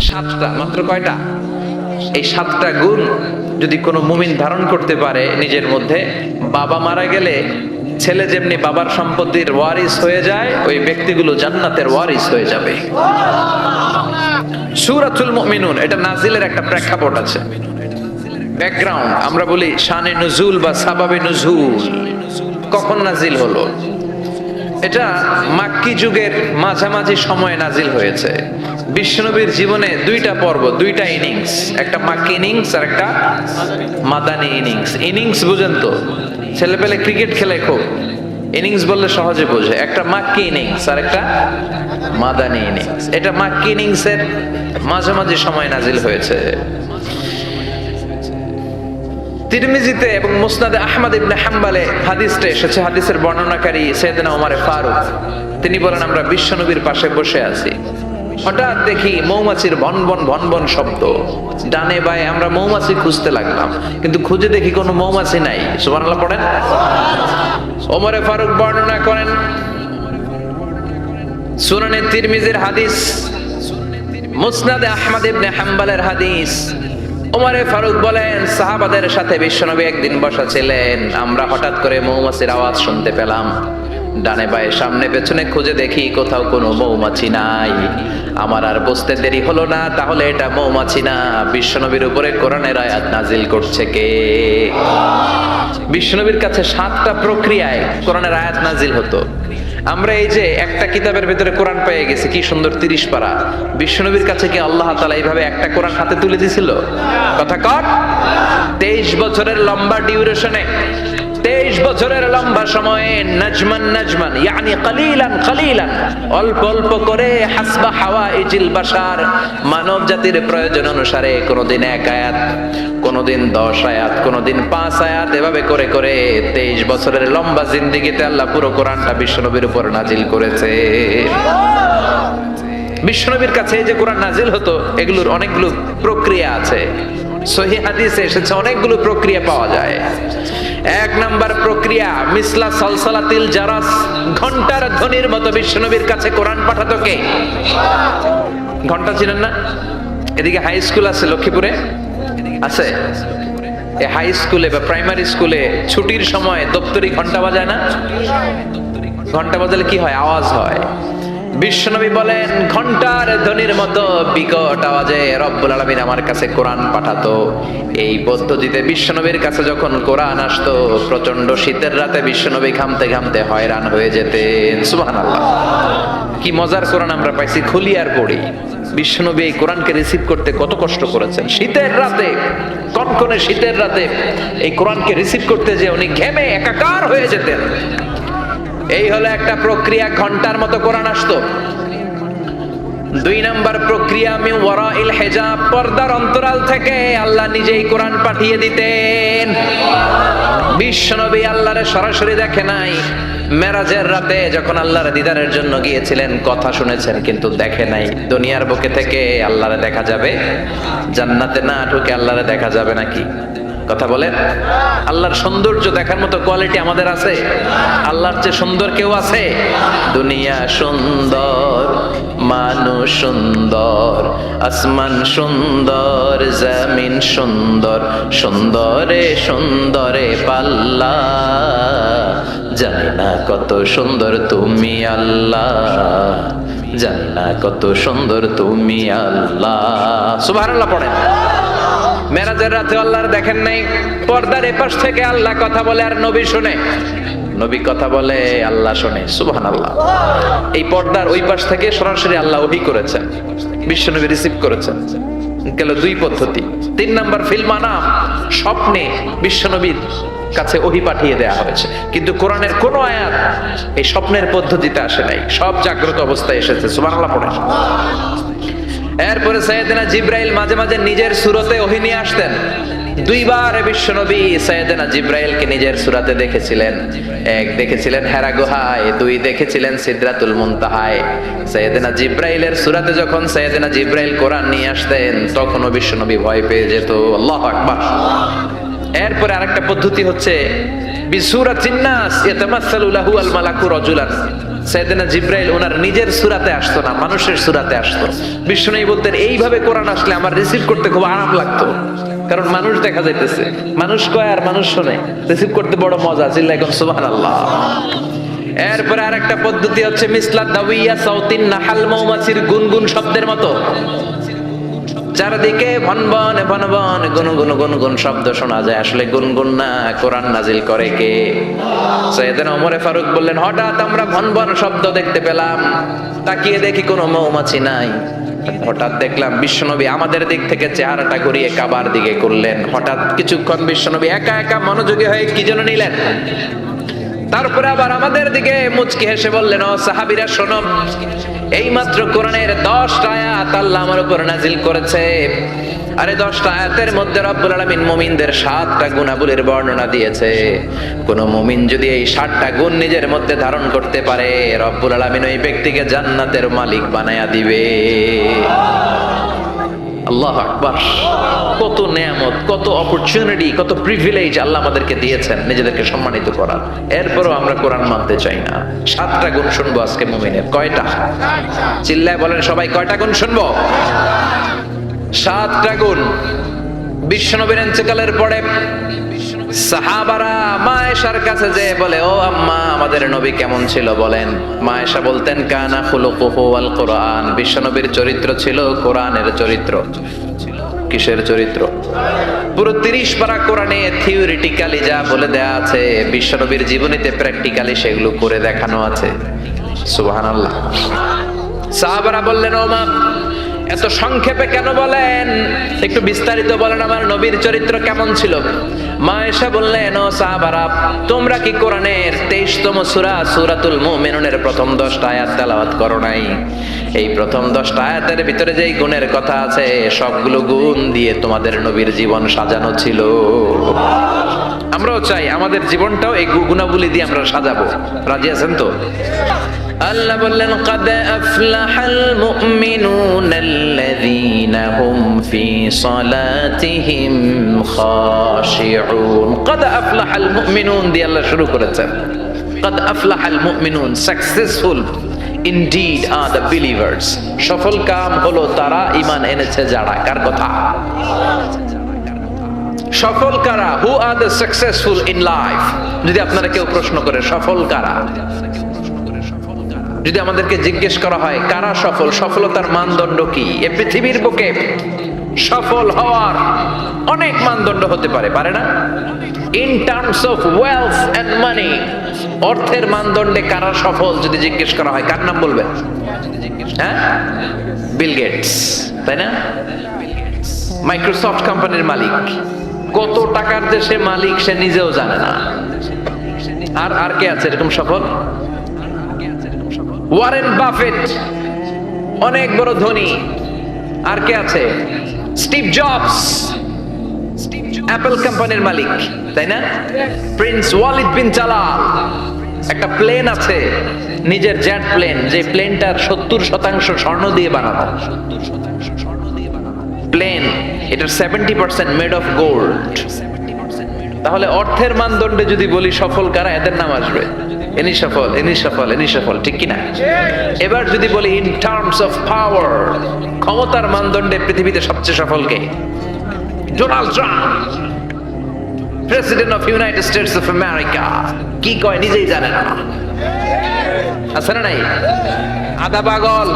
সাতটা, মাত্র কয়টা? এই সাতটা গুণ যদি কোনো মুমিন ধারণ করতে পারে নিজের মধ্যে, বাবা মারা গেলে ছেলে যেমনি বাবার সম্পত্তির ওয়ারিস হয়ে যায়, ওই ব্যক্তিগুলো জান্নাতের ওয়ারিস হয়ে যাবে। সূরাতুল মুমিনুন এটা নাজিলের একটা প্রেক্ষাপট আছে, ব্যাকগ্রাউন্ড। আমরা বলি শানে নুজুল বা সাবাবে নুজুল, কখন নাজিল হলো? এটা মাক্কি যুগের মাঝামাঝি সময়ে নাজিল হয়েছে। বিশ্বনবীর জীবনে দুইটা পর্ব, দুইটা ইনিংস, একটা মাক্কি ইনিংস আর একটা মাদানী ইনিংস। ইনিংস বুঝেন তো, ছেলে পেলে ক্রিকেট খেলে খুব, ইনিংস বললে সহজে বোঝে। একটা মাক্কি ইনিংস আর একটা মাদানী ইনিংস। এটা মাক্কি ইনিংসের মাঝামাঝি সময় নাজিল হয়েছে। তিরমিজিতে এবং মুসনাদে আহমদ ইবনে হাম্বলে হাদিসটা এসেছে। হাদিসের বর্ণনাকারী সাইয়েদনা ওমর ফারুক, তিনি বলেন, আমরা বিশ্বনবীর পাশে বসে আছি, হঠাৎ দেখি মৌমাছির ভনভন ভনভন শব্দ। ডানে বায়ে আমরা মৌমাছি খুঁজতে লাগলাম, কিন্তু খুঁজে দেখি কোনো মৌমাছি নাই। সুবহানাল্লাহ পড়েন। ওমর ফারুক বর্ণনা করেন, সুনানে তিরমিজির হাদিস, মুসনাদে আহমদ ইবনে হাম্বলের হাদিস। ওমরে ফারুক বলেন, সাহাবাদের সাথে বিশ্বনবী একদিন বসা ছিলেন, আমরা হঠাৎ করে মৌমাছির আওয়াজ শুনতে পেলাম। ডানে বায়ে সামনে পেছনে খুঁজে দেখি কোথাও কোনো মৌমাছি নাই। আমার আর বুঝতে দেরি হলো না, তাহলে এটা মৌমাছি না, বিশ্বনবীর উপরে কোরআনের আয়াত নাজিল করছে কে? বিশ্বনবীর কাছে 7টা প্রক্রিয়ায় কোরআনের আয়াত নাজিল হতো। আমরা এই যে একটা কিতাবের ভিতরে কোরআন পেয়ে গেছি, কি সুন্দর 30 পারা। বিশ্বনবীর কাছে কি আল্লাহ তাআলা এইভাবে একটা কোরআন হাতে তুলে দিয়েছিল? কথা কর। 23 বছরের লম্বা ডিউরেশনে, 23 বছরের লম্বা সময়ে, নাজমান নাজমান ইয়ানি কালিলান কালিলান, অল্প অল্প করে, হাসবা হাওয়াইজিল বাশার, মানব জাতির প্রয়োজন অনুসারে, কোনদিন 1 আয়াত, কোনদিন 10 আয়াত, কোনদিন 5 আয়াত, এভাবে করে করে 23 বছরের লম্বা জিন্দেগিতে আল্লাহ পুরো কোরআনটা বিশ্বনবীর উপর নাজিল করেছে। বিশ্বনবীর কাছে এই যে কোরআন নাজিল হতো, এগুলোর অনেকগুলো প্রক্রিয়া আছে। সহিহ হাদিসে এসেছে অনেকগুলো প্রক্রিয়া পাওয়া যায়। 1 নাম্বার প্রক্রিয়া, মিসলা সালসালাতিল জারাস, ঘন্টার ধ্বনির মতো বিশ্বনবীর কাছে কোরআন পাঠাতো কে? ঘন্টা চিনেন না? এদিকে হাই স্কুল আছে লক্ষ্মীপুরে, আছে? এই হাই স্কুলে বা প্রাইমারি স্কুলে ছুটির সময় দপ্তরি ঘন্টা বাজায় না? ঘন্টা বাজালে কি হয়? আওয়াজ হয়। বিশ্বনবী বলেন, ঘন্টার ধ্বনির মতো বিকট আওয়াজে রব্বুল আলামিন আমার কাছে কোরআন পাঠাতো। এই পদ্ধতিতে বিশ্বনবীর কাছে যখন কোরআন আসতো, প্রচন্ড শীতের রাতে বিশ্বনবী ঘামতে ঘামতে হয়রান হয়ে যেতেন। সুবহানাল্লাহ, কি মজার কোরআন আমরা পাইছি, খুলি আর পড়ি। বিশ্বনবী এই কোরআনকে রিসিভ করতে কত কষ্ট করেছেন। শীতের রাতে, কনকনে শীতের রাতে এই কোরআনকে রিসিভ করতে যে উনি ঘেমে একাকার হয়ে যেতেন। এই হলো একটা প্রক্রিয়া, ঘন্টার মতো কোরআন আসতো। 2 নাম্বার প্রক্রিয়া, মিন ওয়ারাইল হিজাব, পর্দার অন্তরাল থেকে আল্লাহ নিজেই কোরআন পাঠিয়ে দিতেন। বিশ্বনবী আল্লাহরে সরাসরি দেখে নাই। মেরাজের রাতে যখন আল্লাহর দিদারের জন্য গিয়েছিলেন, কথা শুনেছেন কিন্তু দেখে নাই। দুনিয়ার বুকে থেকে আল্লাহরে দেখা যাবে? জান্নাতে না ঢুকে আল্লাহরে দেখা যাবে নাকি? কথা বলেন। আল্লাহর সৌন্দর্য দেখার মতো কোয়ালিটি আমাদের আছে? আল্লাহর চেয়ে সুন্দর কেউ আছে? দুনিয়া সুন্দর, মানুষ সুন্দর, আসমান সুন্দর, জমিন সুন্দর, সুন্দরে সুন্দরে পাল্লা, জানি না কত সুন্দর তুমি আল্লাহ, জানি না কত সুন্দর তুমি আল্লাহ। সুবহানাল্লাহ পড়েন। মেরাজের রাতে আল্লাহর দেখেন নাই, পর্দার এপাশ থেকে আল্লাহ কথা বলে আর নবী শুনে, নবী কথা বলে আল্লাহ শুনে। সুবহানাল্লাহ। এই পর্দার ওই পাশ থেকে সরাসরি আল্লাহ ওহী করেছেন, বিশ্বনবী রিসিভ করেছেন। গেল 2 পদ্ধতি। 3 নাম্বার, ফিল মানাম, স্বপ্নে বিশ্বনবীর কাছে ওহী পাঠিয়ে দেয়া হয়েছে। কিন্তু কোরআনের কোন আয়াত এই স্বপ্নের পদ্ধতিতে আসে নাই, সব জাগ্রত অবস্থায় এসেছে। সুবহানাল্লাহ পড়েন। এরপরে সাইয়েদনা জিবরাইল মাঝে মাঝে নিজের সূরতে ওহী নিয়ে আসতেন। 2 বার বিশ্বনবী সাইয়েদনা জিবরাইলকে নিজের সূরাতে দেখেছিলেন। 1 দেখেছিলেন হেরা গুহায়, 2 দেখেছিলেন সিদরাতুল মুনতাহায়। সাইয়েদনা জিবরাইলের সূরাতে যখন সাইয়েদনা জিবরাইল কোরআন নিয়ে আসতেন, তখনও বিশ্বনবী ভয় পেয়ে যেত। আল্লাহু আকবার। এরপরে আরেকটা পদ্ধতি হচ্ছে বিসূরাতিন নাস ইয়াতামাসসালু লাহু আল মালাকু রাজুলান। সাইয়েদনা জিবরাইল ওনার নিজের সূরাতে আসতো না, মানুষের সূরাতে আসতো। বিষ্ণু বলতেন এইভাবে কোরআন আসলে আমার রিসিভ করতে খুব আরাম লাগতো, কারণ মানুষ দেখা যাইতেছে, মানুষ কয় আর মানুষ শুনে, রিসিভ করতে বড় মজা। চিল্লায় কোন সুবহানাল্লাহ। এরপরে আরেকটা পদ্ধতি হচ্ছে মিসলা দাওয়িয়া সাউতিন নাহাল, মৌমাছির গুনগুন শব্দের মতো চারদিকে ভনভন ভনভন গুনগুন গুনগুন শব্দ শোনা যায়। আসলে গুনগুন না, কোরআন নাজিল করে কে? সাইয়েদনা ওমরে ফারুক বললেন, হঠাৎ আমরা ভনভন শব্দ দেখতে পেলাম, তাকিয়ে দেখি কোনো মৌমাছি নাই। হঠাৎ দেখলাম বিশ্বনবী আমাদের দিক থেকে চেহারাটা ঘুরিয়ে কাবার দিকে করলেন। হঠাৎ কিছুক্ষণ বিশ্বনবী একা একা মনোযোগী হয়ে কি যেন নিলেন, তারপরে আবার আমাদের দিকে মুচকি হেসে বললেন, ও সাহাবীরা শোনো, এই মাত্র কোরআনের 10টা আয়াত আল্লাহ আমার উপর নাজিল করেছে। আরে 10টা আয়াতের মধ্যে রব্বুল আলামিন মুমিনদের 7টা গুণাবলীর বর্ণনা দিয়েছে। কোন মুমিন যদি এই 7টা গুণ নিজের মধ্যে ধারণ করতে পারে, রব্বুল আলামিন ওই ব্যক্তিকে জান্নাতের মালিক বানায়া দিবে। আল্লাহু আকবার। কত নেয়ামত, কত অপরচুনিটি, কত প্রিভিলেজ আল্লাহ আমাদেরকে দিয়েছেন নিজেদেরকে সম্মানিত করার। এরপরও আমরা কোরআন মানতে চাই না। 7টা গুণ শুনবো আজকে মুমিনের। কয়টা? চিল্লায় বলেন সবাই, কয়টা গুণ শুনবো? 7টা গুণ। বিশ্বনবীর ইন্তেকালের পরে সাহাবারা মা আয়েশার কাছে যেয়ে বলে, ও আম্মা, আমাদের নবী কেমন ছিল বলেন? মা আয়েশা বলতেন, কানা খুলুকুহু আল কোরআন। বিশ্বনবীর চরিত্র ছিল কোরআনের চরিত্র। কিসের চরিত্র? পুরো 30 পারা কোরআনে থিওরিটিক্যালি যা বলে দেয়া আছে, বিশ্বনবীর জীবনীতে প্র্যাকটিক্যালি সেগুলো করে দেখানো আছে। সুবহানাল্লাহ। সাহাবারা বললেন, ও মা, এত সংক্ষেপে কেন বলেন? একটু বিস্তারিত বলেন, আমার নবীর চরিত্র কেমন ছিল? মা আয়েশা বললেন, ও সাহাবারা, তোমরা কি কোরআনের 23তম সূরা সূরাতুল মুমিনুনের প্রথম 10টা আয়াত তেলাওয়াত করো নাই? এই প্রথম 10টা আয়াতের ভিতরে যেই গুণের কথা আছে, সবগুলো গুণ দিয়ে তোমাদের নবীর জীবন সাজানো ছিল। আমরাও চাই আমাদের জীবনটাও এই গুণাবলী দিয়ে আমরা সাজাবো। রাজি আছেন তো? আল্লাহ বললেন, قد أفلح المؤمنون الذين هم في صلاتهم خاشعون। قد أفلح المؤمنون দিয়ে আল্লাহ শুরু করেছেন। قد أفلح المؤمنون, successful indeed are the believers. সফল কাম হলো তারা ঈমান এনেছে যারা। কার কথা? সফল কারা? who are the successful in life? যদি আপনারা কেউ প্রশ্ন করে সফল কারা, যদি আমাদেরকে জিজ্ঞেস করা হয় কারা সফল, সফলতার মানদণ্ড কি? এই পৃথিবীর বুকে সফল হওয়ার অনেক মানদণ্ড হতে পারে, পারে না? In terms of wealth and money, অর্থের মানদণ্ডে কারা সফল যদি জিজ্ঞেস করা হয়, কার নাম বলবেন? হ্যাঁ, বিল গেটস, তাই না? মাইক্রোসফট কোম্পানির মালিক। কত টাকার যে সে মালিক সে নিজেও জানে না। আর আর কে আছে এরকম সফল? ওয়ারেন বাফেট, অনেক বড় ধনী। আর কে আছে? স্টিভ জবস, অ্যাপল কোম্পানির মালিক, তাই না? প্রিন্স ওয়ালিদ বিন তালাল, একটা প্লেন আছে, নিজের জেট প্লেন, যে প্লেনটার 70% স্বর্ণ দিয়ে বানানো প্লেন, এটার 70% মেড অফ গোল্ড। তাহলে অর্থের মানদণ্ডে যদি বলি সফল কারা, এদের নাম আসবে। ইনি সফল, ইনি সফল, ইনি সফল, ঠিক কিনা? এবার যদি বলি ইন টার্মস অফ পাওয়ার, ক্ষমতার মানদণ্ডে পৃথিবীতে সবচেয়ে সফল কে? Donald Trump, president of United States of America. কি কয় নিজেই জানে না। আছে না নাই? আধা পাগল।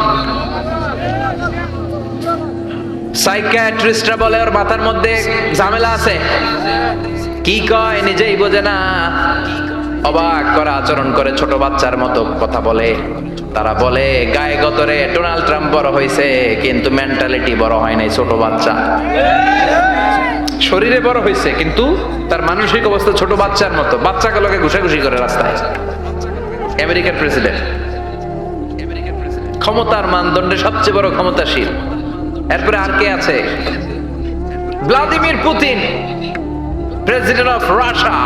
সাইকিয়াট্রিস্টরা বলে ওর মাথার মধ্যে ঝামেলা আছে। কি কয় নিজেই বোঝে না। অবাক করা আচরণ করে, ছোট বাচ্চার মতো কথা বলে। তারা বলে গায়ে গতরে ডোনাল্ড ট্রাম্প বড় হয়েছে, কিন্তু মেন্টালিটি বড় হয় নাই, ছোট বাচ্চা। শরীরে বড় হয়েছে কিন্তু তার মানসিক অবস্থা ছোট বাচ্চার মতো। বাচ্চাগুলোকে ঘুষাঘুষি করে রাস্তায়। আমেরিকার প্রেসিডেন্ট, ক্ষমতার মানদণ্ডে সবচেয়ে বড় ক্ষমতাশীল। এরপরে আর কে আছে? Vladimir Putin, president of Russia.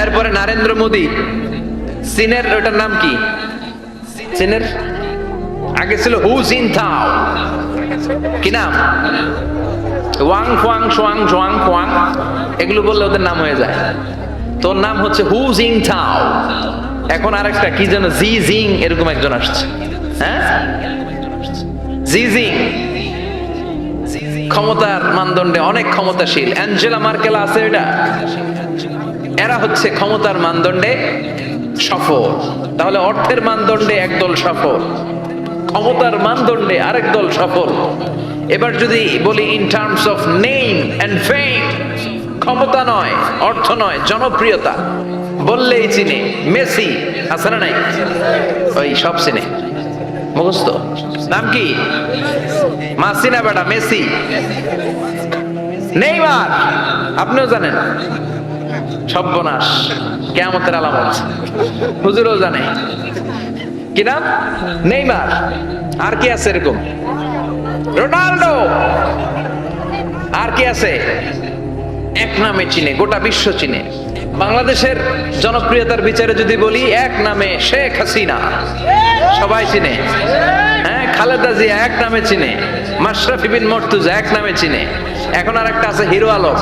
এরপরে নরেন্দ্র মোদী, চীনের, ওটার নাম কি? চীনের আগে ছিল হু জিনতাও, কি নাম? ওয়াং ফোয়াং সোয়াং জোয়াং কোয়াং এগুলো বললে ওদের নাম হয়ে যায়। তোর নাম হচ্ছে হু জিং থাও, এখন আরেকটা কি যেন জি জিং এরকম একজন আসছে, হ্যাঁ জি জিং, ক্ষমতার মানদণ্ডে অনেক ক্ষমতাশীল। অ্যাঞ্জেলা মার্কেল আছে, এটা এরা হচ্ছে ক্ষমতার মানদণ্ডে সফল। তাহলে অর্থের মানদণ্ডে একদল সফল, ক্ষমতার মানদণ্ডে আরেক দল সফল। এবার যদি বলি in terms of name and fame, ক্ষমতা নয়, অর্থ নয়, জনপ্রিয়তা বললেই চিনে। মেসি আছে না নাই? ওই সব চিনে, মুখস্থ। নাম কি? মাসি না বেটা, মেসি। নেইমার আপনিও জানেন, সর্বনাশ, কিয়ামতের আলামত, হুজুরও জানে। কি নাম? নেইমার। আর কি আছে এরকম? রোনাল্ডো। আর কি আছে? এক নামে চিনে, গোটা বিশ্ব চিনে। বাংলাদেশের জনপ্রিয়তার বিচারে যদি বলি, এক নামে শেখ হাসিনা, সবাই চিনে। হ্যাঁ, খালেদা জিয়া এক নামে চিনে, মাশরাফি বিন মর্তুজা এক নামে চিনে। এখন আর একটা আছে হিরো আলম,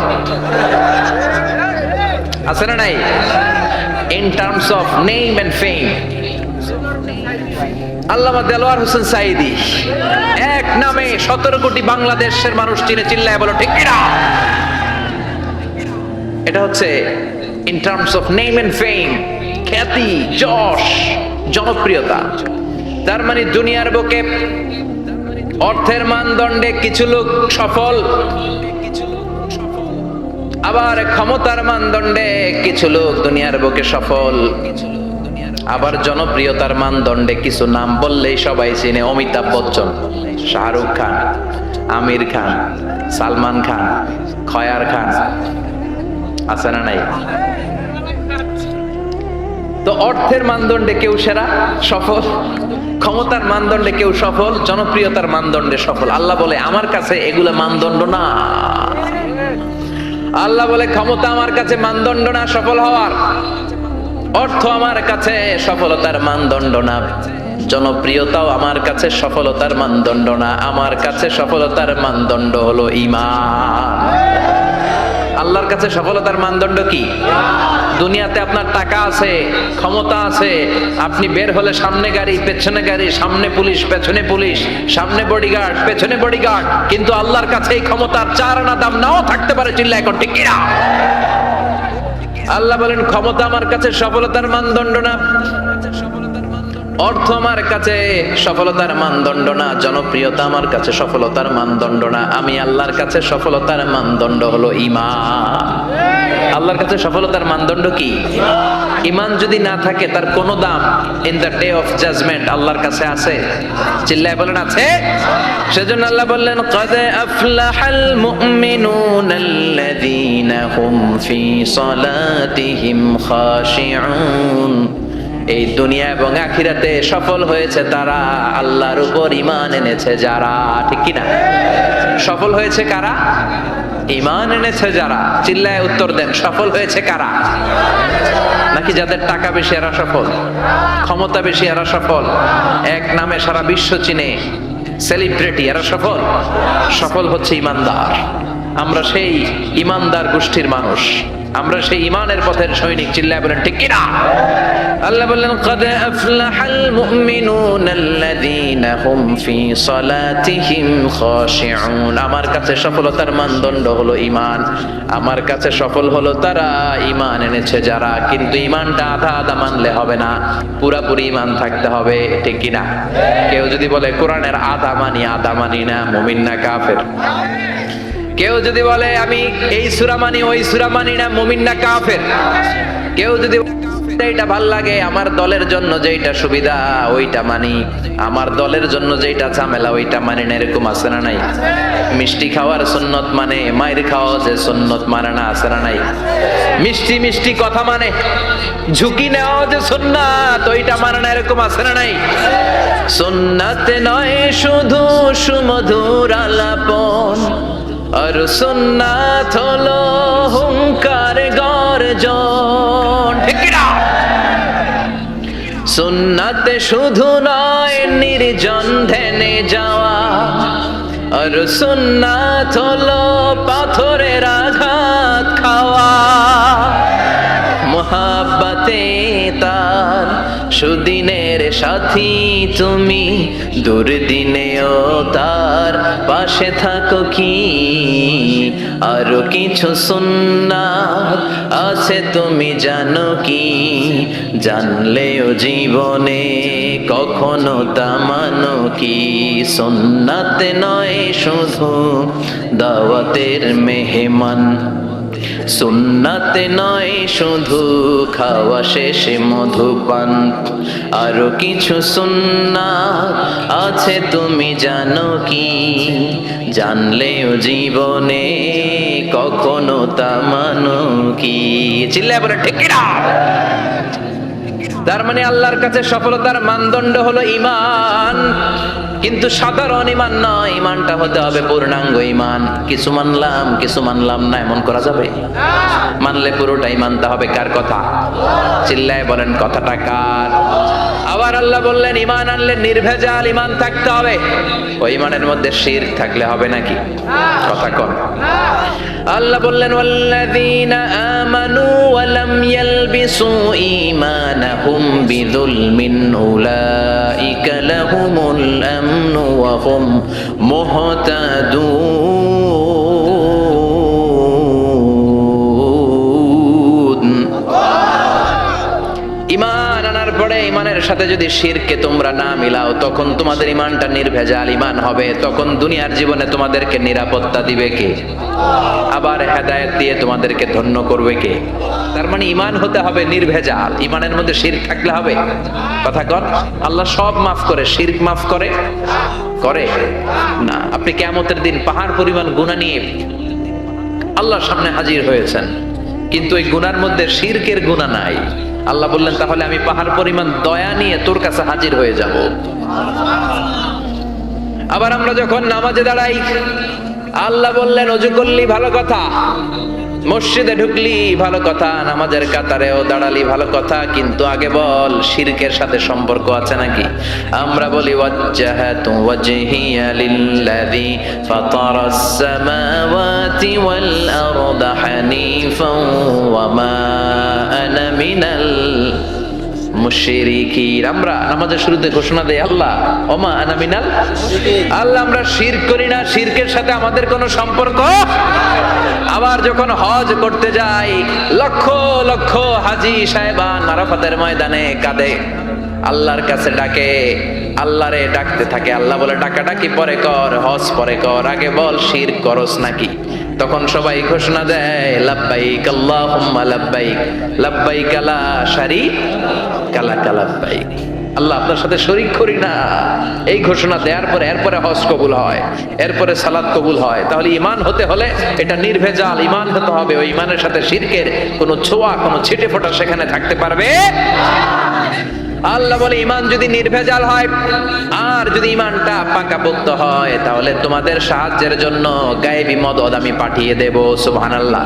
আছে না নাই? In terms of name and fame. Allama Delwar Hossain Sayeedi এক নামে 17 কোটি বাংলাদেশের মানুষ চিনে। চিল্লায় বলো ঠিক কিনা? এটা হচ্ছে in terms of name and fame, খ্যাতি, যশ, জনপ্রিয়তা। তার মানে দুনিয়ার বুকে অর্থের মানদণ্ডে কিছু লোক সফল, আবার ক্ষমতার মানদণ্ডে কিছু লোক দুনিয়ার বুকে সফল, আবার জনপ্রিয়তার মানদণ্ডে কিছু নাম বললেই সবাই চিনে। অমিতাভ বচ্চন, শাহরুখ খান, আমির খান, সালমান খান, খয়ার খান, আছে না নাই? তো অর্থের মানদণ্ডে কেউ সেরা সফল, ক্ষমতার মানদণ্ডে কেউ সফল, জনপ্রিয়তার মানদণ্ডে সফল। আল্লাহ বলে আমার কাছে এগুলো মানদণ্ড না। আল্লাহ বলে ক্ষমতা আমার কাছে মানদণ্ড না সফল হওয়ার, অর্থ আমার কাছে সফলতার মানদণ্ড না, জনপ্রিয়তাও আমার কাছে সফলতার মানদণ্ড না। আমার কাছে সফলতার মানদণ্ড হলো ঈমান। আল্লাহর কাছে সফলতার মানদণ্ড কি? দুনিয়াতে আপনার টাকা আছে, ক্ষমতা আছে, আপনি বের হলে সামনে গাড়ি, পেছনে গাড়ি, সামনে পুলিশ, পেছনে পুলিশ, সামনে বডিগার্ড, পেছনে বডিগার্ড, কিন্তু আল্লাহর কাছে এই ক্ষমতার 4 আনা দাম নাও থাকতে পারে। চিল্লায় এখন ঠিক কিনা? আল্লাহ বলেন ক্ষমতা আমার কাছে সফলতার মানদণ্ড না, অর্থ আমার কাছে সফলতার মানদণ্ড না, জনপ্রিয়তা আমার কাছে সফলতার মানদণ্ড না। আমি আল্লাহর কাছে সফলতার মানদণ্ড হলো ঈমান। আল্লাহর কাছে সফলতার মানদণ্ড কি? ঈমান যদি না থাকে তার কোনো দাম in the day of judgement আল্লাহর কাছে আছে? চিল্লায় বলেন আছে? সেজন্য আল্লাহ বললেন ক্বাদ আফলাহাল মুমিনুনাল্লাযীনা হুম ফি সালাতিহিম খাশিউন। এই দুনিয়া এবং আখিরাতে সফল হয়েছে তারা, আল্লাহর উপর ঈমান এনেছে যারা। ঠিক কি না? সফল হয়েছে কারা? ঈমান এনেছে যারা। চিল্লায় উত্তর দেন, সফল হয়েছে কারা? নাকি যাদের টাকা বেশি এরা সফল, ক্ষমতা বেশি এরা সফল, এক নামে সারা বিশ্ব চিনে, সেলিব্রিটি এরা সফল? সফল হচ্ছে ঈমানদার। আমরা সেই ঈমানদার গোষ্ঠীর মানুষ, আমরা সেই ঈমানের পথের সৈনিক। চিল্লায় বলেন ঠিক কিনা? আল্লাহ বললেন ক্বাদ আফলাহাল মুমিনুনাল্লাযীনা হুম ফি সালাতিহিম খাশিউন। আমার কাছে সফলতার মানদণ্ড হলো ঈমান। আমার কাছে সফল হলো তারা, ঈমান এনেছে যারা। কিন্তু ঈমানটা আধা আধা মানলে হবে না, পুরাপুরি ঈমান থাকতে হবে। ঠিক কিনা? কেউ যদি বলে কোরআনের আধা মানি, আধা মানি না, মুমিন না কাফের? কেউ যদি বলে আমি এই সূরা মানি, ওই সূরা মানি না, মুমিন না কাফের? কেউ যদি এইটা ভাল লাগে, আমার দলের জন্য যেটা সুবিধা ওইটা মানি, আমার দলের জন্য যেটা ঝামেলা ওইটা মানি না, এরকম আছে না নাই? মিষ্টি খাওয়ার সুন্নত মানে, মায়ের খাওয়া যে সুন্নত মানে না, আছে না নাই? মিষ্টি মিষ্টি কথা মানে, ঝুঁকি নেওয়া যে সুন্নাত ওইটা মানে না, এরকম আছে না নাই? সুন্নাত নয় শুধু সুমধুর আলাপন, আর সুন্নাত হলো হুঙ্কার গর্জন। ঠিক কিনা? সুন্নাত শুধু নয় নির্জন ধ্যানে যাওয়া, আর সুন্নাত হলো পাথরের আঘাত খাওয়া। মোহাব্বতে তার সুদিনের সাথী তুমি, দুর্দিনেও তার পাশে থাকো কি। আরো কিছু সুন্নাত আছে তুমি জানো কি, জানলেও জীবনে কখনো তা মানো কি। সুন্নাতে নয় শুধু দাওয়াতের মেহমান, সুন্নাতে নয় শুধু খাওয়া শেষে মধুপান। আরো কিছু সুন্নাত আছে তুমি জানো কি, জানলেও জীবনে কখনো তা মানো কি। চিল্লায় বলে ঠিক কিনা? তার মানে আল্লাহর কাছে সফলতার মানদণ্ড হলো ঈমান, কিন্তু সাধারণ ঈমান নয়, ঈমানটা হতে হবে পূর্ণাঙ্গ ঈমান। কিছু মানলাম না, এমন করা যাবে? মানলে পুরোটাই মানতে হবে। কার কথা? চিল্লায় বলেন কথাটা কার? আবার আল্লাহ বললেন ঈমান আনলে নির্ভেজাল ঈমান থাকতে হবে। ওই ঈমানের মধ্যে শিরক থাকলে হবে নাকি? কথা কন। আল্লাহ বললেন ওয়াল্লাযীনা আমানু ওয়া লাম ইয়ালবিসু ঈমানাহুম বিযুলমিন উলাইকা লাহুমুল আমনু ওয়া হুম মুহতাদুন। ঈমান আনার পরে ঈমানের সাথে যদি শিরকে তোমরা না মিলাও, তখন তোমাদের ঈমানটা নির্ভেজাল ঈমান হবে। তখন দুনিয়ার জীবনে তোমাদেরকে নিরাপত্তা দিবে কে? আবার হেদায়েত দিয়ে তোমাদেরকে ধন্য করবে কে? তার মানে ঈমান হতে হবে নির্ভেজাল। ঈমানের মধ্যে শিরক থাকলে হবে? কথা কন। আল্লাহ সব মাফ করে, শিরক মাফ করে? করে না। আপনি কিয়ামতের দিন পাহাড় পরিমাণ গুনাহ নিয়ে আল্লাহর সামনে হাজির হয়েছেন, কিন্তু এই গুনার মধ্যে শিরকের গুনাহ নাই। আল্লাহ বললেন তাহলে আমি পাহাড় পরিমাণ দয়া নিয়ে তোর কাছে হাজির হয়ে যাব। আবার আমরা যখন নামাজে দাঁড়াই, আল্লাহ বললেন ওযু করলি ভালো কথা, মসজিদে ঢুকলি ভালো কথা, নামাজের কাতারেও দাঁড়ালি ভালো কথা, কিন্তু আগে বল শিরকের সাথে সম্পর্ক আছে নাকি? আমরা বলি ওয়াজ্জাহাতু ওয়াজহিয়া লিল্লাযী ফাতারাস সামাওয়াতি ওয়াল আরদা হানিফান ওয়া মা আনা মিনাল মুশরিকিন। আমরা নামাজের শুরুতে ঘোষণা দেই আল্লাহ ওমা আনা মিনাল, আল্লাহ আমরা শিরক করি না, শিরকের সাথে আমাদের কোনো সম্পর্ক। আবার যখন হজ করতে যাই, লক্ষ লক্ষ হাজী সাহেবান আরাফাতের ময়দানে কাঁদে, আল্লাহর কাছে ডাকে, আল্লাহরে ডাকতে থাকে। আল্লাহ বলে ডাকাডাকি পরে কর, হজ পরে কর, আগে বল শিরক করস নাকি। তখন সবাই ঘোষণা দেয় লাব্বাইক আল্লাহুম্মা লাব্বাইক, লাব্বাইক লা শারীকা লাক লাব্বাইক, আল্লাহ আপনার সাথে শরীক করি না। এই ঘোষণা দেওয়ার পরে এরপরে হজ কবুল হয়, এরপরে সালাত কবুল হয়। তাহলে ঈমান হতে হলে এটা নির্ভেজাল ঈমান হতে হবে। ওই ঈমানের সাথে শিরকের কোনো ছোঁয়া, কোনো ছিটে ফোঁটা সেখানে থাকতে পারবে। আল্লাহ বলে ঈমান যদি নির্ভেজাল হয় আর যদি ঈমানটা পাকাপোক্ত হয়, তাহলে তোমাদের সাহায্যের জন্য গায়েবী মদদ আমি পাঠিয়ে দেব। সুবহানাল্লাহ।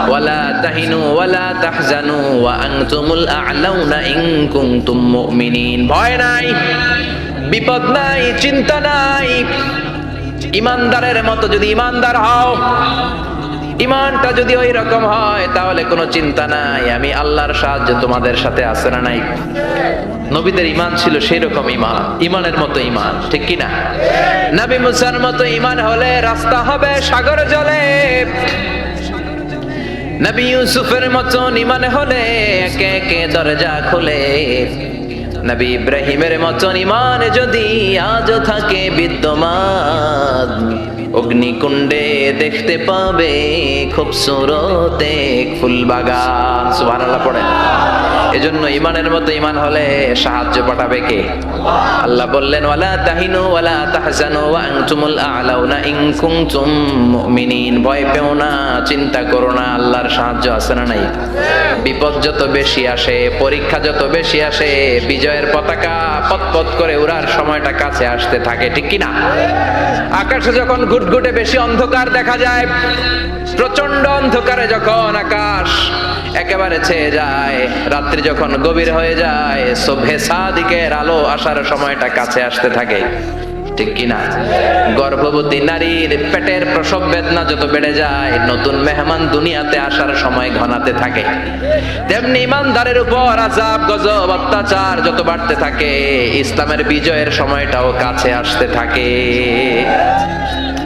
ওয়ালা তাহিনু ওয়ালা তাহজানু ওয়া আনতুমুল আ'লাউনা ইন কুনতুম মুমিনিন। ভয় নাই, বিপদ নাই, চিন্তা নাই। ঈমানদারের মতো যদি ঈমানদার হও, ঈমানটা যদি ওই রকম হয়, তাহলে কোনো চিন্তা নাই, আমি আল্লাহর সাহায্য তোমাদের সাথে আছে না নাই? নবীদের ঈমান ছিল সেই রকম ঈমান, ঈমানের মতো ঈমান, ঠিক কি না? নবী মুসার মতো ঈমান হলে রাস্তা হবে সাগর জলে। নবী ইউসুফের মতো ঈমান হলে একে একে দরজা খুলে। নবী ইব্রাহিমের মতো ঈমান যদি আজও থাকে বিদ্যমান, অগ্নিকুণ্ডে দেখতে পাবে খুবসুরত এক ফুল বাগান। সুবহানাল্লাহ পড়েন। এজন্য ঈমানের মতো ঈমান হলে সাহায্য পাঠাবে কে? আল্লাহ বললেন ওয়ালা তাহিনু ওয়ালা তাহজানু ওয়া আনতুমুল আ'লাউনা ইন কুনতুম মুমিনিন। ভয় পেও না, চিন্তা করো না, আল্লাহর সাহায্য আছে না নাই? বিপদ যত বেশি আসে, পরীক্ষা যত বেশি আসে, বিজয়ের পতাকা পতপত করে উড়ার সময়টা কাছে আসতে থাকে, ঠিক কি না? আকাশে যখন ঘুটঘুটে বেশি অন্ধকার দেখা যায়, প্রচন্ড অন্ধকারে যখন আকাশ একেবারে ছেয়ে যায়, রাত্রি যখন গভীর হয়ে যায়, সুবহে সাদিকের আলো আসার সময়টা কাছে আসতে থাকে, ঠিক কিনা? গর্ভবতী নারীর পেটের প্রসব বেদনা যত বেড়ে যায়, নতুন মেহমান দুনিয়াতে আসার সময় ঘনাতে থাকে, তেমনি ইমানদারের উপর আযাব গজব অত্যাচার যত বাড়তে থাকে, ইসলামের বিজয়ের সময়টাও কাছে আসতে থাকে।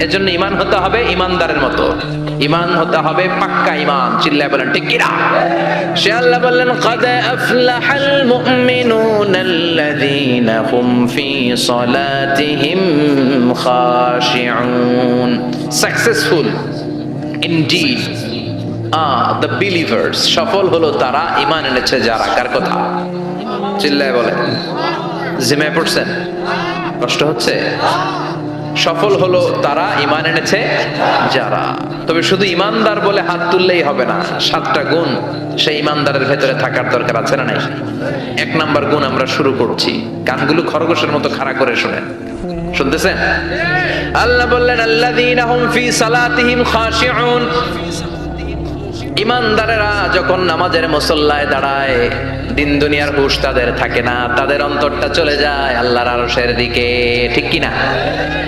এজন্য ঈমান হতে হবে ইমানদারের মতো, ঈমান হতে হবে পাক্কা ঈমান। চিল্লায় বলেন ঠিক কিনা? সে আল্লাহ বললেন قد أفلح المؤمنون الذين هم في صلاتهم خاشعون. Successful indeed are the believers. সফল হলো তারা ঈমান এনেছে যারা। কার কথা? চিল্লায় বলেন। জিমে পড়ছেন? কষ্ট হচ্ছে? সফল হলো তারা ঈমান এনেছে যারা। তবে শুধু ঈমানদার বলে হাত তুললেই হবে না, 7টা গুণ সেই ঈমানদারের ভেতরে থাকার দরকার আছে না নাই? 1 নাম্বার গুণ আমরা শুরু করছি, কানগুলো খরগোশের মতো খাড়া করে শুনেন। শুনতেছেন? আল্লাহ বললেন আল্লাযীনা হুম ফি সালাতিহিম খাশিউন। ঈমানদারেরা যখন নামাজের মুসল্লায় দাঁড়ায়, দিন দুনিয়ার হুঁশ তাদের থাকে না, তাদের অন্তরটা চলে যায় আল্লাহর আরশের দিকে। ঠিক কিনা?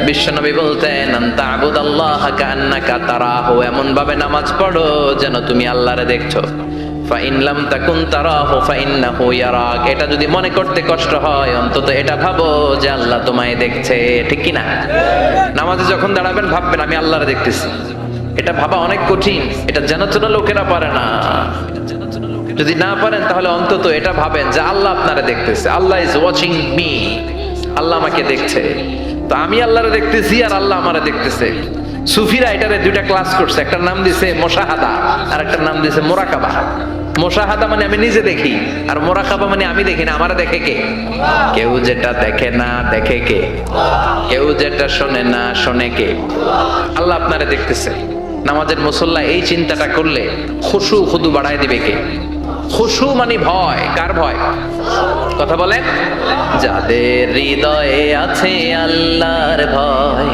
বিশ্বনবী বলতেন আনতা আবুদাল্লাহা কান্নাকা তারাহু, এমন ভাবে নামাজ পড়ো যেন তুমি আল্লাহরে দেখছো। ফাইন লাম তাকুন তারাহু ফাইন্নাহু ইয়ারাক, এটা যদি মনে করতে কষ্ট হয় অন্তত এটা ভাবো যে আল্লাহ তোমায় দেখছে। ঠিক কিনা? নামাজে যখন দাঁড়াবেন ভাববেন আমি আল্লাহরে দেখতেছি। এটা ভাবা অনেক কঠিন, এটা জানাশোনা লোকেরা পারে না। যদি না পারেন তাহলে অন্তত এটা ভাবেন যে আল্লাহ আপনারা দেখতেছে। আল্লাহ ইজ ওয়াচিং মি, আল্লাহ আমাকে দেখছে। তো আমি আল্লাহরে দেখতেছি আর আল্লাহ আমারে দেখতেছে। সুফিরা এটারে 2টা ক্লাস করছে, একটার নাম দিছে মুশাহাদা আর একটার নাম দিছে মুরাকাবা। মুশাহাদা মানে আমি নিজে দেখি, আর মুরাকাবা মানে আমি দেখি না, আমারে দেখে কে? কেউ যেটা দেখে না দেখে কে? কেউ যেটা শোনে না শোনে কে? আল্লাহ আপনারে দেখতেছে। নামাজের মুসল্লা এই চিন্তাটা করলে খুশু খুদু বাড়ায় দিবে কে? খুশু মানে ভয়। কার ভয়? কথা বলেন। যাদের হৃদয়ে আছে আল্লাহর ভয়,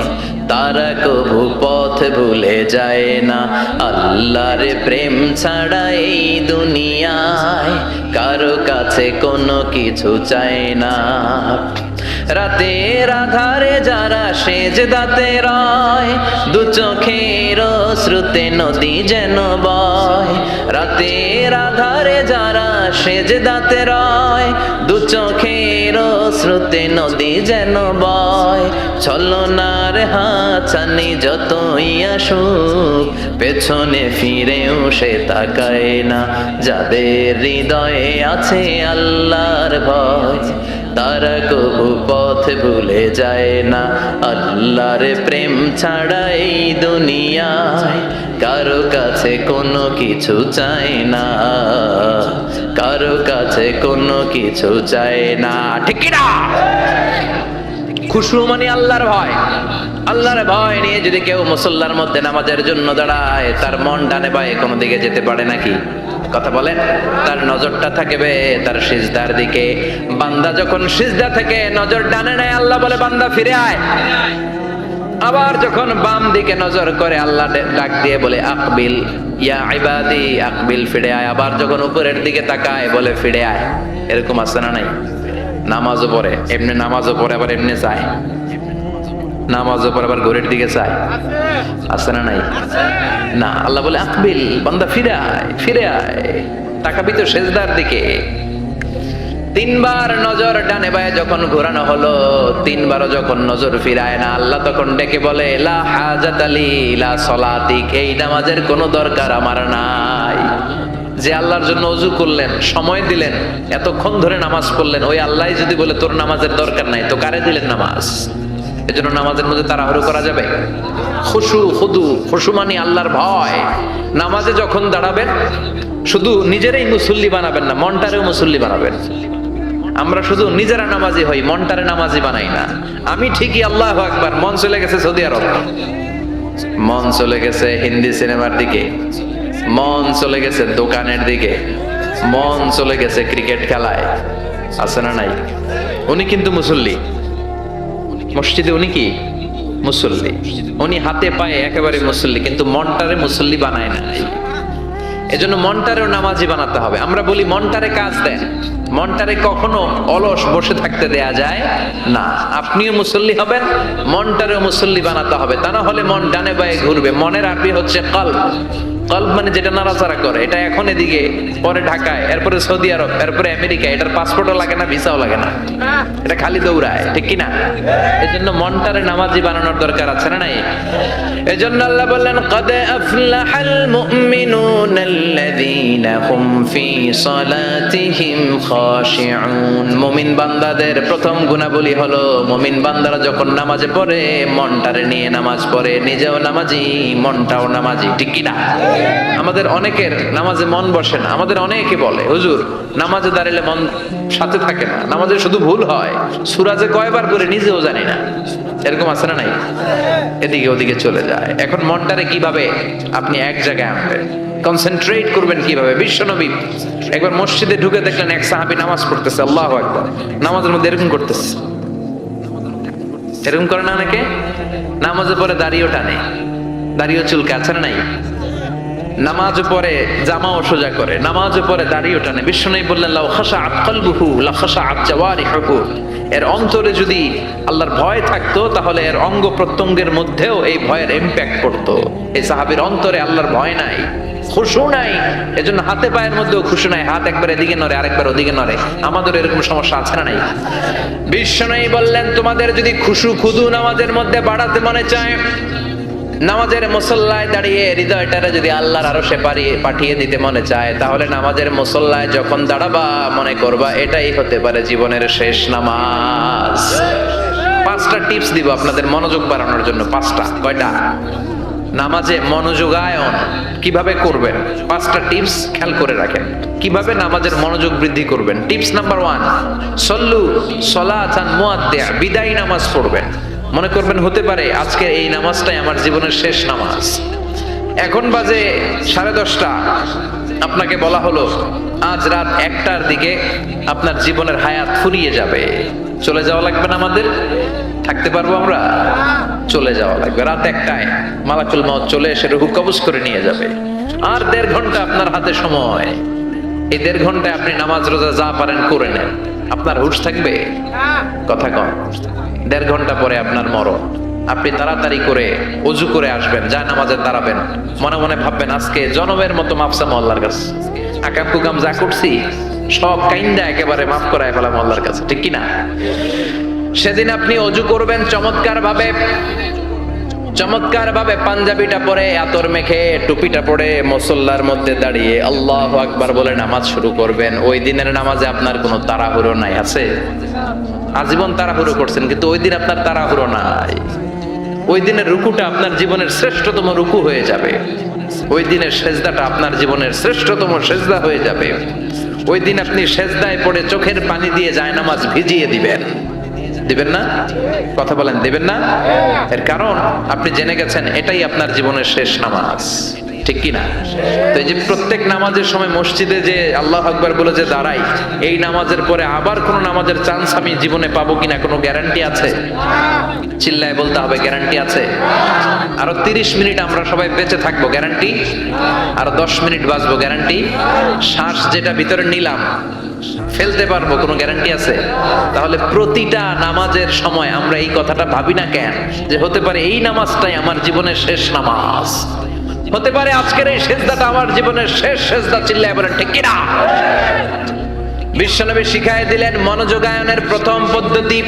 তারা কবু পথ ভুলে যায় না। আল্লাহর প্রেম ছাড়া এই দুনিয়ায় কারো কাছে কোনো কিছু চায় না। রাতের আধারে যারা সেজদাতে রয়, দু চোখের শ্রুতে নদী যেন বয়। রাতের আধারে যারা সেজদাতে রয়, দু চোখের শ্রুতে নদী যেন বয়। ছলনার হাতছানি যতই আসুক, পেছনে ফিরেও সে তাকায় না। যাদের হৃদয়ে আছে আল্লাহর ভয়, তারা কবু পথ ভুলে যায় না। আল্লাহর প্রেম ছাড়া এই দুনিয়ায় কারো কাছে কোনো কিছু চায় না, কারো কাছে কোনো কিছু চায় না। ঠিক কি না? খুশু মানে আল্লাহর ভয়। আল্লাহর ভয় নিয়ে যদি কেউ মুসল্লার মধ্যে নামাজের জন্য দাঁড়ায়, তার মন ডানে বায়ে কোনো দিকে যেতে পারে নাকি? কথা বলেন। তার নজরটা থাকবে তার সিজদার দিকে। বান্দা যখন সিজদা থেকে নজর ডানে নেয়, আল্লাহ বলে বান্দা ফিরে আয়। আবার যখন বাম দিকে নজর করে, আল্লাহ ডাক দিয়ে বলে আকবিল ইয়া ইবাদি, আকবিল ফিরে আয়। আবার যখন উপরের দিকে তাকায় বলে ফিরে আয়। এরকম আছে না নাই? নামাজও পড়ে এমনি, নামাজও পড়ে আবার এমনি চায়, নামাজও পড়ে আবার ঘড়ির দিকে চায়। আছে না নাই? না, আল্লাহ বলে আকবিল, বান্দা ফিরে আয়, ফিরে আয়, তাকাবি তো সেজদার দিকে। 3 বার নজর ডানে বায়ে যখন ঘোরানো হলো, 3 বারও যখন নজর ফিরায় না, আল্লাহ তখন ডেকে বলে লা হাজাতা লি লা সলাতিক, এই নামাজের কোনো দরকার আমার নাই। যে আল্লাহর জন্য ওযু করলেন, সময় দিলেন, এতক্ষণ ধরে নামাজ পড়লেন, ওই আল্লাহই যদি বলে তোর নামাজের দরকার নাই, তো কারে দিলেন নামাজ? এজন্য নামাজের মধ্যে তাড়াহুড়ো করা যাবে? খুশু খুদু, খুশু মানে আল্লাহর ভয়। নামাজে যখন দাঁড়াবেন শুধু নিজেরাই মুসল্লি বানাবেন না, মনটারেও মুসল্লি বানাবেন। আমরা শুধু নিজেরা নামাজি হই, মনটারে নামাজি বানাই না। আমি ঠিকই আল্লাহু আকবার, মন চলে গেছে সৌদি আরব, মন চলে গেছে হিন্দি সিনেমার দিকে, মন চলে গেছে দোকানের দিকে, মন চলে গেছে ক্রিকেট খেলায়। আছে না নাই? উনি কিন্তু মুসল্লি, মসজিদে উনি কি মুসল্লি, উনি হাতে পায়ে একেবারে মুসল্লি, কিন্তু মনটারে মুসল্লি বানায় না। এজন্য মনটারেও নামাজি বানাতে হবে। আমরা বলি মনটারে কাজ দেন, মনটারে কখনো অলস বসে থাকতে দেয়া যায় না। আপনিও মুসল্লি হবেন, মনটারেও মুসল্লি বানাতে হবে, তা না হলে মন ডানে বায়ে ঘুরবে। মনের আরবি হচ্ছে কলব। কলব মানে যেটা নাড়াচাড়া করে। এটা এখন এদিকে, পরে ঢাকায়, এরপরে সৌদি আরব, এরপরে আমেরিকা। এটার পাসপোর্টও লাগে না, ভিসাও লাগে না, এটা খালি দৌড়ায়, ঠিক কিনা? এজন্য মনটারে নামাজি বানানোর দরকার আছে না নাই? এজন্য আল্লাহ বললেন, কদ আফলাহাল মুমিনুনাল্লাযীনা হুম ফি সালাতিহিম খাশিউন। মুমিন বান্দাদের প্রথম গুণাবলী হলো, মুমিন বান্দারা যখন নামাজে পড়ে মনটারে নিয়ে নামাজ পড়ে। নিজেও নামাজি, মনটাও নামাজি, ঠিক কিনা? আমাদের অনেকের নামাজে মন বসে না। আমাদের অনেকে বলে, হুজুর নামাজে দাঁড়ালে মন সাথে থাকে না, নামাজে শুধু ভুল হয়, সূরা যে কয়বার পড়ে নিজেও জানি না। এরকম আছে না নাই? এদিকে ওদিকে চলে যায়। এখন মনটারে কিভাবে আপনি এক জায়গায় আনবেন, কনসেন্ট্রেট করবেন কিভাবে? বিশ্বনবী একবার মসজিদে ঢুকে দেখলেন এক সাহাবী নামাজ পড়তেছে, আল্লাহু আকবার, নামাজের মধ্যে এরকম করতেছে। এরকম করে না অনেকে? নামাজে পরে দাড়িও টানে, দাড়িও চুলকে, আছে না নাই? নামাজ পরে জামাও সোজা করে, নামাজ পরে দাড়িও টানে। বিশ্বনবী বললেন, লাউ খাশাআত কলবুহু লা খাশাআত জাওয়ারিহুহু। এর অন্তরে যদি আল্লাহর ভয় থাকতো তাহলে এর অঙ্গ প্রত্যঙ্গের মধ্যেও এই ভয়ের ইমপ্যাক্ট পড়তো। এই সাহাবীর অন্তরে আল্লাহর ভয় নাই, খুশু নাই, এজন্য হাতে পায়ের মধ্যেও খুশু নাই। হাত একবার এদিকে নড়ে, আরেকবার ওদিকে নড়ে। আমাদের এরকম সমস্যা আছে না নাই? বিশ্বনবী বললেন, তোমাদের যদি খুশু খুদু নামাজের মধ্যে বাড়াতে মনে চায়, নামাজের মুসল্লায় দাঁড়িয়ে হৃদয়টারে যদি আল্লাহর আরশে পাঠিয়ে দিতে মনে চায়, তাহলে নামাজের মুসল্লায় যখন দাঁড়াবা মনে করবা এটাই হতে পারে জীবনের শেষ নামাজ। 5টা টিপস দিব আপনাদের মনোযোগ বাড়ানোর জন্য। 5টা। কয়টা? নামাজে মনোযোগায়ন কিভাবে করবেন 5টা টিপস খেয়াল করে রাখেন। কিভাবে নামাজের মনোযোগ বৃদ্ধি করবেন। টিপস নাম্বার 1, সল্লু সলাতান মুআদ্দিয়া, বিদায়ী নামাজ পড়বেন। মনে করবেন হতে পারে আজকের এই নামাজটাই আমার জীবনের শেষ নামাজ। এখন বাজে 10:30, আপনাকে বলা হলো আজ রাত 1টার দিকে আপনার জীবনের হায়াত ফুরিয়ে যাবে। চলে যাওয়া লাগবে না আমাদের? থাকতে পারবো আমরা? চলে যাওয়া লাগবে। রাত 1টায় মালাকুল মউত চলে এসে রূহ কবজ করে নিয়ে যাবে। আর 1.5 ঘন্টা আপনার হাতে সময়। এই 1.5 ঘন্টায় আপনি নামাজ রোজা যা পারেন করে নেন। আপনার হুঁশ থাকবে? কথা কম। 1.5 ঘন্টা পরে আপনার মরণ। আপনি তাড়াতাড়ি করে ওযু করে আসবেন, যায় নামাজে দাঁড়াবেন, মনে মনে ভাববেন আজকে জনমের মতো মাফ চামু আল্লাহর কাছে। আকাম কুকাম যা করছি সব কাইন্দা একেবারে মাফ করায় ফেলাম আল্লাহর কাছে, ঠিক কিনা? সেদিন আপনি ওযু করবেন চমৎকার ভাবে পাঞ্জাবিটা পরে, আতর মেখে, টুপিটা পরে মুসল্লার মধ্যে দাঁড়িয়ে আল্লাহু আকবার বলে নামাজ শুরু করবেন। ওই দিনের নামাজে আপনার কোনো তাড়াহুড়ো নাই। আছে? আজীবন তাড়াহুড়ো করছেন, কিন্তু ওই দিন আপনার তাড়াহুড়ো নাই। ওই দিনের রুকুটা আপনার জীবনের শ্রেষ্ঠতম রুকু হয়ে যাবে। ওই দিনের সেজদাটা আপনার জীবনের শ্রেষ্ঠতম সেজদা হয়ে যাবে। ওই দিন আপনি সেজদায় পড়ে চোখের পানি দিয়ে জায়নামাজ ভিজিয়ে দিবেন না? কথা বলেন, দিবেন না? এর কারণ আপনি জেনে গেছেন এটাই আপনার জীবনের শেষ নামাজ, ঠিক কিনা? তো এই যে প্রত্যেক নামাজের সময় মসজিদে যে আল্লাহু আকবার বলে যে দাঁড়াই, এই নামাজের পরে আবার কোন নামাজের চান্স আমি জীবনে পাবো কিনা কোনো গ্যারান্টি আছে? চিল্লায় বলতে হবে, গ্যারান্টি আছে? আরো 30 মিনিট আমরা সবাই বেঁচে থাকবো, গ্যারান্টি? আরো 10 মিনিট বাঁচবো, গ্যারান্টি? শ্বাস যেটা ভিতরে নিলাম ফেলতে পারবো, কোনো গ্যারান্টি আছে? তাহলে প্রতিটা নামাজের সময় আমরা এই কথাটা ভাবি না কেন যে হতে পারে এই নামাজটাই আমার জীবনের শেষ নামাজ, হতে পারে আজকের এই সেজদাটা আমার জীবনের শেষ সেজদা। চিল্লায় বলেন ঠিক কিনা? বিশ্বনবী শিখায় দিলেন মনোযোগায়নের প্রথম পদ্ধতি।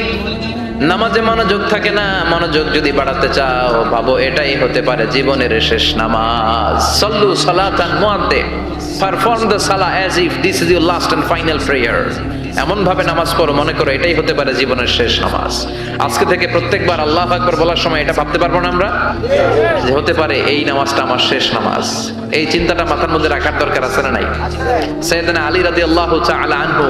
নামাজে মনোযোগ থাকে না, মনোযোগ যদি বাড়াতে চাও ভাবো এটাই হতে পারে জীবনের শেষ নামাজ। সল্লু সালাতান মুআদ্দিয়া, পারফর্ম দ্য সালাহ as if this is your last and final prayer. এমন ভাবে নামাজ পড়ো মনে করো এটাই হতে পারে জীবনের শেষ নামাজ। আজকে থেকে প্রত্যেকবার আল্লাহু আকবার বলার সময় এটা ভাবতে পারবো না আমরা যে হতে পারে এই নামাজটা আমার শেষ নামাজ। এই চিন্তাটা মাথার মধ্যে রাখার দরকার আছে না নাই? সাইয়েদনা আলী রাদিয়াল্লাহু তাআলা আনহু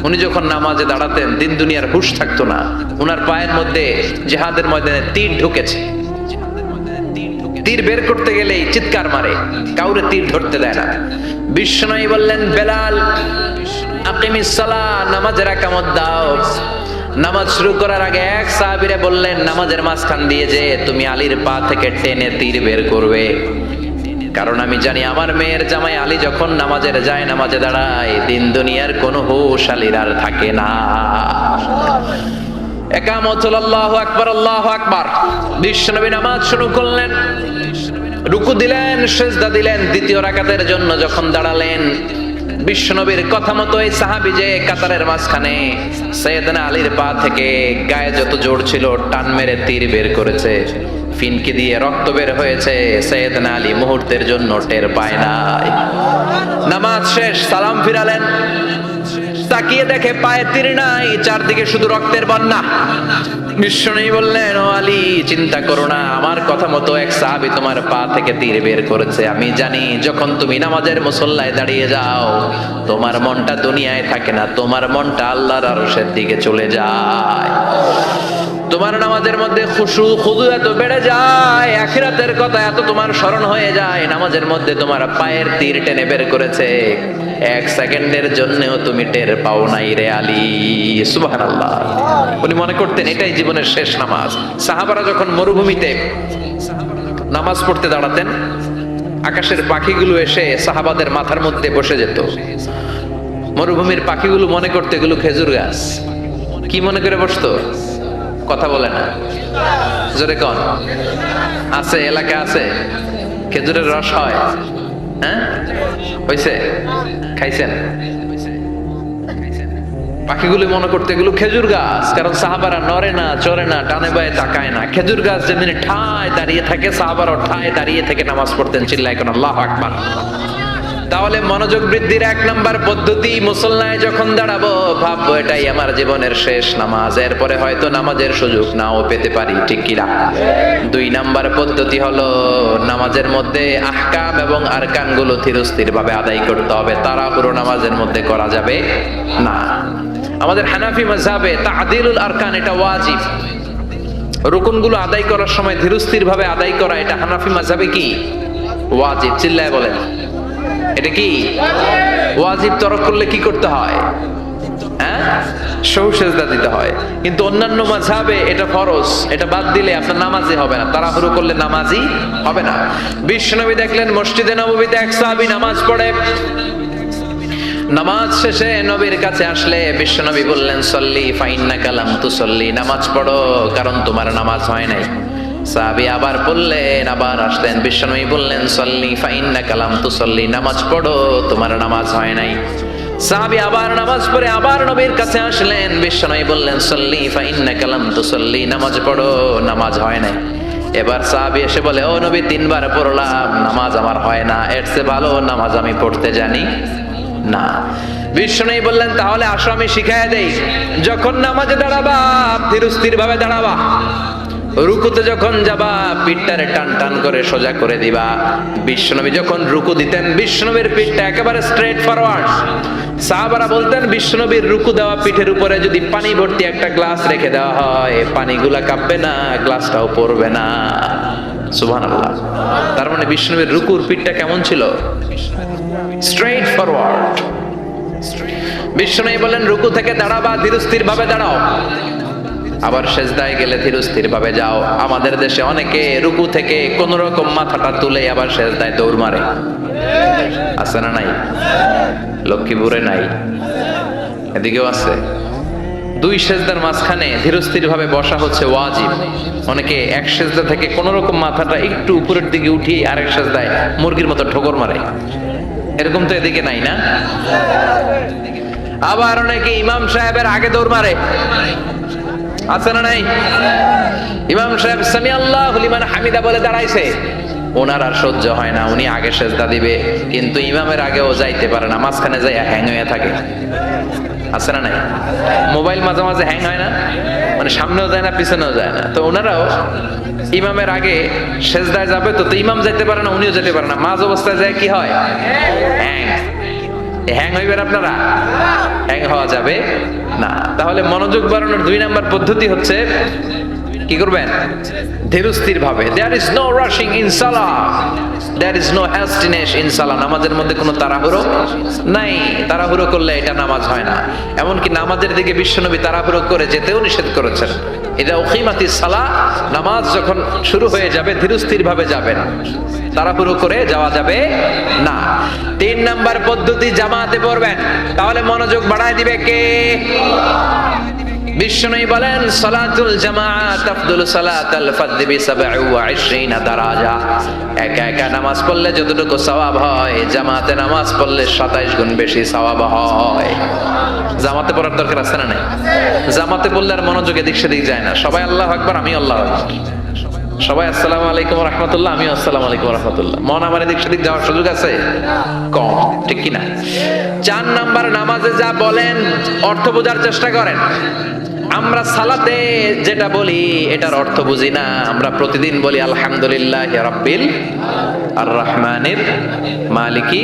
উনি যখন নামাজে দাঁড়াতেন দিন দুনিয়ার হুঁশ থাকতো না। উনার পায়ের মধ্যে জিহাদের ময়দানে তীর ঢুকেছে। তীর বের করতে গেলেই চিৎকার মারে, কাউরে তীর ধরতে দেয় না। বিশ্বনবী বললেন, বেলাল আকিমিস সালাহ, নামাজের একামত দাও। নামাজ শুরু করার আগে এক সাহাবীরে বললেন, নামাজের মাঝখান দিয়ে যে তুমি আলীর পা থেকে টেনে তীর বের করবে। কারণ আমি জানি আমার মেয়ের জামাই আলী যখন নামাজের যায়, নামাজে দাঁড়ায়, দিন দুনিয়ার কোনো হুঁশ আলীর আর থাকে না। একামত হলো আল্লাহু আকবার, আল্লাহু আকবার। বিশ্বনবী নামাজ শুরু করলেন, রুকু দিলেন, সিজদা দিলেন। দ্বিতীয় রাকাতের জন্য যখন দাঁড়ালেন, বিশ্বনবীর কথা মতো এই সাহাবী যে কাতারের মাঝখানে সাইয়েদনা আলীর পা থেকে গায়ে যত জোর ছিল টান মেরে তীর বের করেছে, ফিনকি দিয়ে রক্ত বের হয়েছে। সাইয়েদনা আলী মুহূর্তের জন্য টের পায় নাই। নামাজ শেষ, সালাম ফিরালেন, তাকিয়ে দেখে পায়ে তীর নাই, চারদিকে শুধু রক্তের বন্যা। বিশ্বনবী বললেন, ও আলী, চিন্তা করো না, আমার কথা মতো এক সাহাবী তোমার পা থেকে তীর বের করেছে। আমি জানি যখন তুমি নামাজের মুসল্লায় দাঁড়িয়ে যাও, তোমার মনটা দুনিয়ায় থাকে না, তোমার মনটা আল্লাহর আরশের দিকে চলে যায়। তোমার নামাজের মধ্যে খুশু খুদু এত বেড়ে যায়, আখিরাতের কথা এত তোমার স্মরণ হয়ে যায়, নামাজের মধ্যে তোমার পায়ের তীর টেনে বের করেছে, এক সেকেন্ডের জন্যও তুমি টের পাও নাই রে আলী। সুবহানাল্লাহ। উনি মনে করতেন এটাই জীবনের শেষ নামাজ। সাহাবারা যখন মরুভূমিতে নামাজ পড়তে দাঁড়াতেন, আকাশের পাখিগুলো এসে সাহাবাদের মাথার মধ্যে বসে যেত। মরুভূমির পাখিগুলো মনে করতে এগুলো খেজুর গাছ। কি মনে করে বসতো? কথা বলে না, জোরে কন। আছে, এলাকা আছে খেজুরের রস হয়? হ্যাঁ, হয়েছে? খাইছেন? পাখিগুলো মনে করতে এগুলো খেজুর গাছ, কারণ সাহাবারা নড়ে না, চড়ে না, ডানে বায়ে তাকায় না। খেজুর গাছ যেদিন ঠায় দাঁড়িয়ে থাকে, সাহাবারা ঠায় দাঁড়িয়ে থেকে নামাজ পড়তেন। চিল্লায় কোন আল্লাহু আকবার। তাহলে মনোযোগ বৃদ্ধির এক নাম্বার পদ্ধতি, মুসল্লায় যখন দাঁড়াবো ভাববো এটাই আমার জীবনের শেষ নামাজ, এরপরে হয়তো নামাজের সুযোগ নাও পেতে পারি, ঠিক কিনা? দুই নাম্বার পদ্ধতি হলো নামাজের মধ্যে আহকাম এবং আরকান গুলো ধীরস্থির ভাবে আদায় করতে হবে, তাড়াহুড়ো নামাজের মধ্যে করা যাবে না। আমাদের হানাফি মাযহাবে তা'দিলুল আরকান এটা ওয়াজিব। রুকুনগুলো আদায় করার সময় ধীরস্থির ভাবে আদায় করা, এটা হানাফি মাযহাবে কি ওয়াজিব। চিল্লায় বলেন, এটা কি ওয়াজিব? তরক করলে কি করতে হয়? হ্যাঁ, সহু সেজদা দিতে হয়। কিন্তু অন্যান্য মাযহাবে এটা ফরজ, এটা বাদ দিলে আপনার নামাজি হবে না, তাড়াহুড়ো করলে নামাজি হবে না। বিশ্বনবী দেখলেন মসজিদে নববীতে এক সাহাবী নামাজ পড়ে। নামাজ শেষে নবীর কাছে আসলে বিশ্বনবী বললেন, সল্লি ফাইন্নাকা লাম তুসল্লি, নামাজ পড়ো কারণ তোমার নামাজ হয় নাই। সাহাবী আবার বললেন, আবার আসলেন, বিশ্বনবী বললেন, সল্লি ফাইন্নাকা লাম তুসল্লি, নামাজ পড়ো তোমার নামাজ হয় নাই। সাহাবী আবার নামাজ পড়ে আবার নবীর কাছে আসলেন, বিশ্বনবী বললেন, সল্লি ফাইন্নাকা লাম তুসল্লি, নামাজ পড়ো নামাজ হয় নাই। এবার সাহাবী এসে বলে, ও নবী, তিনবার পড়লাম, নামাজ আমার হয় না, এর চেয়ে ভালো নামাজ আমি পড়তে জানি না। বিশ্বনবী বললেন, তাহলে আসো আমি শিখাইয়া দেই। যখন নামাজে দাঁড়াবা ধীরস্থির ভাবে দাঁড়াবা, রুকুতে যখন যাবা পিঠটারে টান টান করে সোজা করে দিবা। বিশ্বনবী যখন রুকু দিতেন, বিশ্বনবীর পিঠটা একেবারে স্ট্রেট ফরওয়ার্ড। সাহাবারা বলতেন, বিশ্বনবীর রুকু দেওয়া পিঠের উপরে যদি পানি ভর্তি একটা গ্লাস রেখে দেওয়া হয়, পানিগুলা কাঁপবে না, গ্লাসটাও পড়বে না। সুবহানাল্লাহ। তার মানে বিশ্বনবীর রুকুর পিঠটা কেমন ছিল? Straight forward. বিশ্বনবী বলেন, রুকু থেকে দাঁড়াবা, ধীরস্থির ভাবে দাঁড়াও। আবার সেজদায় গেলে ধীরস্থির ভাবে যাও। আমাদের দেশে অনেকে রুকু থেকে কোন রকম মাথাটা তুলে আবার সেজদায় দৌড় মারে, আছে না নাই? লক্ষ্মীপুরে নাই, এদিকেও আছে। দুই সেজদার মাঝখানে ধীরস্থির ভাবে বসা হচ্ছে ওয়াজিব। অনেকে এক সেজদা থেকে কোন রকম মাথাটা একটু উপরের দিকে উঠিয়ে আরেক সেজদায় মুরগির মতো ঠোকর মারে, এরকম তো এদিকে নাই না? আবার অনেকে ইমাম সাহেবের আগে দৌড় মারে, আছে না নাই? ইমাম সাহেব সামি আল্লাহু লিমান হামিদা বলে দাঁড়াইছে, ওনার আর সহ্য হয় না, উনি আগে সেজদা দিবে, কিন্তু ইমামের আগেও যাইতে পারে না, মাঝখানে যাইয়া হ্যাং হয়ে থাকে, আছে না নাই? মোবাইল মাঝে মাঝে হ্যাং হয় না, মানে সামনেও যায় না পিছনেও যায় না। তো ওনারাও ইমামের আগে সেজদায় যাবে, তো ইমাম যাইতে পারে না, উনিও যেতে পারে না, মাঝ অবস্থায় যায় কি হয়? হ্যাং। হ্যাং হইবেন আপনারা? হ্যাং হওয়া যাবে না। তাহলে মনোযোগ বাড়ানোর দুই নাম্বার পদ্ধতি হচ্ছে কি করবেন? ধীরস্থির ভাবে। There is no rushing in সালাহ, there is no hastiness in সালাহ। নামাজের মধ্যে কোনো তাড়াহুড়ো নাই। তাড়াহুড়ো করলে এটা নামাজ হয় না। এমনকি নামাজের দিকে বিশ্বনবী তাড়াহুড়ো করে যেতেও নিষেধ করেছেন। ইদা উকিমাতিস সালাহ, নামাজ যখন শুরু হয়ে যাবে ধীরস্থির ভাবে যাবেন, তাড়াহুড়ো করে যাওয়া যাবে না। 3 নাম্বার পদ্ধতি, জামাতে পড়বেন, তাহলে মনোযোগ বাড়ায় দিবে কে? বিষ্ণুই বলেন সালাতুল জামাআত আফদলু সালাতাল ফারদি বি27 দারাজা। একা একা নামাজ পড়লে যতটুকু সওয়াব হয়, জামাতে নামাজ পড়লে 27 গুণ বেশি সওয়াব হয়। জামাতে পড়ার দরকার আছে না নাই? জামাতে পড়লে আর মনোযোগ এদিক সেদিক যায় না। সবাই আল্লাহু আকবার, আমি আল্লাহু আকবার, সবাই আসসালামু আলাইকুম রাহমাতুল্লাহ, আমি আসসালামু আলাইকুম রাহমাতুল্লাহ। মন আমার এদিক সেদিক যাওয়ার সুযোগ আছে? কম, ঠিক কি না? 4 নাম্বার, নামাজে যা বলেন অর্থ বোঝার চেষ্টা করেন। আমরা সালাতে যেটা বলি এটার অর্থ বুঝি না। আমরা প্রতিদিন বলি আলহামদুলিল্লাহি রাব্বিল আর রহমানির মালিকি,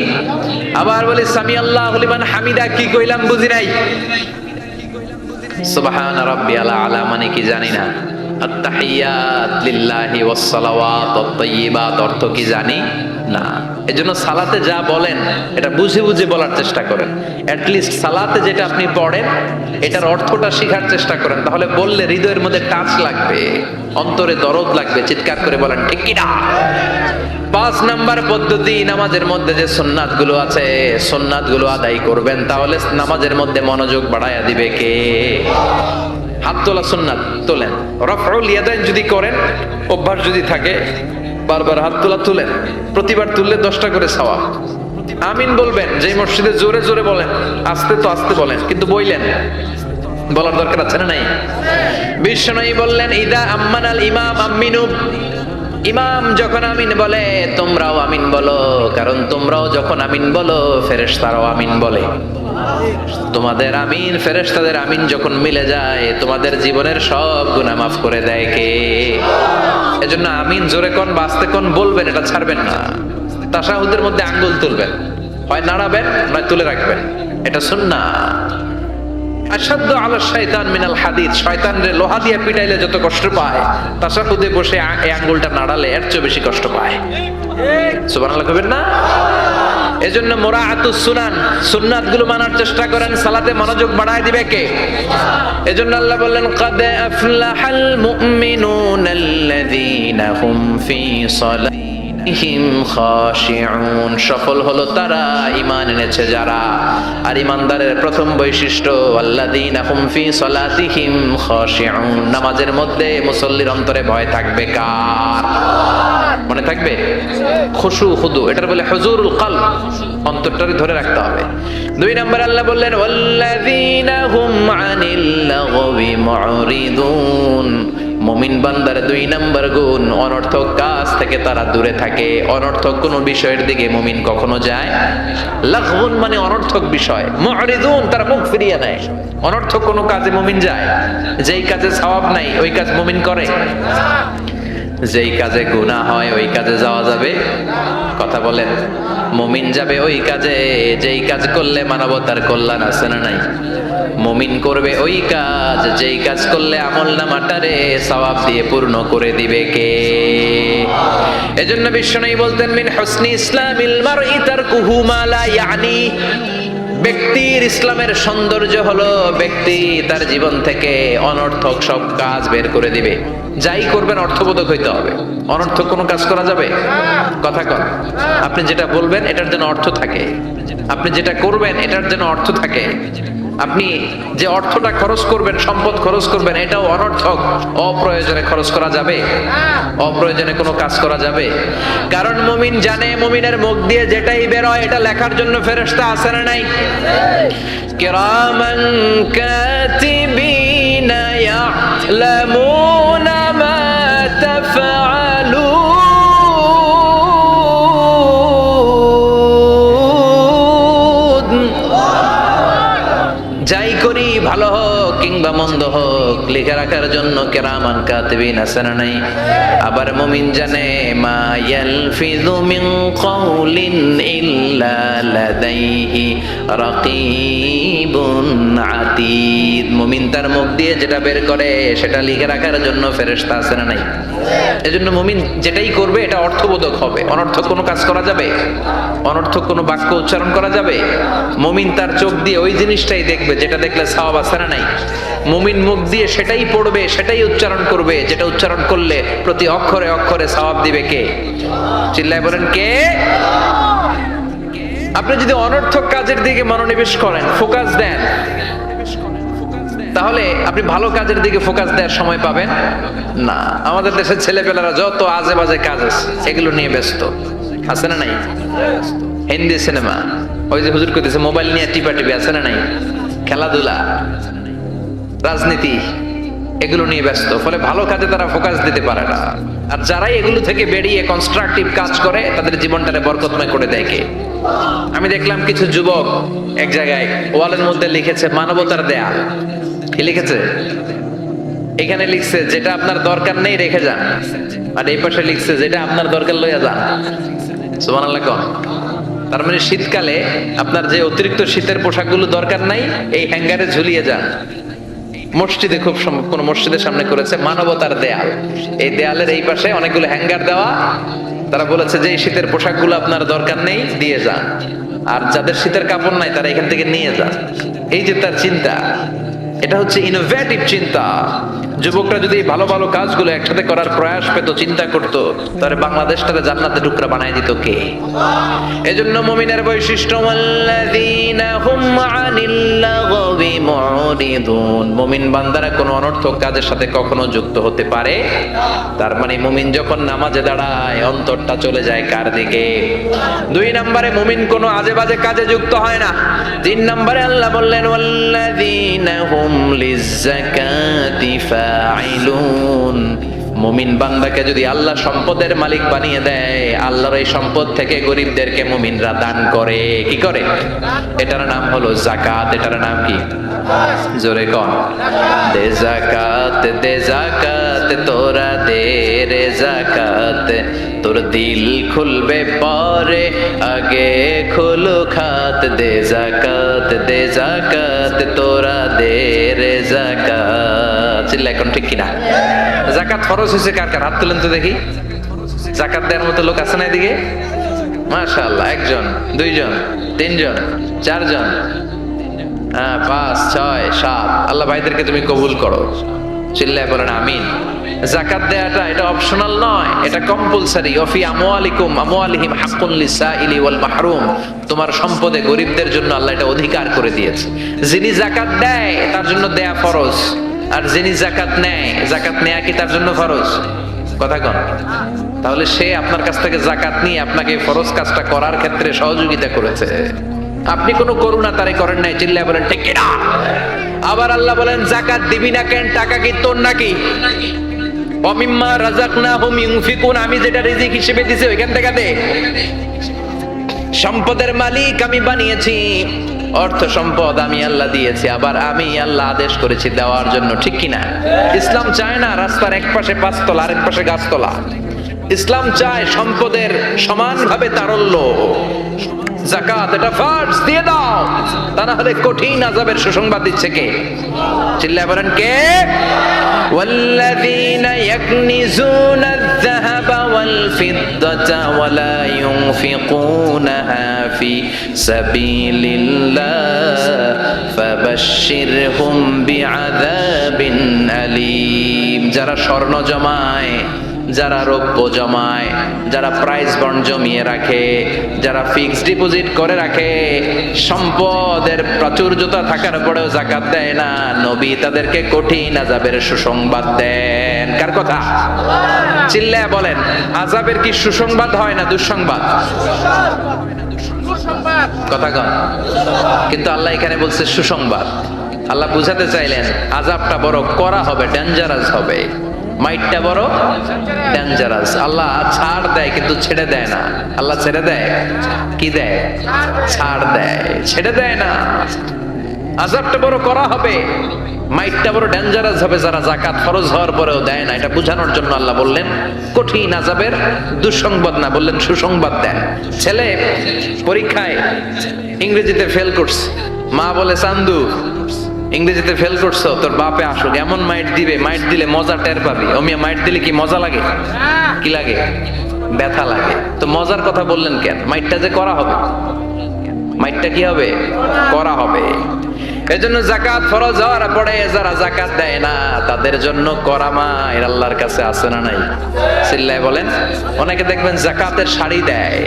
আবার বলি সামি আল্লাহু লিমান হামিদা, কি কইলাম বুঝি নাই। সুবহান রাব্বিয়াল আলা মানে কি জানি না। আত-তাহিয়াত লিল্লাহি ওয়াস সালাওয়াত ওয়াত তাইয়্যিবাত অর্থ কি জানি না। এজন্য সালাতে যা বলেন এটা বুঝে বুঝে বলার চেষ্টা করেন। অ্যাট লিস্ট সালাতে যেটা আপনি পড়েন এটার অর্থটা শেখার চেষ্টা করেন, তাহলে বললে হৃদয়ের মধ্যে টাচ লাগবে, অন্তরে দরদ লাগবে, চিৎকার করে বলেন ঠিক কি না। 5 নাম্বার পদ্ধতি, নামাজের মধ্যে যে সুন্নাত গুলো আছে সুন্নাত গুলো আদায় করবেন, তাহলে নামাজের মধ্যে মনোযোগ বাড়ায়া দিবে কে? হাত তোলা সুন্নাত তোলেন। রাফউল ইয়াদাইন যদি করেন, অভ্যাস যদি থাকে, বারবার হাত তোলা তুলেন, প্রতিবার তুললে 10টা করে সওয়াব। আমিন বলবেন, যে মসজিদে জোরে জোরে বলেন, আস্তে তো আস্তে বলেন, কিন্তু বইলেন, বলার দরকার আছে না নাই? বিশ্বনবী বললেন ইদা আম্মানাল ইমাম আমিনু, ইমাম যখন আমিন বলে তোমরাও আমিন বলো, কারণ তোমরাও যখন আমিন বলো ফেরেশতারাও আমিন বলে। তোমাদের আমিন ফেরেশতাদের আমিন যখন মিলে যায় তোমাদের জীবনের সব গুনাহ মাফ করে দেয় কে? এজন্য আমিন জোরে কোন বাস্তে কোন বলবেন, এটা ছাড়বেন না। তাশাহুদের মধ্যে আঙ্গুল তুলবেন, হয় নাড়াবেন নয় তুলে রাখবেন, এটা সুন্নাহ। আশাদ্দু আলা শাইতান মিনাল হাদিদ, শয়তান রে লোহা দিয়ে পিটাইলে যত কষ্ট পায়, তাশাহুদে বসে এই আঙ্গুলটা নাড়ালে এর চেয়ে বেশি কষ্ট পায়। সুবহানাল্লাহ কইবেন না? এজন্য মুরাআতুস সুনান, সুন্নাত গুলো মানার চেষ্টা করেন, সালাতে মনোযোগ বাড়ায় দিবে কে? এজন্য আল্লাহ বললেন কাদ আফলাহাল মুমিনুনাল্লাযীনা হুম ফি সালাতিহিম খাশিউন, সফল হলো তারা ঈমান এনেছে যারা। আর ঈমানদারের প্রথম বৈশিষ্ট্য আল্লাযীনা হুম ফি সালাতিহিম খাশিউন, নামাজের মধ্যে মুসল্লির অন্তরে ভয় থাকবে কার? মনে থাকবে? খুশু খুদু, এটার বলে হুজুরুল কলব, অন্তরটারে ধরে রাখতে হবে। 2 নম্বর আল্লাহ বললেন ওয়াল্লাযীনা হুম আনিল লাগবি মুরিদুন, মুমিন বান্দার 2 নম্বর গুণ অনর্থক কাজ থেকে তারা দূরে থাকে। অনর্থক কোনো বিষয়ের দিকে মুমিন কখনো যায়, লাগবুন মানে অনর্থক বিষয়, মুরিদুন তারা মুখ ফিরিয়ে নেয়। অনর্থক কোনো কাজে মুমিন যায়, যেই কাজে সওয়াব নাই ওই কাজ মুমিন করে, যেই কাজে গুনাহ হয় ওই কাজে যাওয়া যাবে? কথা বলেন। মুমিন যাবে ওই কাজে যেই কাজ করলে মানবতার কল্যাণ আছে না নাই? মুমিন করবে ওই কাজ যেই কাজ করলে আমলনামাটারে সওয়াব দিয়ে পূর্ণ করে দিবে কে? এজন্য বিশ্বনবী বলতেন মিন হুসনি ইসলামিল মারই তারকুহু মা লা ইয়ানি, ব্যক্তির ইসলামের সৌন্দর্য হলো ব্যক্তি তার জীবন থেকে অনর্থক সব কাজ বের করে দিবে। যাই করবেন অর্থবোধক হইতে হবে। অনর্থক কোনো কাজ করা যাবে? কথা কন। আপনি যেটা বলবেন এটার জন্য অর্থ থাকে, আপনি যেটা করবেন এটার জন্য অর্থ থাকে। আপনি যে অর্থটা খরচ করবেন, সম্পদ খরচ করবেন, এটাও অনর্থক, অপ্রয়োজনে খরচ করা যাবে? অপ্রয়োজনে কোনো কাজ করা যাবে? কারণ মুমিন জানে মুমিনের মুখ দিয়ে যেটাই বের হয় এটা লেখার জন্য ফেরেশতা আছে না নাই? কিরামান কাতিবিনা ইয়ালামুনা মা তাফআলুন, যাই করি ভালো হোক কিংবা মন্দ হোক লিখে রাখার জন্য কিরামান কাতিবিন আছে না নাই? আবার মুমিন জানে মা ইয়ালফিযু মিন কাউলিন ইল্লা লাদাইহি রাকীবুন আতীদ। মুমিন তার মুখ দিয়ে যেটা বের করে সেটা লিখে রাখার জন্য ফেরেশতা আছে না নাই? এজন্য মুমিন যেটাই করবে এটা অর্থবোধক হবে। অনর্থক কোনো কাজ করা যাবে? অনর্থক কোনো বাক্য উচ্চারণ করা যাবে? মুমিন তার চোখ দিয়ে ওই জিনিসটাই দেখবে যেটা দেখলে সওয়াব আছে না নাই? মুমিন মুখ দিয়ে সেটাই পড়বে, সেটাই উচ্চারণ করবে যেটা উচ্চারণ করলে প্রতি অক্ষরে অক্ষরে সওয়াব দিবে কে? চিল্লায় বলেন কে? আপনি যদি অনর্থক কাজের দিকে মনোনিবেশ করেন, ফোকাস দেন, তাহলে আপনি ভালো কাজের দিকে ফোকাস দেওয়ার সময় পাবেন না। আমাদের দেশের ছেলেপেলারা যত আজে বাজে কাজ আছে এগুলো নিয়ে ব্যস্ত আছে না নাই? হিন্দি সিনেমা, ওই যে হুজুর কইতেছে মোবাইল নিয়ে টিপা টিপি আছে না নাই? খেলাধুলা, রাজনীতি, এগুলো নিয়ে ব্যস্ত, ফলে ভালো কাজে তারা ফোকাস দিতে পারে না। আর যারাই এগুলো থেকে বেরিয়ে কনস্ট্রাকটিভ কাজ করে তাদের জীবনটারে বরকতময় করে দেয় কে? আমি দেখলাম কিছু যুবক এক জায়গায় ওয়ালের মধ্যে লিখেছে মানবতার দেয়াল। কি লিখেছে? এখানে লিখছে যেটা আপনার দরকার নেই রেখে যান, আর এই পাশে লিখছে যেটা আপনার দরকার লইয়া যান। সুবহানাল্লাহ কোন? তার মানে শীতকালে আপনার যে অতিরিক্ত শীতের পোশাকগুলো দরকার নাই এই হ্যাঙ্গারে ঝুলিয়ে যান। মসজিদে খুব কোন মসজিদের সামনে করেছে মানবতার দেয়াল। এই দেয়ালের এই পাশে অনেকগুলো হ্যাঙ্গার দেওয়া। তারা বলেছে যে এই শীতের পোশাকগুলো আপনার দরকার নেই দিয়ে যান, আর যাদের শীতের কাপড় নাই তারা এখান থেকে নিয়ে যান। এই যে তার চিন্তা, এটা হচ্ছে ইনোভেটিভ চিন্তা। যুবকরা যদি ভালো ভালো কাজগুলো একসাথে করার প্রয়াস পেত, চিন্তা করতো, তাহলে বাংলাদেশটাকে জান্নাতের টুকরা বানায় দিত কে? এজন্য মুমিনের বৈশিষ্ট্য ওয়াল্লাযীনা হুম আনিল লাগবি মুরিদুন। মুমিন বান্দারা কোনো অনর্থক কাজের সাথে কখনো যুক্ত হতে পারে। তার মানে মুমিন যখন নামাজে দাঁড়ায় অন্তরটা চলে যায় কার দিকে? 2 নম্বরে মুমিন কোনো আজে বাজে কাজে যুক্ত হয় না। 3 নম্বরে আল্লাহ বললেন ওয়াল্লাযীনা হুম লিয-যাকাতি ফাইলুন। মুমিন বান্দাকে যদি আল্লাহ সম্পদের মালিক বানিয়ে দেয়, আল্লাহর এই সম্পদ থেকে গরিবদেরকে মুমিনরা দান করে। কি করে? এটার নাম হলো যাকাত। এটার নাম কি? জোরে কন। দে যাকাত তোরা দে রে যাকাত, তোর দিল খুলবে পরে আগে খুলো খাত। দে যাকাত তোরা দে রে যাকাত। চিল্লা এখন ঠিক কিনা? যাকাত ফরজ হয়েছে কার কার? হাত তুলেন তো দেখি। যাকাত দেওয়ার মতো লোক আছে না এদিকে? মাশাআল্লাহ। 1 জন, 2 জন, 3 জন, 4 জন, 5, 6, 7। আল্লাহ ভাইদেরকে তুমি কবুল করো। চিল্লায় বলেন আমিন। যাকাত দেয়াটা এটা অপশনাল নয়, এটা কম্পালসারি। ওয়াফি আমওয়ালিহিম হাক্কুন লিসাইলি ওয়াল মাহরুম। তোমার সম্পদে গরিবদের জন্য আল্লাহ এটা অধিকার করে দিয়েছে। যিনি যাকাত দেয় তার জন্য দেয়া ফরজ, আর যিনি যাকাত নেয়, যাকাত নেয়া কি তার জন্য ফরজ? কথা কন। তাহলে সে আপনার কাছ থেকে যাকাত নিয়ে আপনাকে ফরজ কাজটা করার ক্ষেত্রে সহযোগিতা করেছে। আপনি কোনো করুণা তারে করেন নাই। চিল্লায় বলেন ঠিক কিনা? আবার আল্লাহ বলেন যাকাত দিবি না কেন? টাকা কি তোর নাকি? ওয়ামিম্মা রাযাকনাহুম ইউনফিকুন। আমি যেটা রিজিক হিসেবে দিছি ওইখান থেকে দে। সম্পদের মালিক আমি বানিয়েছি, অর্থ সম্পদ আমি আল্লাহ দিয়েছি, আবার আমি আল্লাহ আদেশ করেছি দেওয়ার জন্য। ঠিক কিনা? ইসলাম চায় না রাস্তার এক পাশে 5 তলা আর এক পাশে গাছতলা। ইসলাম চায় সম্পদের সমানভাবে তারল্য। যাকাত এটা ফার্জ, দিয়ে দাও, তা না হলে কঠিন আযাবের সুসংবাদ দিচ্ছে কে? চিল্লায় বলেন কে? والذين يكنزون الذهب والفضة ولا ينفقونها في سبيل الله فبشرهم بعذاب أليم। যারা স্বর্ণ জমায়, যারা রৌপ্য জমায়, যারা প্রাইজ বন্ড জমিয়ে রাখে, যারা ফিক্সড ডিপোজিট করে রাখে, সম্পদের প্রাচুর্যতা থাকার পরেও যাকাত দেয় না, নবী তাদেরকে কঠিন আযাবের সুসংবাদ দেন। কার কথা? চিল্লায়া বলেন। আযাবের কি সুসংবাদ হয় না দুঃসংবাদ? কথা কন। কিন্তু আল্লাহ এখানে বলছে সুসংবাদ। আল্লাহ বুঝাতে চাইলেন আযাবটা বড় করা হবে, ডেঞ্জারাস হবে। মাইটটা বড় ডেঞ্জারাস। আল্লাহ ছাড় দেয় কিন্তু ছেড়ে দেয় না। আল্লাহ ছেড়ে দেয় কি দেয়? ছাড় দেয়, ছেড়ে দেয় না। আযাবটা বড় করা হবে, মাইটটা বড় ডেঞ্জারাস হবে যারা যাকাত ফরজ হওয়ার পরেও দেয় না। এটা বোঝানোর জন্য আল্লাহ বললেন কঠিন আযাবের দুঃসংবাদ না, বললেন সুসংবাদ দেন। ছেলে পরীক্ষায় ইংরেজিতে ফেল করছে, মা বলে চান্দু ইংরেজিতে ফেল করছো, তোর বাপে আসুক, এমন মাইট দিবে, মাইট দিলে মজা টের পাবি। অমিয়া মাইট দিলে কি মজা লাগে? কি লাগে? ব্যথা লাগে। তো মজার কথা বললেন কেন? মাইটটা যে করা হবে, মাইটটা কি হবে? করা হবে। এজন্য যাকাত ফরজ হওয়ার পরে যারা যাকাত দেয় না তাদের জন্য করা মাইর আল্লাহর কাছে আছে না নাই? চিল্লায় বলেন। অনেকে দেখবেন যাকাতের শাড়ি দেয়,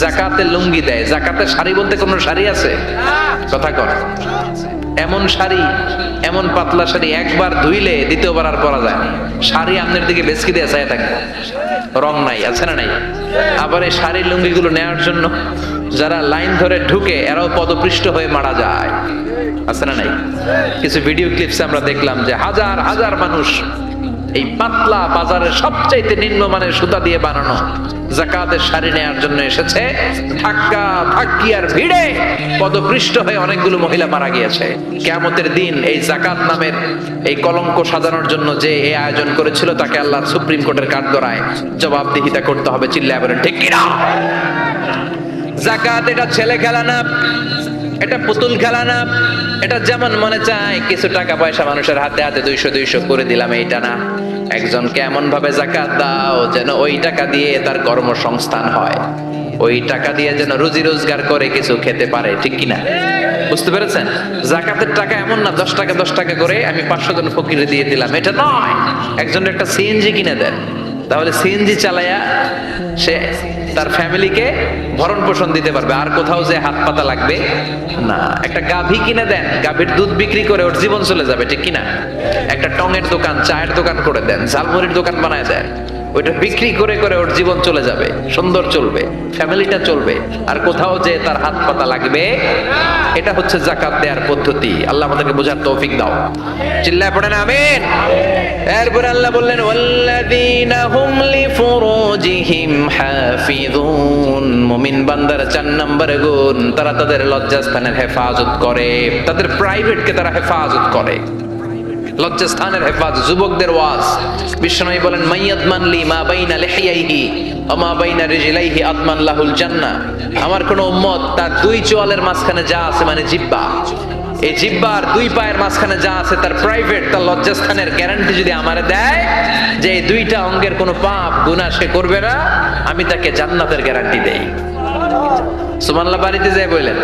যাকাতের লুঙ্গি দেয়। যাকাতের শাড়ি বলতে কোনো শাড়ি আছে? কথা কর। এমন শাড়ি, এমন পাতলা শাড়ি একবার ধুইলে দ্বিতীয়বার আর পরা যায় না। শাড়ি আপনার দিকে বেচকি দিয়ে চাই থাকে, রং নাই, আছে না নাই? আবার এই শাড়ি লুঙ্গিগুলো নেওয়ার জন্য যারা লাইন ধরে ঢুকে এরাও পদপৃষ্ঠ হয়ে মারা যায়, আছে না নাই? কিছু ভিডিও ক্লিপসে আমরা দেখলাম যে হাজার হাজার মানুষ এই পাতলা বাজারের সবচাইতে নিম্নমানের সুতা দিয়ে বানানো যাকাতের শাড়ি নেয়ার জন্য এসেছে, ধাক্কা ধাক্কি আর ভিড়ে পদপৃষ্ঠ হয়ে অনেকগুলো মহিলা মারা গিয়েছে। কিয়ামতের দিন এই যাকাত নামের এই কলঙ্ক সাজানোর জন্য যে এই আয়োজন করেছিল তাকে আল্লাহর সুপ্রিম কোর্টের কাঠগড়ায় জবাবদিহিতা করতে হবে। চিল্লায় বলেন ঠিক কিনা? যাকাত এটা ছেলে খেলা না, এটা পুতুল খেলা না, এটা যেমন মনে চায় কিছু টাকা পয়সা মানুষের হাতে হাতে 200 করে দিলাম, এইটা না। একজনকে এমন ভাবে যাকাত দাও যেন ওই টাকা দিয়ে তার কর্মসংস্থান হয়, ওই টাকা দিয়ে যেন রুজি রোজগার করে কিছু খেতে পারে। ঠিক কিনা? বুঝতে পেরেছেন? যাকাতের টাকা এমন না 10 টাকা করে আমি 500 জন ফকিরে দিয়ে দিলাম, এটা নয়। একজনের একটা সিএনজি কিনে দেন, তাহলে সিএনজি চালায়া সে তার ফ্যামিলিকে ভরণ পোষণ দিতে পারবে, আর কোথাও যে হাত পাতা লাগবে না। একটা গাভী কিনে দেন, গাভীর দুধ বিক্রি করে ওর জীবন চলে যাবে। ঠিক কিনা? একটা টঙের দোকান, চায়ের দোকান করে দেন, ঝালমুড়ির দোকান বানায় দেন, ওইটা বিক্রি করে করে ওর জীবন চলে যাবে, সুন্দর চলবে, ফ্যামিলিটা চলবে, আর কোথাও যে তার হাত পাতা লাগবে। এটা হচ্ছে যাকাত দেওয়ার পদ্ধতি। আল্লাহ আমাদেরকে বোঝার তৌফিক দাও। চিল্লায় পড়েন আমিন। এরপর আল্লাহ বললেন ওয়াল্লাযীনা হুম লিফুরুজিহিম হাফিযুন। মুমিন বান্দার 4 নম্বর গুণ, তারা তাদের লজ্জাস্থানের হেফাজত করে, তাদের প্রাইভেটকে তারা হেফাজত করে। লজ্জাস্থানের হেফাজত, যুবকদের ওয়াজ। বিশ্বনবী বলেন মাইয়াদমান লি মা বাইনা লিহিয়াইহি ওয়া মা বাইনা রিজলাইহি আদমান লাহুল জান্নাহ। আমার কোন উম্মত তার 2 চোয়ালের মাঝখানে যা আছে, মানে জিহ্বা, এই জিহ্বার 2 পায়ের মাঝখানে যা আছে তার প্রাইভেট, তার লজ্জাস্থানের গ্যারান্টি যদি আমারে দেয় যে এই 2টা অঙ্গের কোনো পাপ গুনাহ সে করবে না, আমি তাকে জান্নাতের গ্যারান্টি দেই। সুবহানাল্লাহ। বাড়িতে যাই বললেন।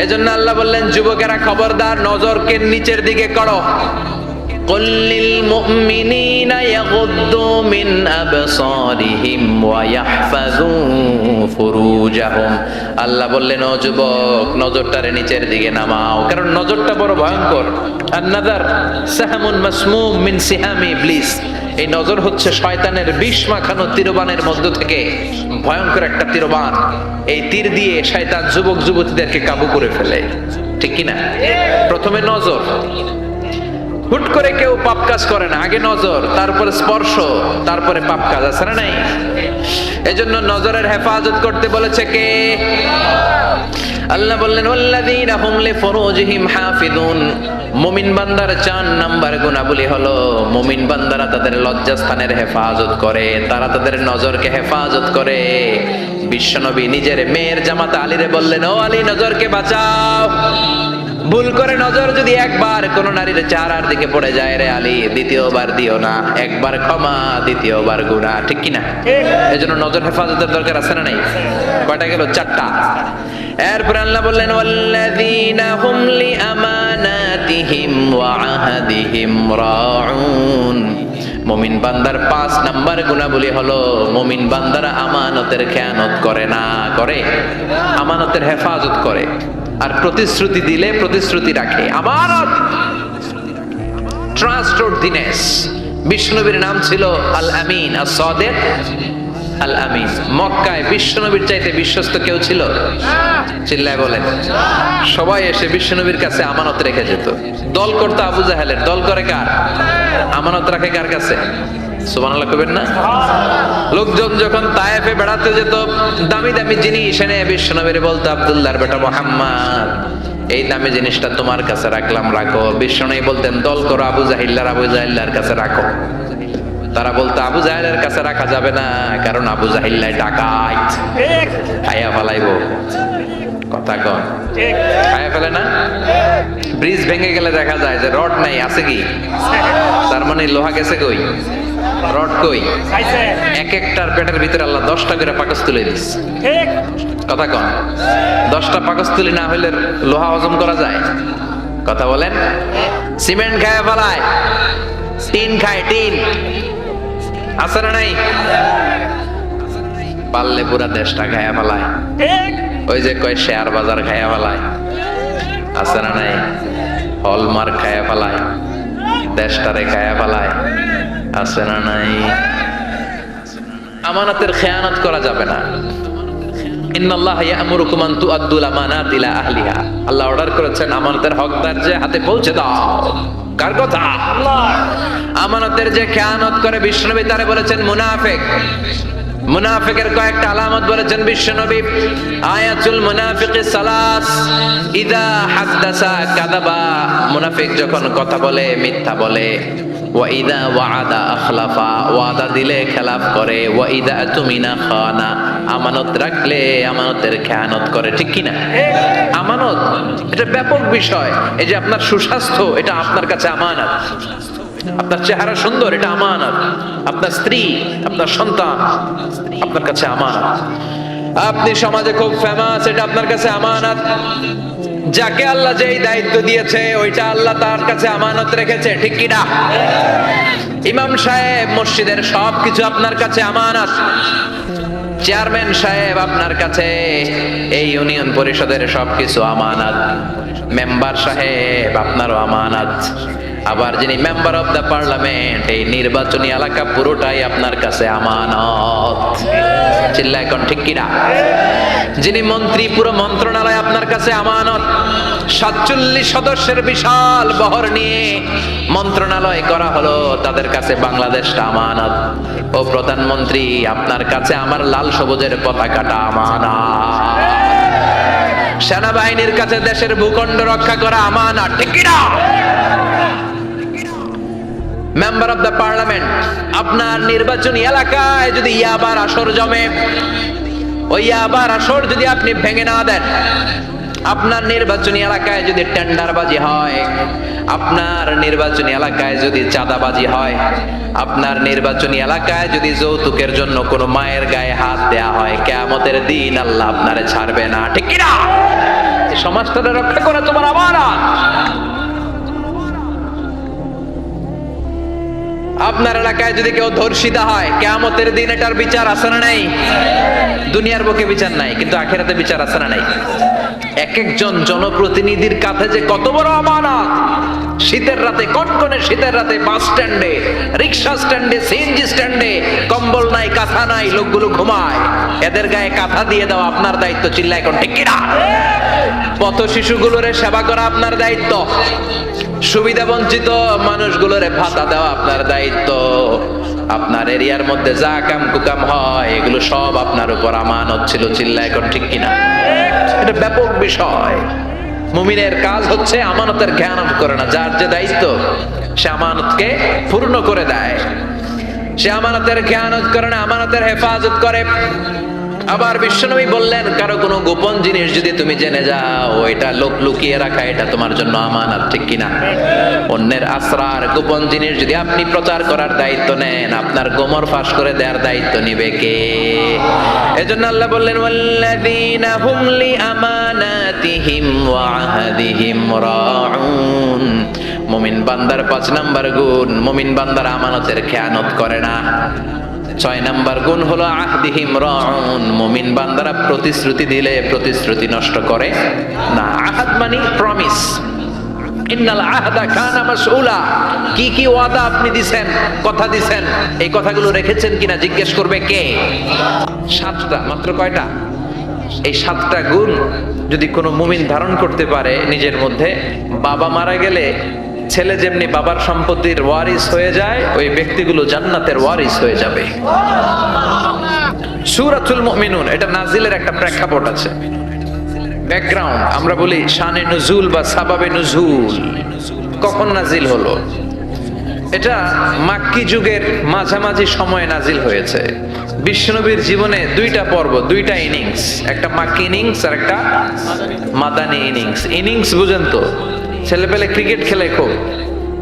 এজন্য আল্লাহ বললেন যুবকেরা খবরদার, নজরকে নিচের দিকে করো। কুল লিল মুমিনিনা ইয়াগুদ্দু মিন আবসারিহিম ওয়া ইয়াহফাযু ফুরুজাহুম। আল্লাহ বললেন ও যুবক, নজরটারে নিচের দিকে নামাও, কারণ নজরটা বড় ভয়ঙ্কর। আন-নাযার সাহমুন মাসমুম মিন সিহামি ইবলিস। এই নজর হচ্ছে শয়তানের বিষ মাখানো তীরবানের মধ্য থেকে ভয়ঙ্কর একটা তীরবান। এই তীর দিয়ে শয়তান যুবক যুবতীদেরকে কাবু করে ফেলে। ঠিক কিনা? প্রথমে নজর, হুট করে কেউ পাপ কাজ করে না, আগে নজর, তারপরে স্পর্শ, তারপরে পাপ কাজ, আছে না নাই? এজন্য নজরের হেফাজত করতে বলেছে কে? আল্লাহ বললেন ওয়াল্লাযীনা হুম লিফুরুজিহিম হাফিযুন। মুমিন বান্দার 4 নাম্বার গুণাবলী হলো মুমিন বান্দারা তাদের লজ্জাস্থানের হেফাজত করে, তারা তাদের নজরকে হেফাজত করে। বিশ্বনবী নিজের মেয়ের জামাতা আলীরে বললেন ও আলী, নজরকে বাঁচাও। ভুল করে নজর যদি একবার কোন নারীর চেহারার দিকে পড়ে যায়, রে আলী, দ্বিতীয়বার দিও না। একবার ক্ষমা, দ্বিতীয়বার গুনাহ। ঠিক কিনা? এজন্য নজর হেফাজতের দরকার, আছে না নাই? কয়টা গেল? 4টা। এরপর আল্লাহ বললেন ওয়াল্লাযীনা হুম লিআমানাতিহিম ওয়া আহাদিহিম রাউন। মুমিন বান্দার 5 নাম্বার গুণাবলী হলো মুমিন বান্দারা আমানতের খেয়ানত করে না, করে আমানতের হেফাজত করে, আর প্রতিশ্রুতি দিলে প্রতিশ্রুতি রাখে। আমানত, ট্রাস্টওয়ার্দিনেস। বিশ্বনবীর নাম ছিল আল আমিন, আস-সাদিক, আল আমিন। মক্কায় বিশ্বনবীর চাইতে বিশ্বস্ত কেউ ছিল? চিল্লায় বলেন। সবাই এসে বিশ্বনবীর কাছে আমানত রেখে যেত। দল করতো আবু জাহেলের, দল করে কার? আমানত রাখে কার কাছে? সুবহানাল্লাহ কইবেন না? লোকজন যখন তায়েফে বেড়াতে যেত, দামি দামি জিনিস এনে বিশ্বনবীর বলতো, আব্দুল্লাহর বেটা মুহাম্মদ, এই দামি জিনিসটা তোমার কাছে রাখলাম, রাখো। বিশ্বনবী বলতেন, দল করো আবু জাহিল্লার কাছে রাখো। তারা বলতো, আবু জাহেলের কাছে রাখা যাবে না, কারণ আবু জাহিল্লাই ডাকাত, খাইয়া ফেলাইবো। কথা কন, খাইয়া ফেলে না? ব্রিজ ভেঙে গেলে দেখা যায় যে রড নাই, আছে কি? তার মানে লোহা গেছে কই, রড কই? এক একটার পেটের ভিতরে আল্লাহ 10টা করে পাকস্থলী দিস। কথা কন, 10টা পাকস্থলী না হইলে লোহা হজম করা যায়? কথা বলেন। সিমেন্ট খায় ফেলায়, টিন খায়, টিন আছে না নাই? পারলে পুরা দেশটা খায়া ফেলায়। ওই যে কয় শেয়ার বাজার খায়া ফেলায়, আছে না নাই? হলমার্ক খায়া ফেলায়, দেশটারে খায়া ফেলায়, আছে না নাই? আমানতের খেয়ানত করা যাবে না। ইন্নাল্লাহা ইয়া'মুরুকুম আন তু'আদ্দুল আমানাতি ইলা আহলিহা। আল্লাহ অর্ডার করেছেন আমানতের হকদার যে হাতে পৌঁছে দাও। কার কথা? আল্লাহ। আমানতের যে খেয়ানত করে বিশ্বনবী তারে বলেছেন মুনাফিক। মুনাফিকের কয়েকটা আলামত বলেছেন বিশ্বনবী। আয়াতুল মুনাফিকি সালাস, ইযা হাদাসা কাযাবা, মুনাফিক যখন কথা বলে মিথ্যা বলে। ওয়া ইযা ওয়া'আদা আখলাফা, ওয়াদা দিলে খেলাফ করে। ওয়া ইযা তুমিনা খানা, আমানত রাখলে আমানতের খেয়ানত করে। ঠিক কি না? আমানত এটা ব্যাপক বিষয়। এই যে আপনার সুস্বাস্থ্য, এটা আপনার কাছে আমানত। আপনার চেহারা সুন্দর, এটা আমানত। আপনার স্ত্রী, আপনার সন্তান আপনার কাছে আমানত। আপনি সমাজে খুব ফেমাস, এটা আপনার কাছে আমানত। যাকে আল্লাহ যেই দায়িত্ব দিয়েছে ওইটা আল্লাহ তার কাছে আমানত রেখেছে। ঠিক কি না? ইমাম সাহেব, মসজিদের সবকিছু আপনার কাছে আমানত। চেয়ারম্যান সাহেব আপনার কাছে, এই ইউনিয়ন পরিষদের সবকিছু আমানত। মেম্বার সাহেব আপনারও আমানত। আবার যিনি মেম্বার অফ দ্য পার্লামেন্ট, এই নির্বাচনী এলাকা পুরোটাই আপনার কাছে আমানত। চিল্লায় কোন ঠিক কিনা? যিনি মন্ত্রী, পুরো মন্ত্রণালয় আপনার কাছে আমানত। 47 সদস্যের বিশাল বহর নিয়ে মন্ত্রণালয় করা হলো, তাদের কাছে বাংলাদেশটা আমানত। ও প্রধানমন্ত্রী, আপনার কাছে আমার লাল সবুজের পতাকাটা আমানত। সেনাবাহিনীর কাছে দেশের ভূখণ্ড রক্ষা করা আমানত। ঠিক কিনা? মেম্বার অফ দ্য পার্লামেন্ট, আপনার নির্বাচনী এলাকায় যদি ইয়াবার আসর জমে, ওই ইয়াবার আসর যদি আপনি ভেঙে না দেন, আপনার নির্বাচনী এলাকায় যদি টেন্ডারবাজি হয়, আপনার নির্বাচনী এলাকায় যদি চাঁদাবাজি হয়, আপনার নির্বাচনী এলাকায় যদি যৌতুকের জন্য কোনো মায়ের গায়ে হাত দেয়া হয়, কিয়ামতের দিন আল্লাহ আপনারে ছাড়বে না। ঠিক কি না? সমাজটাকে রক্ষা করা তোমার আমানত। আপনার এলাকায় যদি কেউ ধর্ষিতা হয়, কিয়ামতের দিন এটার বিচার আছে না নাই? দুনিয়ার বুকে বিচার নাই, কিন্তু আখিরাতে বিচার আছে না নাই? এক একজন জনপ্রতিনিধির কাছে যে কত বড় আমানত। শীতের রাতে, কনকনে শীতের রাতে বাস স্ট্যান্ডে, রিক্সা স্ট্যান্ডে, সিএনজি স্ট্যান্ডে কম্বল নাই, কাঁথা নাই, লোকগুলো ঘুমায়, এদের গায়ে কাঁথা দিয়ে দেওয়া আপনার দায়িত্ব। চিল্লায় কোন ঠিক কিনা? পথ শিশুগুলোরে সেবা করা আপনার দায়িত্ব। সুবিধা বঞ্চিত মানুষগুলোরে ভাতা দেওয়া আপনার দায়িত্ব। আপনার এরিয়ার মধ্যে যা কাম কুকাম হয়, এগুলো সব আপনার উপর আমানত ছিল। চিল্লায় এখন ঠিক কিনা? এটা ব্যাপক বিষয়। মুমিনের কাজ হচ্ছে আমানতের খেয়ানত করে না। যার যে দায়িত্ব, সে আমানতকে পূর্ণ করে দেয়। সে আমানতের খেয়ানত করে না, আমানতের হেফাজত করে। আবার বিশ্বনবী বললেন, কারো কোনো গোপন জিনিস যদি তুমি জেনে যাও, এটা লোক লুকিয়ে রাখা, এটা তোমার জন্য আমানত। ঠিক কিনা? অন্যের আসরার, গোপন জিনিস যদি আপনি প্রচার করার দায়িত্ব নেন, আপনার গোমর ফাঁস করে দেওয়ার দায়িত্ব নিবে কে? এজন্য আল্লাহ বললেন, ওয়াল্লাযীনা হুম লিআমানাতিহিম ওয়া আহদিহিম রাউন। মুমিন বান্দার 5 নাম্বার গুণ, মুমিন বান্দার আমানতের খেয়ানত করে না। 6 নাম্বার গুণ হলো আহদিহিম রাউন, মুমিন বান্দারা প্রতিশ্রুতি দিলে প্রতিশ্রুতি নষ্ট করে না। আহাদ মানে প্রমিস। ইন্নাল আহদা কানা মাসউলা, কি কি ওয়াদা আপনি দিবেন, কথা দিবেন, এই কথাগুলো রেখেছেন কিনা জিজ্ঞেস করবে কে? 7টা, মাত্র কয়টা? এই 7টা গুণ যদি কোনো মুমিন ধারণ করতে পারে নিজের মধ্যে, বাবা মারা গেলে ছেলে যেমনি বাবার সম্পত্তির ওয়ারিস হয়ে যায়, ওই ব্যক্তিগুলো জান্নাতের ওয়ারিস হয়ে যাবে। সূরাতুল মুমিনুন এটা নাজিলের একটা প্রেক্ষাপট আছে, ব্যাকগ্রাউন্ড। আমরা বলি শানে নুজুল বা সাবাবে নুজুল, কখন নাজিল হলো? এটা মাক্কি যুগের মাঝামাঝি সময়ে নাজিল হয়েছে। বিশ্বনবীর জীবনে দুইটা পর্ব, দুইটা ইনিংস, একটা মাক্কি ইনিংস আর একটা মাদানী ইনিংস। ইনিংস বুঝেন তো, ছেলেপেলে ক্রিকেট খেলে খুব,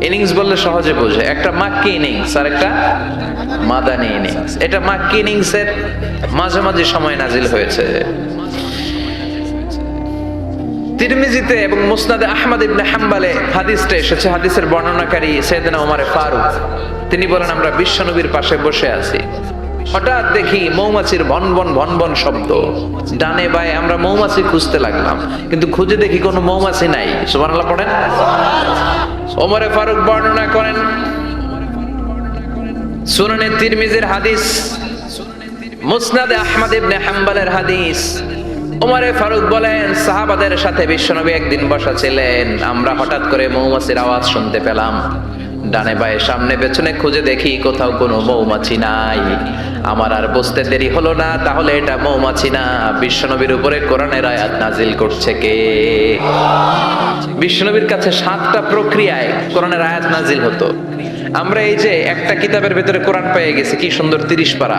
ইনিংস বললে সহজে বোঝে। একটা মাক্কি ইনিংস আর একটা মাদানী ইনিংস। এটা মাক্কি ইনিংসের মাঝামাঝি সময়ে নাজিল হয়েছে। তিরমিজিতে এবং মুসনাদে আহমদ ইবনে হাম্বলে হাদিসটা এসেছে। হাদিসের বর্ণনাকারী সাইয়েদনা ওমর ফারুক, তিনি বলেন আমরা বিশ্বনবীর পাশে বসে আছি, হঠাৎ দেখি মৌমাছির ভনভন ভনভন শব্দ। ডানে বায়ে আমরা মৌমাছি খুঁজতে লাগলাম, কিন্তু খুঁজে দেখি কোনো মৌমাছি নাই। সুবহানাল্লাহ পড়েন। ওমর ফারুক বর্ণনা করেন, সুনানে তিরমিজির হাদিস, মুসনাদে আহমদ ইবনে হাম্বলের হাদিস। ওমরে ফারুক বলেন সাহাবাদের সাথে বিশ্বনবী একদিন বসা ছিলেন, আমরা হঠাৎ করে মৌমাছির আওয়াজ শুনতে পেলাম। ডানে বায়ে সামনে পেছনে খুঁজে দেখি কোথাও কোনো মৌমাছি নাই। আমার আর বুঝতে দেরি হলো না, তাহলে এটা মৌমাছি না, বিশ্বনবীর উপরে কোরআনের আয়াত নাজিল করছে কে? বিশ্বনবীর কাছে 7টা প্রক্রিয়ায় কোরআনের আয়াত নাজিল হতো। আমরা এই যে একটা কিতাবের ভেতরে কোরআন পেয়ে গেছি, কি সুন্দর 30 পারা।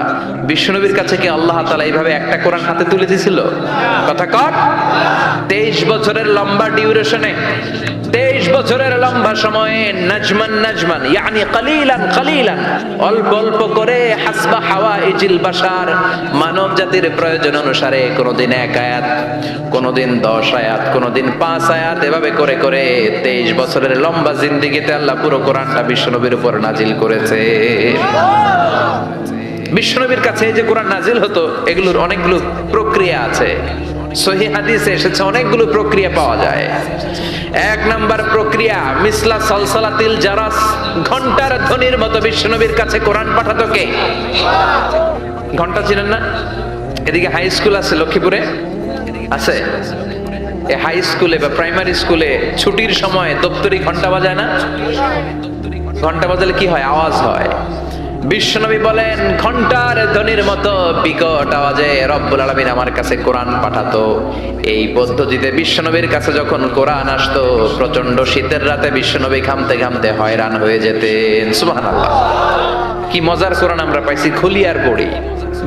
বিশ্বনবীর কাছে কি আল্লাহ তাআলা এইভাবে একটা কোরআন হাতে তুলে দিয়েছিল? কথা কর। 23 বছরের লম্বা ডিউরেশনে, 23 বছরের লম্বা সময়ে নাজমান নাজমান ইয়ানি কালিলান কালিলান, অল্প অল্প করে হাসবা হাওয়াইজিল বাশার, মানব জাতির প্রয়োজন অনুসারে কোনদিন 1 আয়াত, কোনদিন 10 আয়াত, কোনদিন 5 আয়াত, এভাবে করে করে 23 বছরের লম্বা জিন্দেগিতে আল্লাহ পুরো কোরআনটা বিশ্বনবীর উপর নাজিল করেছে। বিশ্বনবীর কাছে যে কোরআন নাজিল হতো, এগুলোর অনেকগুলো প্রক্রিয়া আছে। সহিহ হাদিসে এসেছে অনেকগুলো প্রক্রিয়া পাওয়া যায়। 1 নাম্বার প্রক্রিয়া মিসলা সলসলাতিল জারাস, ঘন্টার ধ্বনির মতো বিশ্বনবীর কাছে কোরআন পাঠাতো কে? ঘন্টা ছিলেন না? এদিকে হাই স্কুল আছে লক্ষ্মীপুরে, আছে? এই হাই স্কুলে বা প্রাইমারি স্কুলে ছুটির সময় দপ্তরি ঘন্টা বাজায় না? ঘন্টা বাজালে কি হয়? আওয়াজ হয়। বিশ্বনবী বলেন ঘন্টার ধ্বনির মতো বিকট আওয়াজে রব্বুল আলামিন আমার কাছে কোরআন পাঠাতো। এই পদ্ধতিতে বিশ্বনবীর কাছে যখন কোরআন আসতো, প্রচন্ড শীতের রাতে বিশ্বনবী ঘামতে ঘামতে হয়রান হয়ে যেতেন। সুবহানাল্লাহ, কি মজার কোরআন আমরা পাইছি, খুলি আর পড়ি।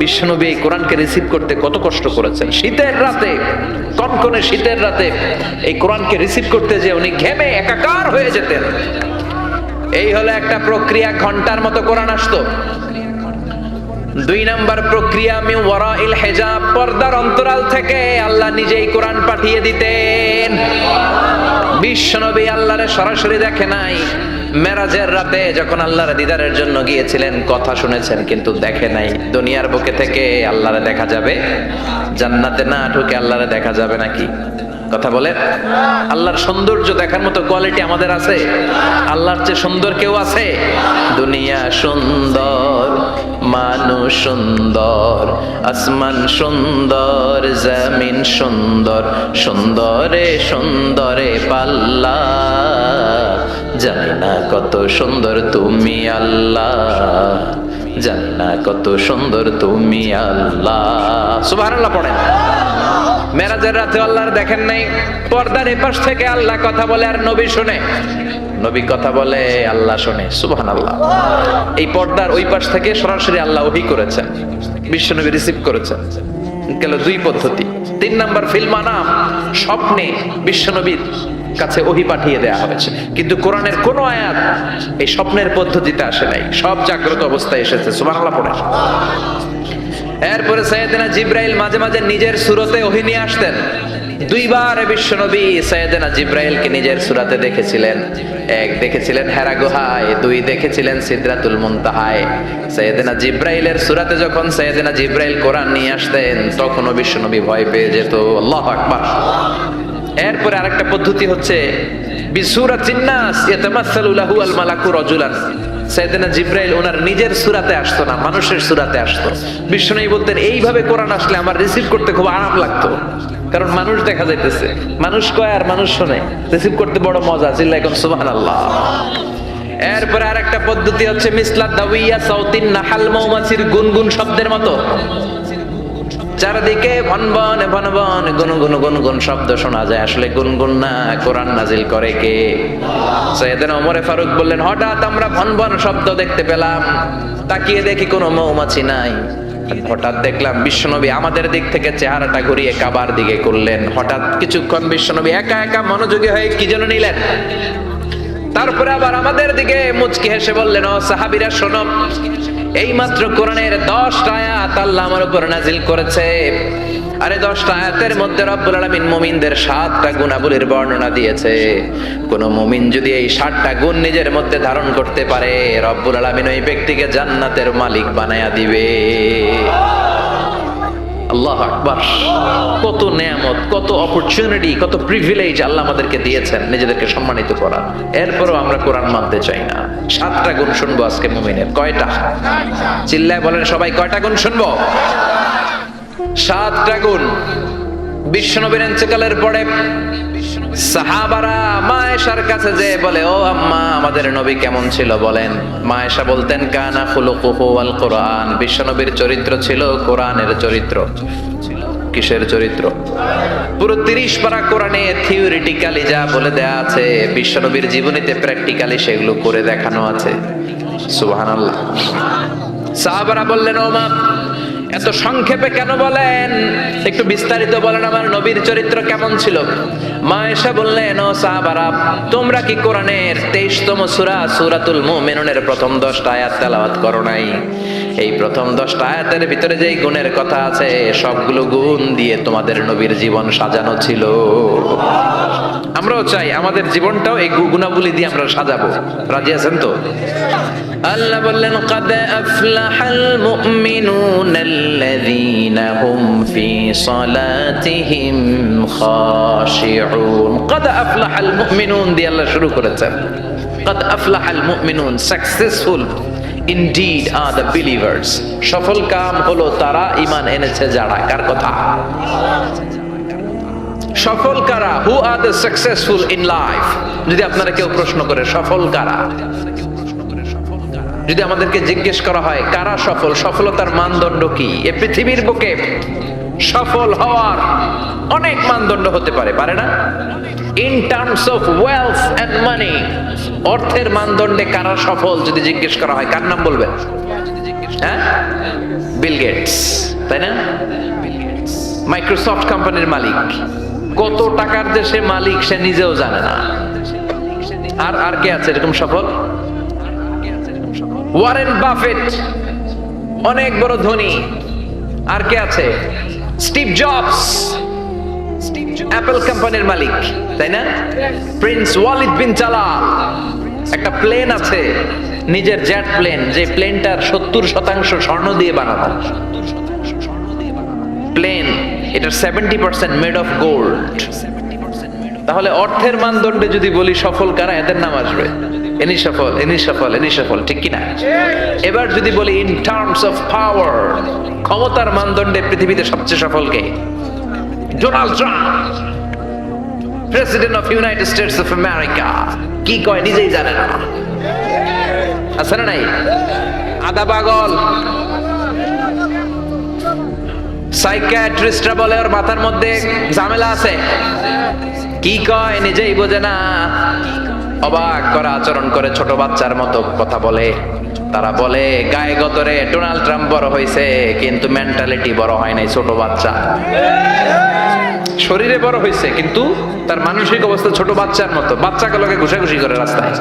বিশ্বনবী এই কোরআনকে রিসিভ করতে কত কষ্ট করেছেন। শীতের রাতে, কনকনে শীতের রাতে এই কোরআনকে রিসিভ করতে যে উনি ঘেমে একাকার হয়ে যেতেন। এই হলো একটা প্রক্রিয়া, ঘন্টার মতো কোরআন আসতো। 2 নাম্বার প্রক্রিয়া মিন ওয়ারাইল হিজাব, পর্দার অন্তরাল থেকে আল্লাহ নিজেই কোরআন পাঠিয়ে দিতেন। বিশ্বনবী আল্লাহরে সরাসরি দেখে নাই। মেরাজের রাতে যখন আল্লাহর দিদারের জন্য গিয়েছিলেন, কথা শুনেছেন কিন্তু দেখে নাই। দুনিয়ার বুকে থেকে আল্লাহরে দেখা যাবে? জান্নাতে না ঢুকে আল্লাহরে দেখা যাবে নাকি? কথা বলেন। আল্লাহর সৌন্দর্য দেখার মতো কোয়ালিটি আমাদের আছে? আল্লাহর চেয়ে সুন্দর কেউ আছে? দুনিয়া সুন্দর, মানুষ সুন্দর, আসমান সুন্দর, জমিন সুন্দর, সুন্দরে সুন্দরে পাল্লা, জানি না কত সুন্দর তুমি আল্লাহ, জানি না কত সুন্দর তুমি আল্লাহ। সুবহানাল্লাহ পড়েন। মেরাজের রাতে আল্লাহর দেখেন নাই, পর্দার এপাশ থেকে আল্লাহ কথা বলে আর নবী শুনে। নবী কথা বলে, আল্লাহ শুনে। সুবহানাল্লাহ। এই পর্দার ওই পাশ থেকে সরাসরি আল্লাহ ওহী করেছেন, বিশ্বনবী রিসিভ করেছেন। গেল 2 পদ্ধতি। 3 নাম্বার ফিল মানাম, স্বপ্নে বিশ্বনবীর কাছে ওহী পাঠিয়ে দেয়া হয়েছে, কিন্তু কোরআনের কোন আয়াত এই স্বপ্নের পদ্ধতিতে আসে নাই, সব জাগ্রত অবস্থায় এসেছে। সুবহানাল্লাহ পড়ে। এরপরে সাইয়েদনা জিবরাইল মাঝে মাঝে নিজের সূরতে ওহী নিয়ে আসতেন। 2 বার বিশ্বনবী সাইয়েদনা জিবরাইলকে নিজের সূরাতে দেখেছিলেন। 1 দেখেছিলেন হেরা গুহায়, 2 দেখেছিলেন সিদরাতুল মুনতাহায়। সাইয়েদনা জিবরাইলের সূরাতে যখন সাইয়েদনা জিবরাইল কোরআন নিয়ে আসতেন, তখনও বিশ্বনবী ভয় পেয়ে যেত। আল্লাহু আকবার। এরপরে আরেকটা পদ্ধতি হচ্ছে বিসূরাতিন নাস ইয়াতামাসসালু লাহু আল মালাকু রাজুলান। সাইয়েদনা জিবরাইল ওনার নিজের সূরাতে আসতো না, মানুষের সূরাতে আসতো। বিষ্ণুই বলতেন এইভাবে কোরআন আসলে আমার রিসিভ করতে খুব আরাম লাগতো, কারণ মানুষ দেখা যাইতেছে, মানুষ কয় আর মানুষ শুনে, রিসিভ করতে বড় মজা। চিল্লায় কোন সুবহানাল্লাহ। এরপরে আরেকটা পদ্ধতি হচ্ছে মিসলা দাওয়িয়া সাউতিন নাহাল, মৌমাছির গুনগুন শব্দের মতো চারদিকে ভনভন ভনভন গুনগুন গুনগুন শব্দ শোনা যায়। আসলে গুনগুন না, কোরআন নাজিল করে কে? সাইয়েদনা ওমর ফারুক বললেন, হঠাৎ আমরা ভনভন শব্দ দেখতে পেলাম, তাকিয়ে দেখি কোনো মৌমাছি নাই। হঠাৎ দেখলাম বিশ্বনবী আমাদের দিক থেকে চেহারাটা ঘুরিয়ে কাবার দিকে করলেন। হঠাৎ কিছুক্ষণ বিশ্বনবী একা একা মনোযোগী হয়ে কি যেন নিলেন, তারপরে আবার আমাদের দিকে মুচকি হেসে বললেন, ও সাহাবীরা শোনো, এইমাত্র কোরআনের 10টা আয়াত আল্লাহ আমার উপর নাজিল করেছে। আরে 10টা আয়াতের মধ্যে রব্বুল আলামিন মুমিনদের 7টা গুণাবলীর বর্ণনা দিয়েছে। কোন মুমিন যদি এই 7টা গুণ নিজের মধ্যে ধারণ করতে পারে, রব্বুল আলামিন ওই ব্যক্তিকে জান্নাতের মালিক বানায়া দিবে। আল্লাহু আকবার। কত নেয়ামত, কত অপরচুনিটি, কত প্রিভিলেজ আল্লাহ আমাদেরকে দিয়েছেন নিজেদেরকে সম্মানিত করার। এরপরও আমরা কোরআন মানতে চাই না। 7টা গুণ শুনবো আজকে মুমিনের। কয়টা? চিল্লায় বলেন সবাই, কয়টা গুণ শুনবো? 7টা গুণ। বিশ্বনবীর ইন্তেকালের পরে সাহাবারা মা আয়েশার কাছে যে বলে, ও আম্মা, আমাদের নবী কেমন ছিল বলেন? মা আয়েশা বলতেন, কানা খুলুকুহু আল কোরআন। বিশ্বনবীর চরিত্র ছিল কোরআনের চরিত্র। কিসের চরিত্র? পুরো 30 পারা কোরআনে থিওরিটিক্যালি যা বলে দেয়া আছে, বিশ্বনবীর জীবনীতে প্র্যাকটিক্যালি সেগুলো করে দেখানো আছে। সুবহানাল্লাহ। সাহাবারা বললেন, ও মা, এত সংক্ষেপে কেন বলেন? একটু বিস্তারিত বলেন, আমার নবীর চরিত্র কেমন ছিল? মা আয়েশা বললেন, ও সাহাবারা, তোমরা কি কোরআনের 23তম সূরা সূরাতুল মুমিনুনের প্রথম 10টা আয়াত তেলাওয়াত করো নাই? এই প্রথম 10টা আয়াতের ভিতরে যেই গুণের কথা আছে, সবগুলো গুণ দিয়ে তোমাদের নবীর জীবন সাজানো ছিল। আমরাও চাই আমাদের জীবনটাও এই গুণাবলী দিয়ে আমরা সাজাবো। রাজি আছেন তো? আল্লাহ বললেন, قد أفلح المؤمنون الذين هم في صلاتهم خاشعون। قد أفلح المؤمنون দিয়ে আল্লাহ শুরু করেছেন। قد أفلح المؤمنون, successful indeed are the believers। সফল কাম হলো তারা ঈমান এনেছে যারা। কার কথা? সফল কারা? Who are the successful in life. যদি আপনারা কেউ প্রশ্ন করে সফল কারা, যদি আমাদেরকে জিজ্ঞেস করা হয় কারা সফল, সফলতার মানদণ্ড কি? এ পৃথিবীর বুকে সফল হওয়ার অনেক মানদণ্ড হতে পারে, পারে না? In terms of wealth and money, অর্থের মানদণ্ডে কারা সফল যদি জিজ্ঞেস করা হয়, কার নাম বলবেন? হ্যাঁ, বিল গেটস, তাই না? মাইক্রোসফট কোম্পানির মালিক, কত টাকার দেশে মালিক সে নিজেও জানে না। আর কে আছে এরকম সফল? ওয়ারেন বাফেট, অনেক বড় ধনী। আর কে আছে? স্টিভ জবস, অ্যাপল কোম্পানির মালিক, তাই না? প্রিন্স ওয়ালিদ বিন তালাল, একটা প্লেন আছে, নিজের জেট প্লেন, যে প্লেনটার 70% স্বর্ণ দিয়ে বানানো প্লেন, এটার 70% মেড অফ গোল্ড। তাহলে অর্থের মানদণ্ডে যদি বলি সফল কারা, এদের নাম আসবে। এনি সফল, এনি সফল, এনি সফল, ঠিক কিনা? এবার যদি বলি ইন টার্মস অফ পাওয়ার, ক্ষমতার মানদণ্ডে পৃথিবীতে সবচেয়ে সফল কে? Donald Trump, president of United States of America. কি কয় নিজেই জানে না, আছে না নাই? আদা পাগল। সাইকিয়াট্রিস্টরা বলে ওর মাথার মধ্যে ঝামেলা আছে। কি কয় নিজেই বোঝে না। অবাক করা আচরণ করে, ছোট বাচ্চার মতো কথা বলে। তারা বলে গায়ে গতরে ডোনাল্ড ট্রাম্প বড় হয়েছে, কিন্তু মেন্টালিটি বড় হয় নাই, ছোট বাচ্চা। শরীরে বড় হয়েছে কিন্তু তার মানসিক অবস্থা ছোট বাচ্চার মতো। বাচ্চাগুলোকে ঘুষাঘুষি করে রাস্তায়।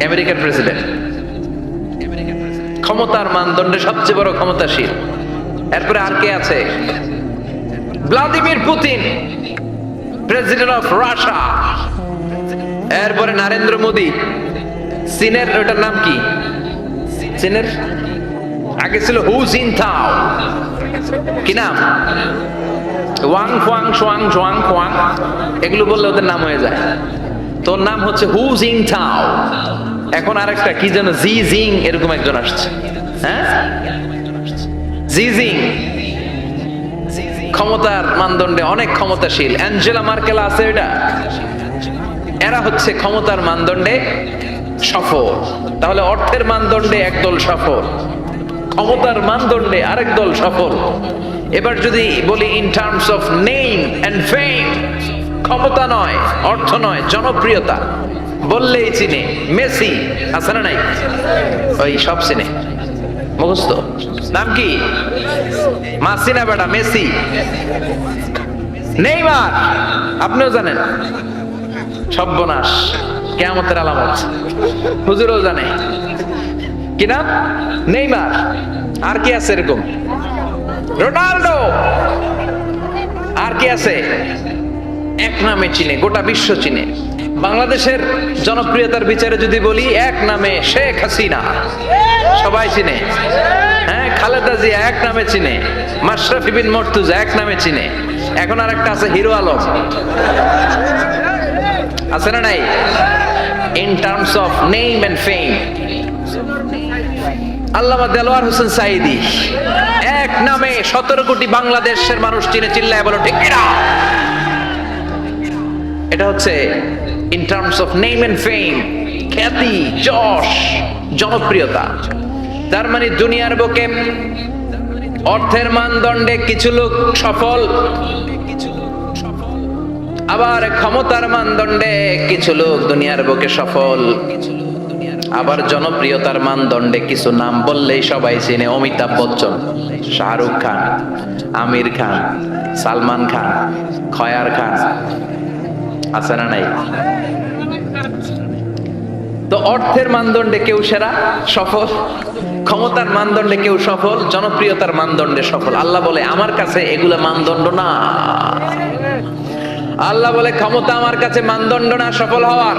আমেরিকান প্রেসিডেন্ট, ক্ষমতার মানদণ্ডে সবচেয়ে বড় ক্ষমতাশীল। এরপরে আর কে আছে? Vladimir Putin, president of Russia. এরপরে নরেন্দ্র মোদী, চীনের, ওটার নাম কি? চীনের আগে ছিল হু জিনতাও, কি নাম? ওয়াং ফুয়াং সোয়াং জোয়াং ফুয়াং, এগুলো বললে ওদের নাম হয়ে যায়। তোর নাম হচ্ছে হু জিং থাও। এখন আরেকটা কি যেন জি জিং এরকম একজন আসছে, হ্যাঁ জি জিং, ক্ষমতার মানদণ্ডে অনেক ক্ষমতাশীল। অ্যাঞ্জেলা মার্কেল আছে, এটা এরা হচ্ছে ক্ষমতার মানদণ্ডে সফল। তাহলে অর্থের মানদণ্ডে একদল সফল, ক্ষমতার মানদণ্ডে আরেক দল সফল। এবার যদি বলি in terms of name and fame, ক্ষমতা নয়, অর্থ নয়, জনপ্রিয়তা বললেই চিনে। মেসি আছে না নাই? ওই সব চিনে, মুখস্থ। নাম কি? মাসিনা বেটা, মেসি। নেইমার আপনিও জানেন, সর্বনাশ, কিয়ামতের আলামত, হুজুরও জানে। কি নাম? নেইমার। আর কি আছে এরকম? রোনাল্ডো। আর কি আছে? এক নামে চিনে, গোটা বিশ্ব চিনে। বাংলাদেশের জনপ্রিয়তার বিচারে যদি বলি, এক নামে শেখ হাসিনা, সবাই চিনে। হ্যাঁ, খালেদা জিয়া এক নামে চিনে, মাশরাফি বিন মর্তুজা এক নামে চিনে। এখন আর একটা আছে হিরো আলম, আছে না নাই? In terms of name and fame, Allama Delwar Hossain Sayeedi এক নামে 17 কোটি বাংলাদেশের মানুষ চিনে। চিল্লায় বলো ঠিক কিনা? এটা হচ্ছে in terms of name and fame, খ্যাতি, যশ, জনপ্রিয়তা। তার মানে দুনিয়ার বুকে অর্থের মানদণ্ডে কিছু লোক সফল, আবার ক্ষমতার মানদণ্ডে কিছু লোক দুনিয়ার বুকে সফল, আবার জনপ্রিয়তার মানদণ্ডে কিছু নাম বললেই সবাই চিনে। অমিতাভ বচ্চন, শাহরুখ খান, আমির খান, সালমান খান, খয়ার খান, আছে না নাই? তো অর্থের মানদণ্ডে কেউ সেরা সফল, ক্ষমতার মানদণ্ডে কেউ সফল, জনপ্রিয়তার মানদণ্ডে সফল। আল্লাহ বলে আমার কাছে এগুলা মানদণ্ড না। আল্লাহ বলে ক্ষমতা আমার কাছে মানদণ্ড না সফল হওয়ার,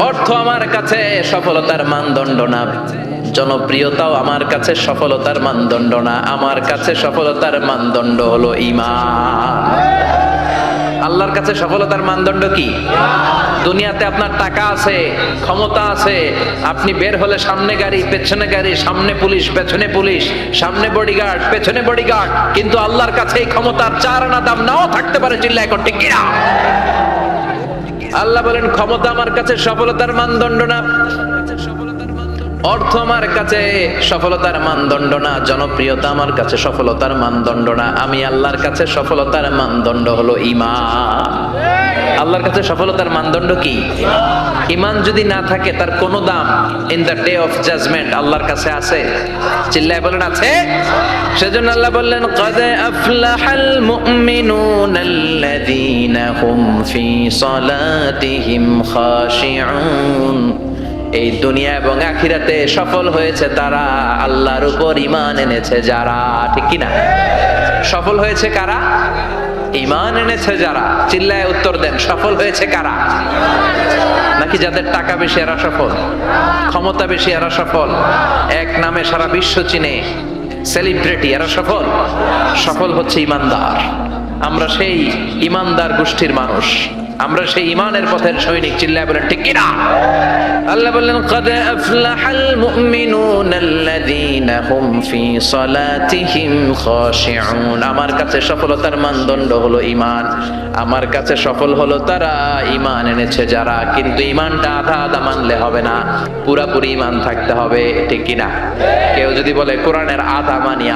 অর্থ আমার কাছে সফলতার মানদণ্ড না, জনপ্রিয়তাও আমার কাছে সফলতার মানদণ্ড না। আমার কাছে সফলতার মানদণ্ড হলো ঈমান। আল্লাহর কাছে সফলতার মানদণ্ড কি? দুনিয়াতে আপনার টাকা আছে, ক্ষমতা আছে, আপনি বের হলে সামনে গাড়ি, পেছনে গাড়ি, সামনে পুলিশ, পেছনে পুলিশ, সামনে বডিগার্ড, পেছনে বডিগার্ড, কিন্তু আল্লাহর কাছে এই ক্ষমতার 4 আনা দাম নাও থাকতে পারে। চিল্লায় এখন ঠিক কিনা? আল্লাহ বলেন ক্ষমতা আমার কাছে সফলতার মানদণ্ড না, অর্থ আমার কাছে সফলতার মানদণ্ড না, জনপ্রিয়তা আমার কাছে সফলতার মানদণ্ড না। আমি আল্লাহর কাছে সফলতার মানদণ্ড হলো ঈমান। আল্লাহর কাছে সফলতার মানদণ্ড কি? ঈমান যদি না থাকে তার কোনো দাম in the day of judgement আল্লাহর কাছে আছে? চিল্লায় বলেন আছে। সেজন্য আল্লাহ বললেন ক্বাদ আফলাহাল মুমিনুনাল্লাযীনা হুম ফি সালাতিহিম খাশিউন। এই দুনিয়া এবং আখিরাতে সফল হয়েছে তারা, আল্লাহর উপর ঈমান এনেছে যারা। ঠিক কি না? সফল হয়েছে কারা? ঈমান এনেছে যারা। চিল্লায় উত্তর দেন, সফল হয়েছে কারা? নাকি যাদের টাকা বেশি এরা সফল, ক্ষমতা বেশি এরা সফল, এক নামে সারা বিশ্ব চিনে, সেলিব্রিটি এরা সফল? সফল হচ্ছে ঈমানদার। আমরা সেই ঈমানদার গোষ্ঠীর মানুষ, আমরা সেই ঈমানের পথের সৈনিক। চিল্লায় বলেন ঠিক কিনা? আল্লাহ বললেন ক্বাদ আফলাহাল মুমিনুনাল্লাযীনা হুম ফি সালাতিহিম খাশিউন। আমার কাছে সফলতার মানদণ্ড হলো ঈমান। আমার কাছে সফল হলো তারা, ঈমান এনেছে যারা। কিন্তু ঈমানটা আধা আধা মানলে হবে না, পুরাপুরি ঈমান থাকতে হবে। ঠিক কিনা? কেউ যদি বলে কোরআনের আধা মানি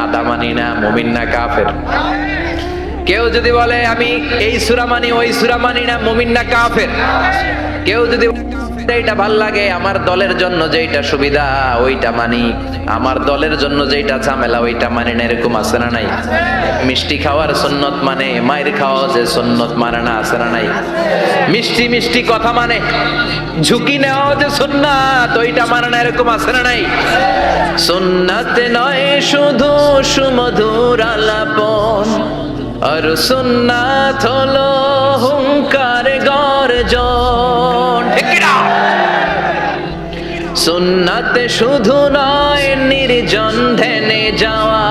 না, মুমিন না কাফের? কেউ যদি বলে আমি এই সূরা মানি ওই সূরা মানি না, মুমিন না কাফের? কেউ যদি এইটা ভাল লাগে, আমার দলের জন্য যেইটা সুবিধা ওইটা মানি, আমার দলের জন্য যেইটা ঝামেলা ওইটা মানি না, এরকম আছে না নাই? মিষ্টি খাওয়ার সুন্নত মানে, মায়ের খাওয়া যে সুন্নত মানে না, আছে না নাই? মিষ্টি মিষ্টি কথা মানে, ঝুঁকি নেওয়া যে সুন্নাত ওইটা মানে না, এরকম আছে না নাই? সুন্নাত নয় শুধু সুমধুর আলাপন, আর সুন্নাত হলো হুঙ্কার গর্জন। ঠিক কিনা? সুন্নাত শুধু নয় নির্জন ধ্যানে যাওয়া,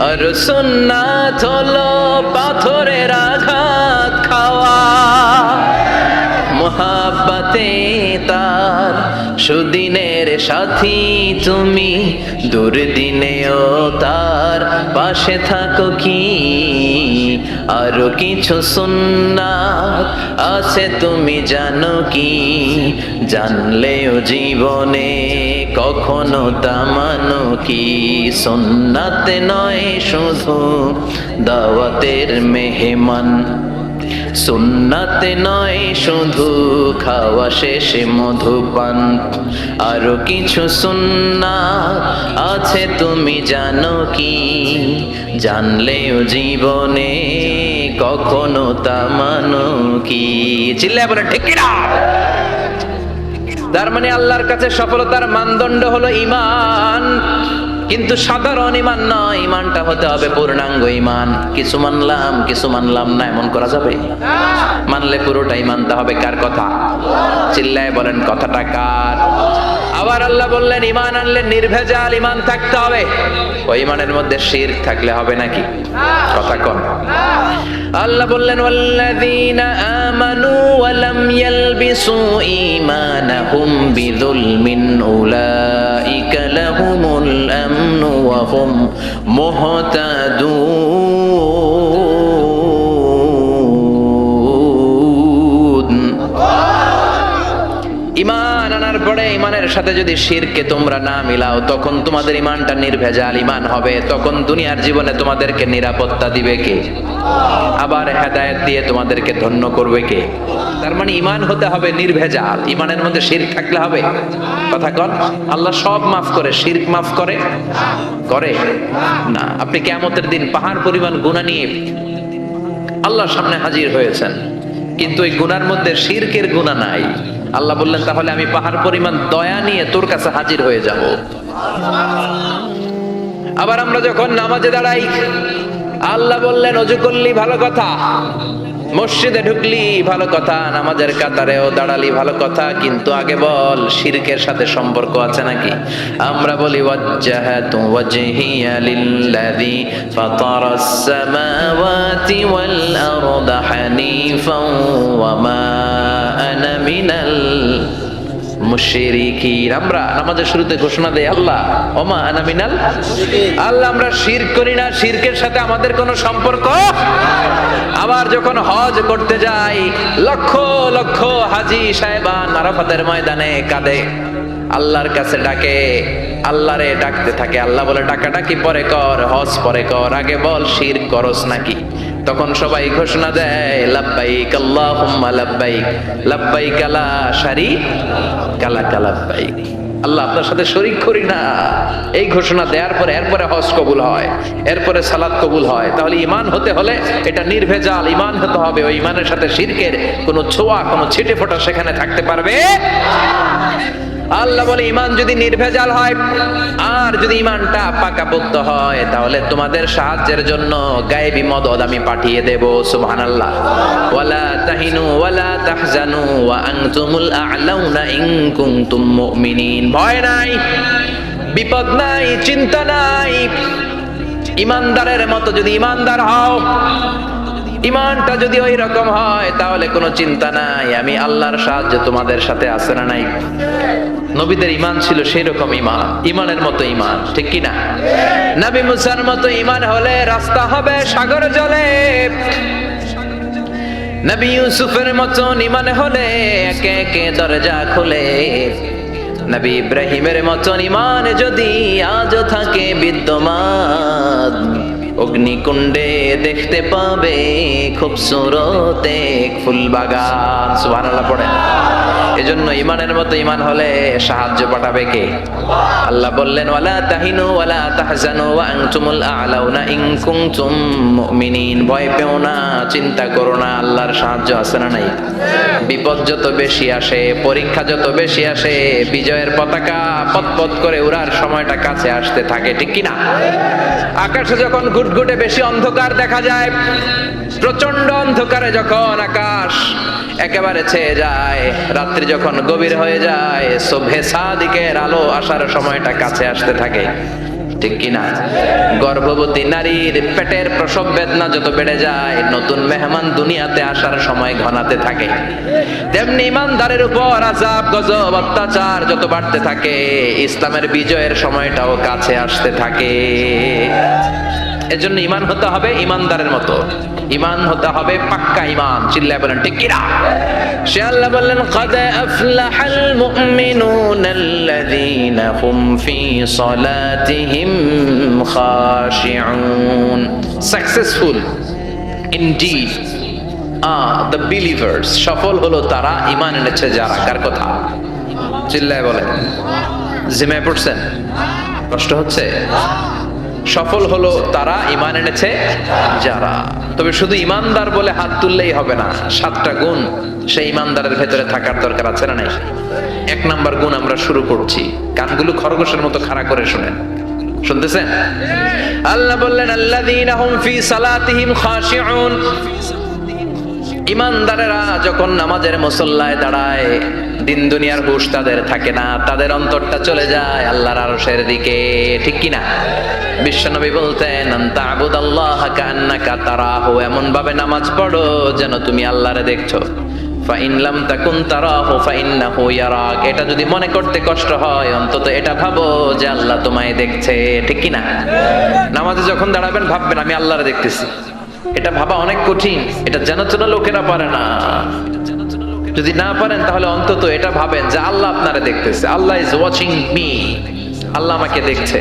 আর সুন্নাত হলো পাথরের আঘাত খাওয়া। মোহাব্বতে তার সুদিনের সাথী তুমি, দুর্দিনেও তার পাশে থাকো কি। আরো কিছু সুন্নাত আছে তুমি জানো কি, জানলেও জীবনে কখনো তা মানো কি। সুন্নাতে নয় শুধু দাওয়াতের মেহমান, সুন্নাতে নয় শুধু খাওয়া শেষে মধুপান। আরো কিছু সুন্নাত আছে তুমি জানো কি, জানলেও জীবনে কখনো তা মানো কি। চিল্লায় বলে ঠিক কিনা? তার মানে আল্লাহর কাছে সফলতার মানদণ্ড হলো ঈমান, কিন্তু সাধারণ ঈমান নয়, ঈমানটা হতে হবে পূর্ণাঙ্গ ঈমান। কিছু মানলাম না এমন করা যাবে? মানলে পুরোটাই মানতে হবে। কার কথা? চিল্লায় বলেন কথাটা কার? আবার আল্লাহ বললেন ঈমান আনলে নির্ভেজাল ঈমান থাকতে হবে। ওই ঈমানের মধ্যে শিরক থাকলে হবে নাকি? কথা কোন? আল্লাহ বললেন ওয়াল্লাযীনা আমানু ওয়া লাম ইয়ালবিসু ঈমানাহুম বিযুলমিন উলাইকা লাহুমুল আমনু ওয়া হুম মুহতাদুন। ঈমান আনার পরে ঈমানের সাথে যদি শিরকে তোমরা না মিলাও, তখন তোমাদের ঈমানটা নির্ভেজাল ঈমান হবে। তখন দুনিয়ার জীবনে তোমাদেরকে নিরাপত্তা দিবে কে? আবার হেদায়েত দিয়ে তোমাদেরকে ধন্য করবে কে? তার মানে ঈমান হতে হবে নির্ভেজাল। ঈমানের মধ্যে শিরক থাকলে হবে? কথা কন। আল্লাহ সব মাফ করে, শিরক মাফ করে? করে না। আপনি কিয়ামতের দিন পাহাড় পরিমাণ গুনাহ নিয়ে আল্লাহর সামনে হাজির হয়েছেন, কিন্তু এই গুনার মধ্যে শিরকের গুনাহ নাই। আল্লাহ বললেন তাহলে আমি পাহাড় পরিমাণ দয়া নিয়ে তোর কাছে হাজির হয়ে যাব। আবার আমরা যখন নামাজে দাঁড়াই, আল্লাহ বললেন ওযু করলি ভালো কথা, মসজিদে ঢুকলি ভালো কথা, নামাজের কাতারেও দাঁড়ালি ভালো কথা, কিন্তু আগে বল শিরকের সাথে সম্পর্ক আছে নাকি? আমরা বলি ওয়াজ্জাহাতু ওয়াজহিয়া লিল্লাযী ফাতারাস সামাওয়াতি ওয়াল আরদা হানিফাও ওয়া মা আনা মিনাল মুশরিকিন। আমরা নামাজের শুরুতে ঘোষণা দেই আল্লাহ ওমা আনা মিনাল, আল্লাহ আমরা শিরক করি না, শিরকের সাথে আমাদের কোনো সম্পর্ক। আবার যখন হজ করতে যাই, লক্ষ লক্ষ হাজী সাহেবান আরাফাতের ময়দানে কাঁদে, আল্লাহর কাছে ডাকে, আল্লাহরে ডাকতে থাকে। আল্লাহ বলে ডাকাডাকি পরে কর, হজ পরে কর, আগে বল শিরক করস নাকি? তখন সবাই ঘোষণা দেয় লাব্বাইক আল্লাহুম্মা লাব্বাইক, লাব্বাইক লা শারীকা লাক লাব্বাইক, আল্লাহ আপনার সাথে শরীক করি না। এই ঘোষণা দেওয়ার পরে এরপরে হজ কবুল হয়, এরপরে সালাত কবুল হয়। তাহলে ঈমান হতে হলে এটা নির্ভেজাল ঈমান হতে হবে। ওই ঈমানের সাথে শিরকের কোনো ছোঁয়া, কোনো ছিটে ফোঁটা সেখানে থাকতে পারবে। আল্লাহ বলে ঈমান যদি নির্ভেজাল হয় আর যদি ঈমানটা পাকাপোক্ত হয়, তাহলে তোমাদের সাহায্যের জন্য গায়েবী মদদ আমি পাঠিয়ে দেব। সুবহানাল্লাহ। ওয়ালা তাহিনু ওয়ালা তাহজানু ওয়া আনতুমুল আ'লাউনা ইন কুনতুম মুমিনিন। ভয় নাই, বিপদ নাই, চিন্তা নাই। ঈমানদারের মতো যদি ঈমানদার হও, ঈমানটা যদি ওই রকম হয়, তাহলে কোনো চিন্তা নাই, আমি আল্লাহর সাহায্য তোমাদের সাথে আছে না নাই? নবীদের ঈমান ছিল সেই রকম ঈমান, ঈমানের মতো ঈমান, ঠিক কি না? নবী মুসার মতো ঈমান হলে রাস্তা হবে সাগর জলে। নবী ইউসুফের মতো ঈমান হলে একে একে দরজা খুলে। নবী ইব্রাহিমের মতো ঈমান যদি আজও থাকে বিদ্যমান, অগ্নিকুণ্ডে দেখতে পাবে খুবসুরত এক ফুল বাগান। সুবহানাল্লাহ পড়েন। এজন্য ঈমানের মতো ঈমান হলে সাহায্য পাঠাবে কে? আল্লাহ বললেন ওয়ালা তাহিনু ওয়ালা তাহজানু ওয়া আনতুমুল আ'লাউনা ইন কুনতুম মুমিনিন। ভয় পেও না, চিন্তা করো না, আল্লাহর সাহায্য আছে না নাই? বিপদ যত বেশি আসে, পরীক্ষা যত বেশি আসে, বিজয়ের পতাকা পতপত করে উড়ার সময়টা কাছে আসতে থাকে, ঠিক কি না? আকাশে যখন ঘুটঘুটে বেশি অন্ধকার দেখা যায়, প্রচন্ড অন্ধকারে যখন আকাশ একেবারে ছেয়ে যায়, রাত্রি যখন গভীর হয়ে যায়, সুবহে সাদিকের আলো আসার সময়টা কাছে আসতে থাকে, ঠিক কিনা? গর্ভবতী নারীর পেটের প্রসব বেদনা যত বেড়ে যায়, নতুন মেহমান দুনিয়াতে আসার সময় ঘনাতে থাকে, তেমনি ইমানদারের উপর আযাব গজব অত্যাচার যত বাড়তে থাকে, ইসলামের বিজয়ের সময়টাও কাছে আসতে থাকে। এজন্য ঈমান হতে হবে ইমানদারের মতো, ঈমান হতে হবে পাক্কা ঈমান। চিল্লায় বলেন ঠিক কিনা? সে আল্লাহ বললেন قد أفلح المؤمنون الذين هم في صلاتهم خاشعون. Successful indeed are the believers. সফল হলো তারা ঈমান এনেছে যারা। কার কথা? চিল্লায় বলেন। জিমায় পড়ছেন? কষ্ট হচ্ছে? সফল হলো তারা ঈমান এনেছে যারা। তবে শুধু ঈমানদার বলে হাত তুললেই হবে না, 7টা গুণ সেই ঈমানদারের ভেতরে থাকার দরকার আছে না নাই? 1 নাম্বার গুণ আমরা শুরু করছি, কানগুলো খরগোশের মতো খাড়া করে শুনেন। শুনতেছেন? আল্লাহ বললেন আল্লাযীনা হুম ফি সালাতিহিম খাশিউন। ঈমানদারেরা যখন নামাজের মুসল্লায় দাঁড়ায়, দিন দুনিয়ার হুঁশ তাদের থাকে না, তাদের অন্তরটা চলে যায় আল্লাহর আরশের দিকে। ঠিক কিনা? বিশ্বনবী বলতেন আনতা আবুদাল্লাহ কান্নাকা তারাহু, এমন ভাবে নামাজ পড়ো যেন তুমি আল্লাহরে দেখছো। ফাইন লাম তাকুন তারাহু ফাইন্নাহু ইয়ারাক, এটা যদি মনে করতে কষ্ট হয় অন্তত এটা ভাবো যে আল্লাহ তোমায় দেখছে। ঠিক কিনা? নামাজে যখন দাঁড়াবেন ভাববেন আমি আল্লাহরে দেখতেছি। এটা ভাবা অনেক কঠিন, এটা জানাচনা লোকেরা পারে না। যদি না পারেন তাহলে অন্তত এটা ভাবেন যে আল্লাহ আপনারা দেখতেছে। আল্লাহ ইজ ওয়াচিং মি, আল্লাহ আমাকে দেখছে।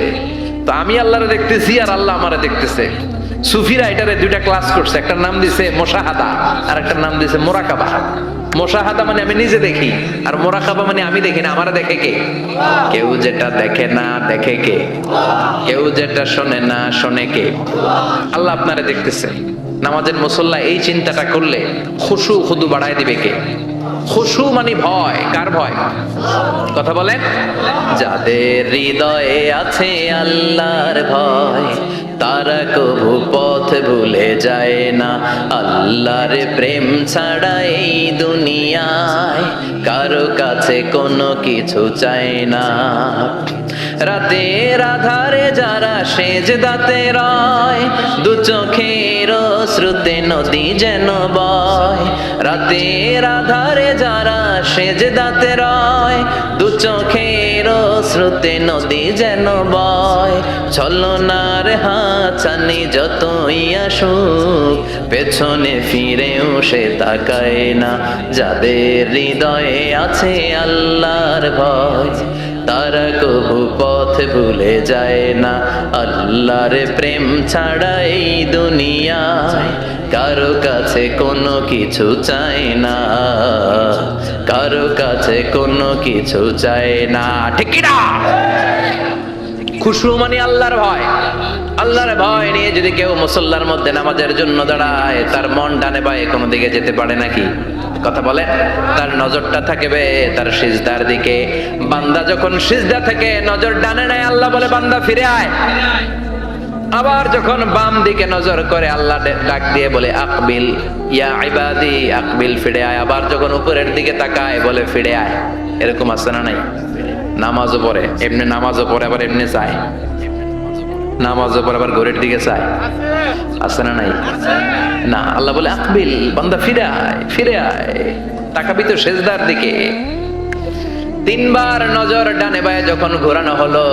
তো আমি আল্লাহরে দেখতেছি আর আল্লাহ আমারে দেখতেছে। সুফিরা এটারে 2টা ক্লাস করছে, একটার নাম দিছে মুশাহাদা আর একটার নাম দিছে মুরাকাবা। মুশাহাদা মানে আমি নিজে দেখি, আর মুরাকাবা মানে আমি দেখি না, আমারে দেখে কে? কেউ যেটা দেখে না দেখে কে? কেউ যেটা শোনে না শোনে কে? আল্লাহ আপনারে দেখতেছে। নামাজের মুসল্লা এই চিন্তাটা করলে খুশু খুদু বাড়ায় দিবে কে? খুশু মানে ভয়। কার ভয়? কথা বলেন। যাদের হৃদয়ে আছে আল্লাহর ভয়, তারা কবু পথ ভুলে যায় না। আল্লাহর প্রেম ছাড়া এই দুনিয়ায় কারো কাছে কোনো কিছু চায় না। রাতের আধারে যারা সেজদাতে রয়, দু চোখের শ্রুতে নদী যেন বয়। রাতের আধারে যারা সেজদাতে রয়, দু চোখের শ্রুতে নদী যেন বয়। ছলনার হাতছানি যতই আসুক, পেছনে ফিরেও সে তাকায় না। যাদের হৃদয়ে আছে আল্লাহর ভয়, তারা কবু পথ ভুলে যায় না। আল্লাহর প্রেম ছাড়া এই দুনিয়ায় কারো কাছে কোনো কিছু চায় না, কারো কাছে কোনো কিছু চায় না। ঠিক কি না? খুশু মানে আল্লাহর ভয়। আল্লাহর ভয় নিয়ে যদি কেউ মুসল্লার মধ্যে নামাজের জন্য দাঁড়ায়, তার মন ডানে বায়ে কোনো দিকে যেতে পারে নাকি? কথা বলে। তার নজরটা থাকবে তার সিজদার দিকে। বান্দা যখন সিজদা থেকে নজর ডানে নেয়, আল্লাহ বলে বান্দা ফিরে আয়। আবার যখন বাম দিকে নজর করে, আল্লাহ ডাক দিয়ে বলে আকবিল ইয়া ইবাদি, আকবিল ফিরে আয়। আবার যখন উপরের দিকে তাকায় বলে ফিরে আয়। এরকম আছে না নাই? নামাজও পড়ে এমনি, নামাজও পড়ে আবার এমনি চায়, নামাজও পড়ে আবার ঘরের দিকে চায়। আছে না নাই? না, আল্লাহ বলে আকবিল, বান্দা ফিরে আয়, ফিরে আয়, তাকাবি তো সেজদার দিকে। 3বার নজর ডানে বায়ে যখন ঘোরানো হলো,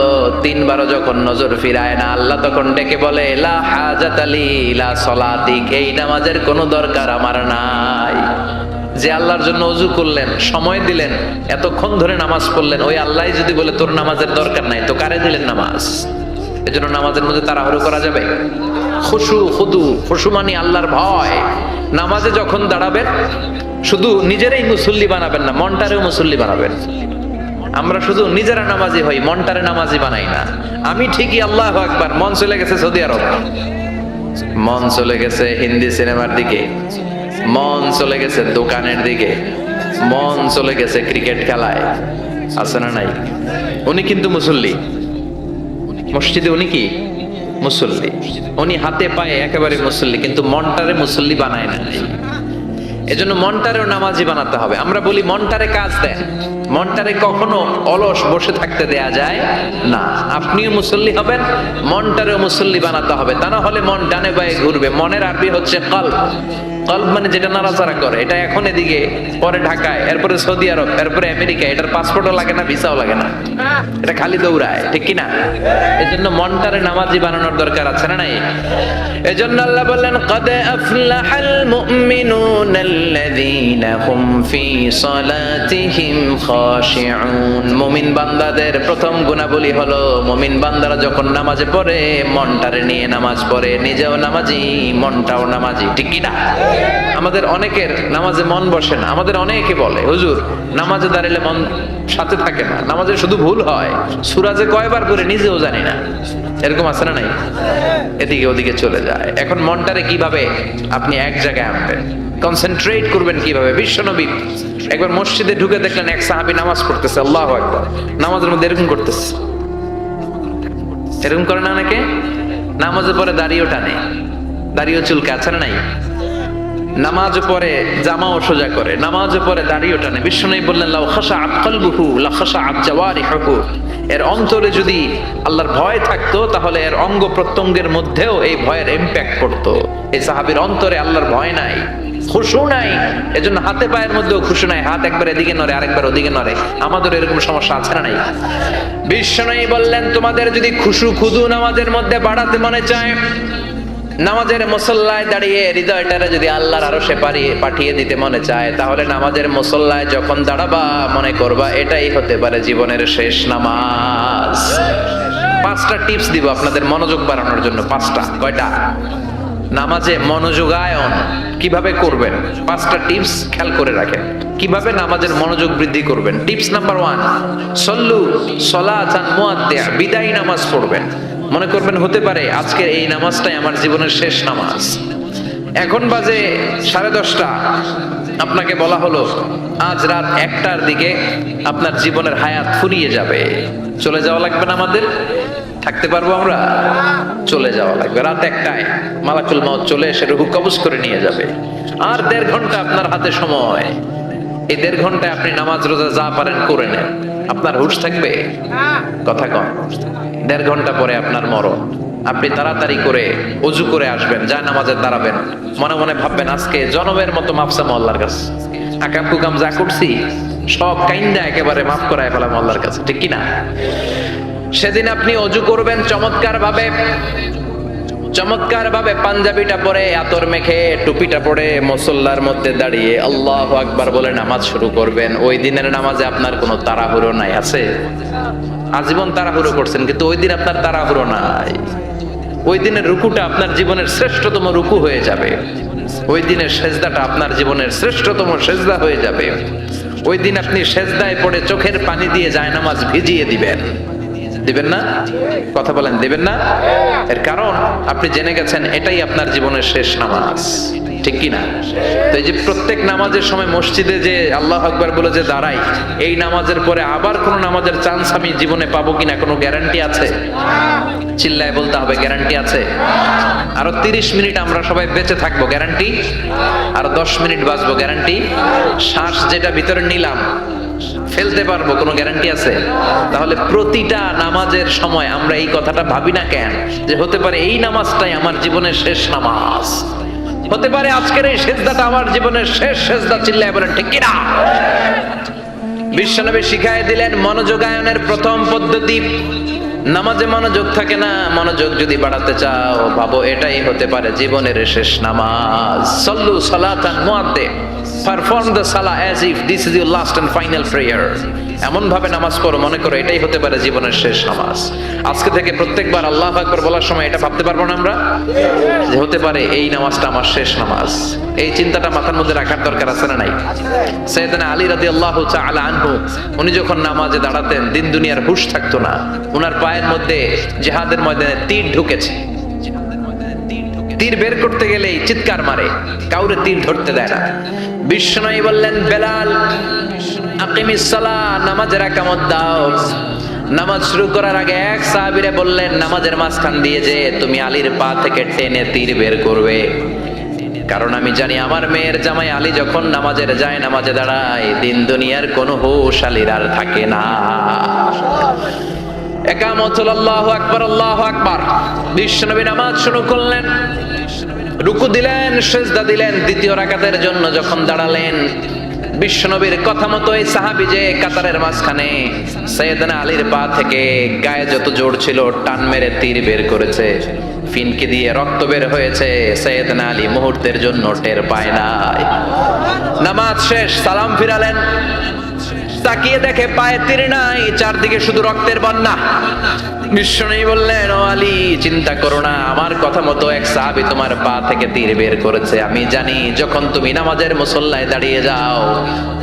3বারও যখন নজর ফিরায় না, আল্লাহ তখন ডেকে বলে লা হাজাত লি লা সলাতিক, এই নামাজের কোনো দরকার আমার নাই। যে আল্লাহর জন্য ওযু করলেন, সময় দিলেন, এতক্ষণ ধরে নামাজ পড়লেন, ওই আল্লাহই যদি বলে তোর নামাজের দরকার নাই, তো কারে দিলেন নামাজ? এজন্য নামাজের মধ্যে তাড়াহুড়ো করা যাবে? খুশু খুদু, খুশু মানে আল্লাহর ভয়। নামাজে যখন দাঁড়াবেন শুধু নিজেরাই মুসল্লি বানাবেন না, মনটারেও মুসল্লি বানাবেন। আমরা শুধু নিজেরা নামাজি হই, মনটারে নামাজি বানাই না। আমি ঠিকই আল্লাহু আকবার, মন চলে গেছে সৌদি আরব, মন চলে গেছে হিন্দি সিনেমার দিকে, মন চলে গেছে দোকানের দিকে, মন চলে গেছে ক্রিকেট খেলায়। আছে না নাই? উনি কিন্তু মুসল্লি, মসজিদে উনি কি মুসল্লি, উনি হাতে পায়ে একেবারে মুসল্লি, কিন্তু মনটারে মুসল্লি বানায় না। এজন্য মনটারেও নামাজি বানাতে হবে। আমরা বলি মনটারে কাজ দেন, মনটারে কখনো অলস বসে থাকতে দেয়া যায় না। আপনিও মুসল্লি হবেন, মনটারেও মুসল্লি বানাতে হবে, তা না হলে মন ডানে বায়ে ঘুরবে। মনের আরবি হচ্ছে কলব। কলব মানে যেটা নাড়াচাড়া করে। এটা এখন এদিকে, পরে ঢাকায়, এরপরে সৌদি আরব, এরপরে আমেরিকা। এটার পাসপোর্টও লাগে না, ভিসাও লাগে না, এটা খালি দৌড়ায়, ঠিক কিনা? এজন্য মনটারে নামাজি বানানোর দরকার আছে না নাই? এজন্য আল্লাহ বললেন কদ আফলাহাল মুমিনুনাল্লাযীনা হুম ফি সালাতিহিম খাশিউন। মুমিন বান্দাদের প্রথম গুণাবলী হলো মুমিন বান্দারা যখন নামাজে পড়ে মনটারে নিয়ে নামাজ পড়ে, নিজেও নামাজি, মনটাও নামাজি, ঠিক কিনা? আমাদের অনেকের নামাজে মন বসে না। আমাদের অনেকে বলে হুজুর নামাজে দাঁড়ালে মন সাথে থাকে না, নামাজে শুধু ভুল হয়, সূরা যে কয়বার পড়ে নিজেও জানি না। এরকম আছে না নাই? এদিকে ওদিকে চলে যায়। এখন মনটারে কিভাবে আপনি এক জায়গায় আনবেন, কনসেন্ট্রেট করবেন কিভাবে? বিশ্বনবী একবার মসজিদে ঢুকে দেখলেন এক সাহাবী নামাজ পড়তেছে, আল্লাহু আকবার, নামাজের মধ্যে এরকম করতেছে। এরকম করে না অনেকে? নামাজে পরে দাড়িও টানে, দাড়িও চুলকে, আছে না নাই? নামাজ পরে জামাও সোজা করে, নামাজ পরে দাড়িও টানে। বিশ্বনবী বললেন লাউ খাশাআত কলবুহু লা খাশাআত জাওয়ারিহুহু। এর অন্তরে যদি আল্লাহর ভয় থাকতো তাহলে এর অঙ্গ প্রত্যঙ্গের মধ্যেও এই ভয়ের ইমপ্যাক্ট পড়তো। এই সাহাবীর অন্তরে আল্লাহর ভয় নাই, খুশু নাই, এজন্য হাতে পায়ের মধ্যেও খুশু নাই। হাত একবার এদিকে নড়ে, আরেকবার ওদিকে নড়ে। আমাদের এরকম সমস্যা আছে না নাই? বিশ্বনবী বললেন তোমাদের যদি খুশু খুদু নামাজের মধ্যে বাড়াতে মনে চায়, নামাজের মুসল্লায় দাঁড়িয়ে হৃদয়টারে যদি আল্লাহর আরশে পাঠিয়ে দিতে মনে চায়, তাহলে নামাজের মুসল্লায় যখন দাঁড়াবা মনে করবা এটাই হতে পারে জীবনের শেষ নামাজ। 5টা টিপস দিব আপনাদের মনোযোগ বাড়ানোর জন্য। 5টা। কয়টা? নামাজে মনোযোগায়ন কিভাবে করবেন 5টা টিপস খেয়াল করে রাখেন। কিভাবে নামাজের মনোযোগ বৃদ্ধি করবেন। টিপস নাম্বার 1, সল্লু সলাতান মুআদ্দিয়া, বিদায়ী নামাজ পড়বেন। মনে করবেন হতে পারে আজকের এই নামাজটাই আমার জীবনের শেষ নামাজ। এখন বাজে 10:30, আপনাকে বলা হলো আজ রাত 1টার দিকে আপনার জীবনের হায়াত ফুরিয়ে যাবে। চলে যাওয়া লাগবে না আমাদের? থাকতে পারবো আমরা? চলে যাওয়া লাগবে। রাত 1টায় মালাকুল মউত চলে এসে রূহ কবজ করে নিয়ে যাবে। আর 1.5 ঘন্টা আপনার হাতে সময়। এই 1.5 ঘন্টায় আপনি নামাজ রোজা যা পারেন করে নেন। আপনার হুঁশ থাকবে? কথা কম। 1.5 ঘন্টা পরে আপনার মরণ। আপনি তাড়াতাড়ি করে ওযু করে আসবেন, যা নামাজে দাঁড়াবেন, মনে মনে ভাববেন আজকে জনমের মতো মাফ চামো আল্লাহর কাছে। আকাম কুকাম যা করছি সব কাইন্দা একেবারে মাফ করায় ফেলাম আল্লাহর কাছে, ঠিক কিনা? সেদিন আপনি ওযু করবেন চমৎকার ভাবে পাঞ্জাবিটা পরে, আতর মেখে, টুপিটা পরে মুসল্লার মধ্যে দাঁড়িয়ে আল্লাহু আকবার বলে নামাজ শুরু করবেন। ওই দিনের নামাজে আপনার কোনো তাড়াহুড়ো নাই। আছে? আজীবন তাড়াহুড়ো করছেন, কিন্তু ওই দিন আপনার তাড়াহুড়ো নাই। ওই দিনের রুকুটা আপনার জীবনের শ্রেষ্ঠতম রুকু হয়ে যাবে। ওই দিনের সেজদাটা আপনার জীবনের শ্রেষ্ঠতম সেজদা হয়ে যাবে। ওই দিন আপনি সেজদায় পড়ে চোখের পানি দিয়ে জায়নামাজ ভিজিয়ে দিবেন। দিবেন না? কথা বলেন, দিবেন না? এর কারণ আপনি জেনে গেছেন এটাই আপনার জীবনের শেষ নামাজ, ঠিক কি না? তো এই যে প্রত্যেক নামাজের সময় মসজিদে যে আল্লাহু আকবার বলে যে দাঁড়াই, এই নামাজের পরে আবার কোন নামাজের চান্স আমি জীবনে পাবো কিনা কোনো গ্যারান্টি আছে? চিল্লায় বলতে হবে, গ্যারান্টি আছে? আরো 30 মিনিট আমরা সবাই বেঁচে থাকবো, গ্যারান্টি? আরো 10 মিনিট বাঁচবো, গ্যারান্টি? শ্বাস যেটা ভিতরে নিলাম ফেলতে পারবো, কোনো গ্যারান্টি আছে? তাহলে প্রতিটা নামাজের সময় আমরা এই কথাটা ভাবি না কেন যে হতে পারে এই নামাজটাই আমার জীবনের শেষ নামাজ, হতে পারে আজকের এই সেজদাটা আমার জীবনের শেষ সেজদা। চিল্লায় বলেন ঠিক কিনা? বিশ্বনবী শিখায় দিলেন মনোযোগায়নের প্রথম পদ্ধতি। নামাজে মনোযোগ থাকে না, মনোযোগ যদি বাড়াতে চাও ভাবো এটাই হতে পারে জীবনের শেষ নামাজ। সল্লু সালাতান মুআদ্দিয়া, পারফর্ম দ্য সালাহ as if this is your last and final prayer. এমন ভাবে নামাজ পড়ো মনে করো এটাই হতে পারে জীবনের শেষ নামাজ। আজকে থেকে প্রত্যেকবার আল্লাহু আকবার বলার সময় এটা ভাবতে পারবো না আমরা যে হতে পারে এই নামাজটা আমার শেষ নামাজ। এই চিন্তাটা মাথার মধ্যে রাখার দরকার আছে না নাই? সাইয়েদনা আলী রাদিয়াল্লাহু তাআলা আনহু উনি যখন নামাজে দাঁড়াতেন দিন দুনিয়ার হুঁশ থাকতো না। উনার পায়ের মধ্যে জিহাদের ময়দানে তীর ঢুকেছে। তীর বের করতে গেলেই চিৎকার মারে, কাউরে তীর ধরতে দেয় না। বিশ্বনবী বললেন বেলাল আকিমিস সালাহ, নামাজের একামত দাও। নামাজ শুরু করার আগে এক সাহাবীরে বললেন নামাজের মাঝখান দিয়ে যে তুমি আলীর পা থেকে টেনে তীর বের করবে। কারণ আমি জানি আমার মেয়ের জামাই আলী যখন নামাজের যায়, নামাজে দাঁড়ায়, দিন দুনিয়ার কোনো হুঁশ আলীর আর থাকে না। একামত হলো আল্লাহু আকবার, আল্লাহু আকবার। বিশ্বনবী নামাজ শুরু করলেন, রুকু দিলেন, সিজদা দিলেন। দ্বিতীয় রাকাতের জন্য যখন দাঁড়ালেন, বিশ্বনবীর কথা মতো এই সাহাবী যে কাতারের মাঝখানে সাইয়েদনা আলীর পা থেকে গায়ে যত জোর ছিল টান মেরে তীর বের করেছে, ফিনকি দিয়ে রক্ত বের হয়েছে। সাইয়েদনা আলী মুহূর্তের জন্য টের পায় নাই। নামাজ শেষ, সালাম ফিরালেন, তাকিয়ে দেখে পায়ে তীর নাই, চারদিকে শুধু রক্তের বন্যা। বিশ্বনবী বললেন, ও আলী, চিন্তা করো না, আমার কথা মতো এক সাহাবী তোমার পা থেকে তীর বের করেছে। আমি জানি যখন তুমি নামাজের মুসল্লায় দাঁড়িয়ে যাও,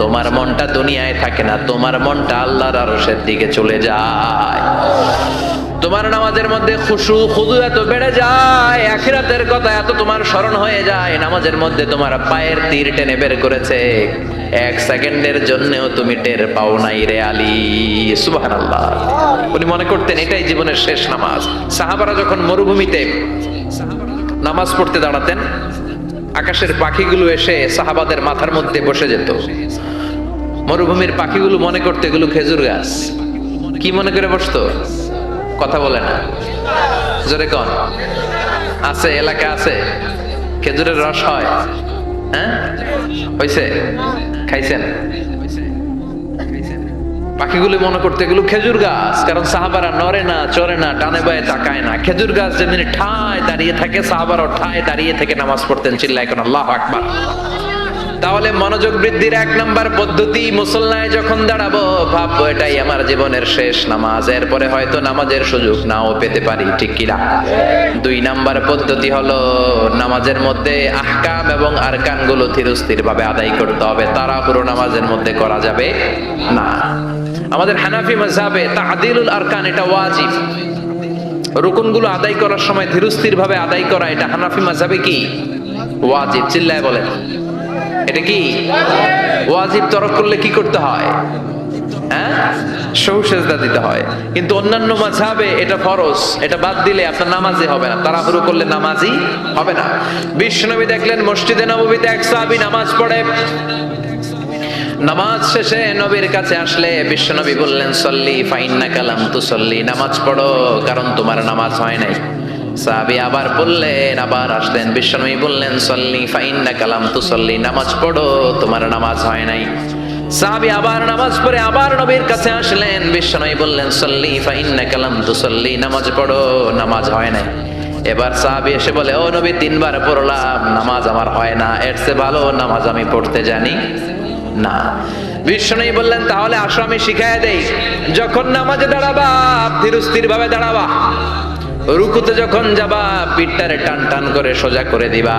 তোমার মনটা দুনিয়ায় থাকে না, তোমার মনটা আল্লাহর আরশের দিকে চলে যায়। তোমার নামাজের মধ্যে খুশু খুদু এত বেড়ে যায়, আখিরাতের কথা এত তোমার স্মরণ হয়ে যায়, নামাজের মধ্যে তোমার পায়ের তীর টেনে বের করেছে, এক সেকেন্ডের জন্যও তুমি টের পাও নাই রে আলী। সুবহানাল্লাহ। উনি মনে করতেন এটাই জীবনের শেষ নামাজ। সাহাবারা যখন মরুভূমিতে নামাজ পড়তে দাঁড়াতেন, আকাশের পাখিগুলো এসে সাহাবাদের মাথার মধ্যে বসে যেত। মরুভূমির পাখিগুলো মনে করতে এগুলো খেজুর গাছ। কি মনে করে বসতো? কথা বলে না, জোরে কন। আছে, এলাকা আছে খেজুরের রস হয়? হ্যাঁ, হয়েছে? খাইছেন? পাখিগুলো মনে করতে এগুলো খেজুর গাছ, কারণ সাহাবারা নড়ে না, চড়ে না, ডানে বায়ে তাকায় না। খেজুর গাছ যেমনি ঠায় দাঁড়িয়ে থাকে, সাহাবারা ঠায় দাঁড়িয়ে থেকে নামাজ পড়তেন। চিল্লায় কোন আল্লাহু আকবার। তাহলে মনোযোগ বৃদ্ধির এক নাম্বার পদ্ধতি, মুসল্লায় যখন দাঁড়াবো ভাববো এটাই আমার জীবনের শেষ নামাজ, এরপরে হয়তো নামাজের সুযোগ নাও পেতে পারি, ঠিক কিনা? দুই নাম্বার পদ্ধতি হলো নামাজের মধ্যে আহকাম এবং আরকান গুলো ধীরস্থির ভাবে আদায় করতে হবে, তাড়াহুড়ো নামাজের মধ্যে করা যাবে না। আমাদের হানাফি মাযহাবে তা'দিলুল আরকান এটা ওয়াজিব। রুকুনগুলো আদায় করার সময় ধীরস্থির ভাবে আদায় করা, এটা হানাফি মাযহাবে কি ওয়াজিব? চিল্লায় বলেন, এটা কি ওয়াজিব? তরক করলে কি করতে হয়? হ্যাঁ, সেজদা দিতে হয়। কিন্তু অন্যান্য মাযহাবে এটা ফরজ, এটা বাদ দিলে আপনার নামাজই হবে না, তাড়াহুড়ো করলে নামাজই হবে না। বিশ্বনবী দেখলেন মসজিদে নববীতে এক সাহাবী নামাজ পড়ে। নামাজ শেষে নবীর কাছে আসলে বিশ্বনবী বললেন, সল্লি ফাইন্নাকা লাম তুসল্লি, নামাজ পড়ো কারণ তোমার নামাজ হয় নাই। সাহাবী আবার বললেন, আবার আসলেন, বিশ্বনবী বললেন, সল্লি ফাইন্নাকা লাম তুসল্লি, নামাজ পড়ো তোমার নামাজ হয় নাই। সাহাবী আবার নামাজ পড়ে আবার নবীর কাছে আসলেন, বিশ্বনবী বললেন, সল্লি ফাইন্নাকা লাম তুসল্লি, নামাজ পড়ো নামাজ হয় নাই। এবার সাহাবী এসে বলে, ও নবী, তিনবার পড়লাম, নামাজ আমার হয় না, এর চেয়ে ভালো নামাজ আমি পড়তে জানি না। বিশ্বনবী বললেন, তাহলে আসো আমি শিখাইয়া দেই। যখন নামাজে দাঁড়াবা ধীরস্থির ভাবে দাঁড়াবা, রুকুতে যখন যাবা পিঠটারে টান টান করে সোজা করে দিবা।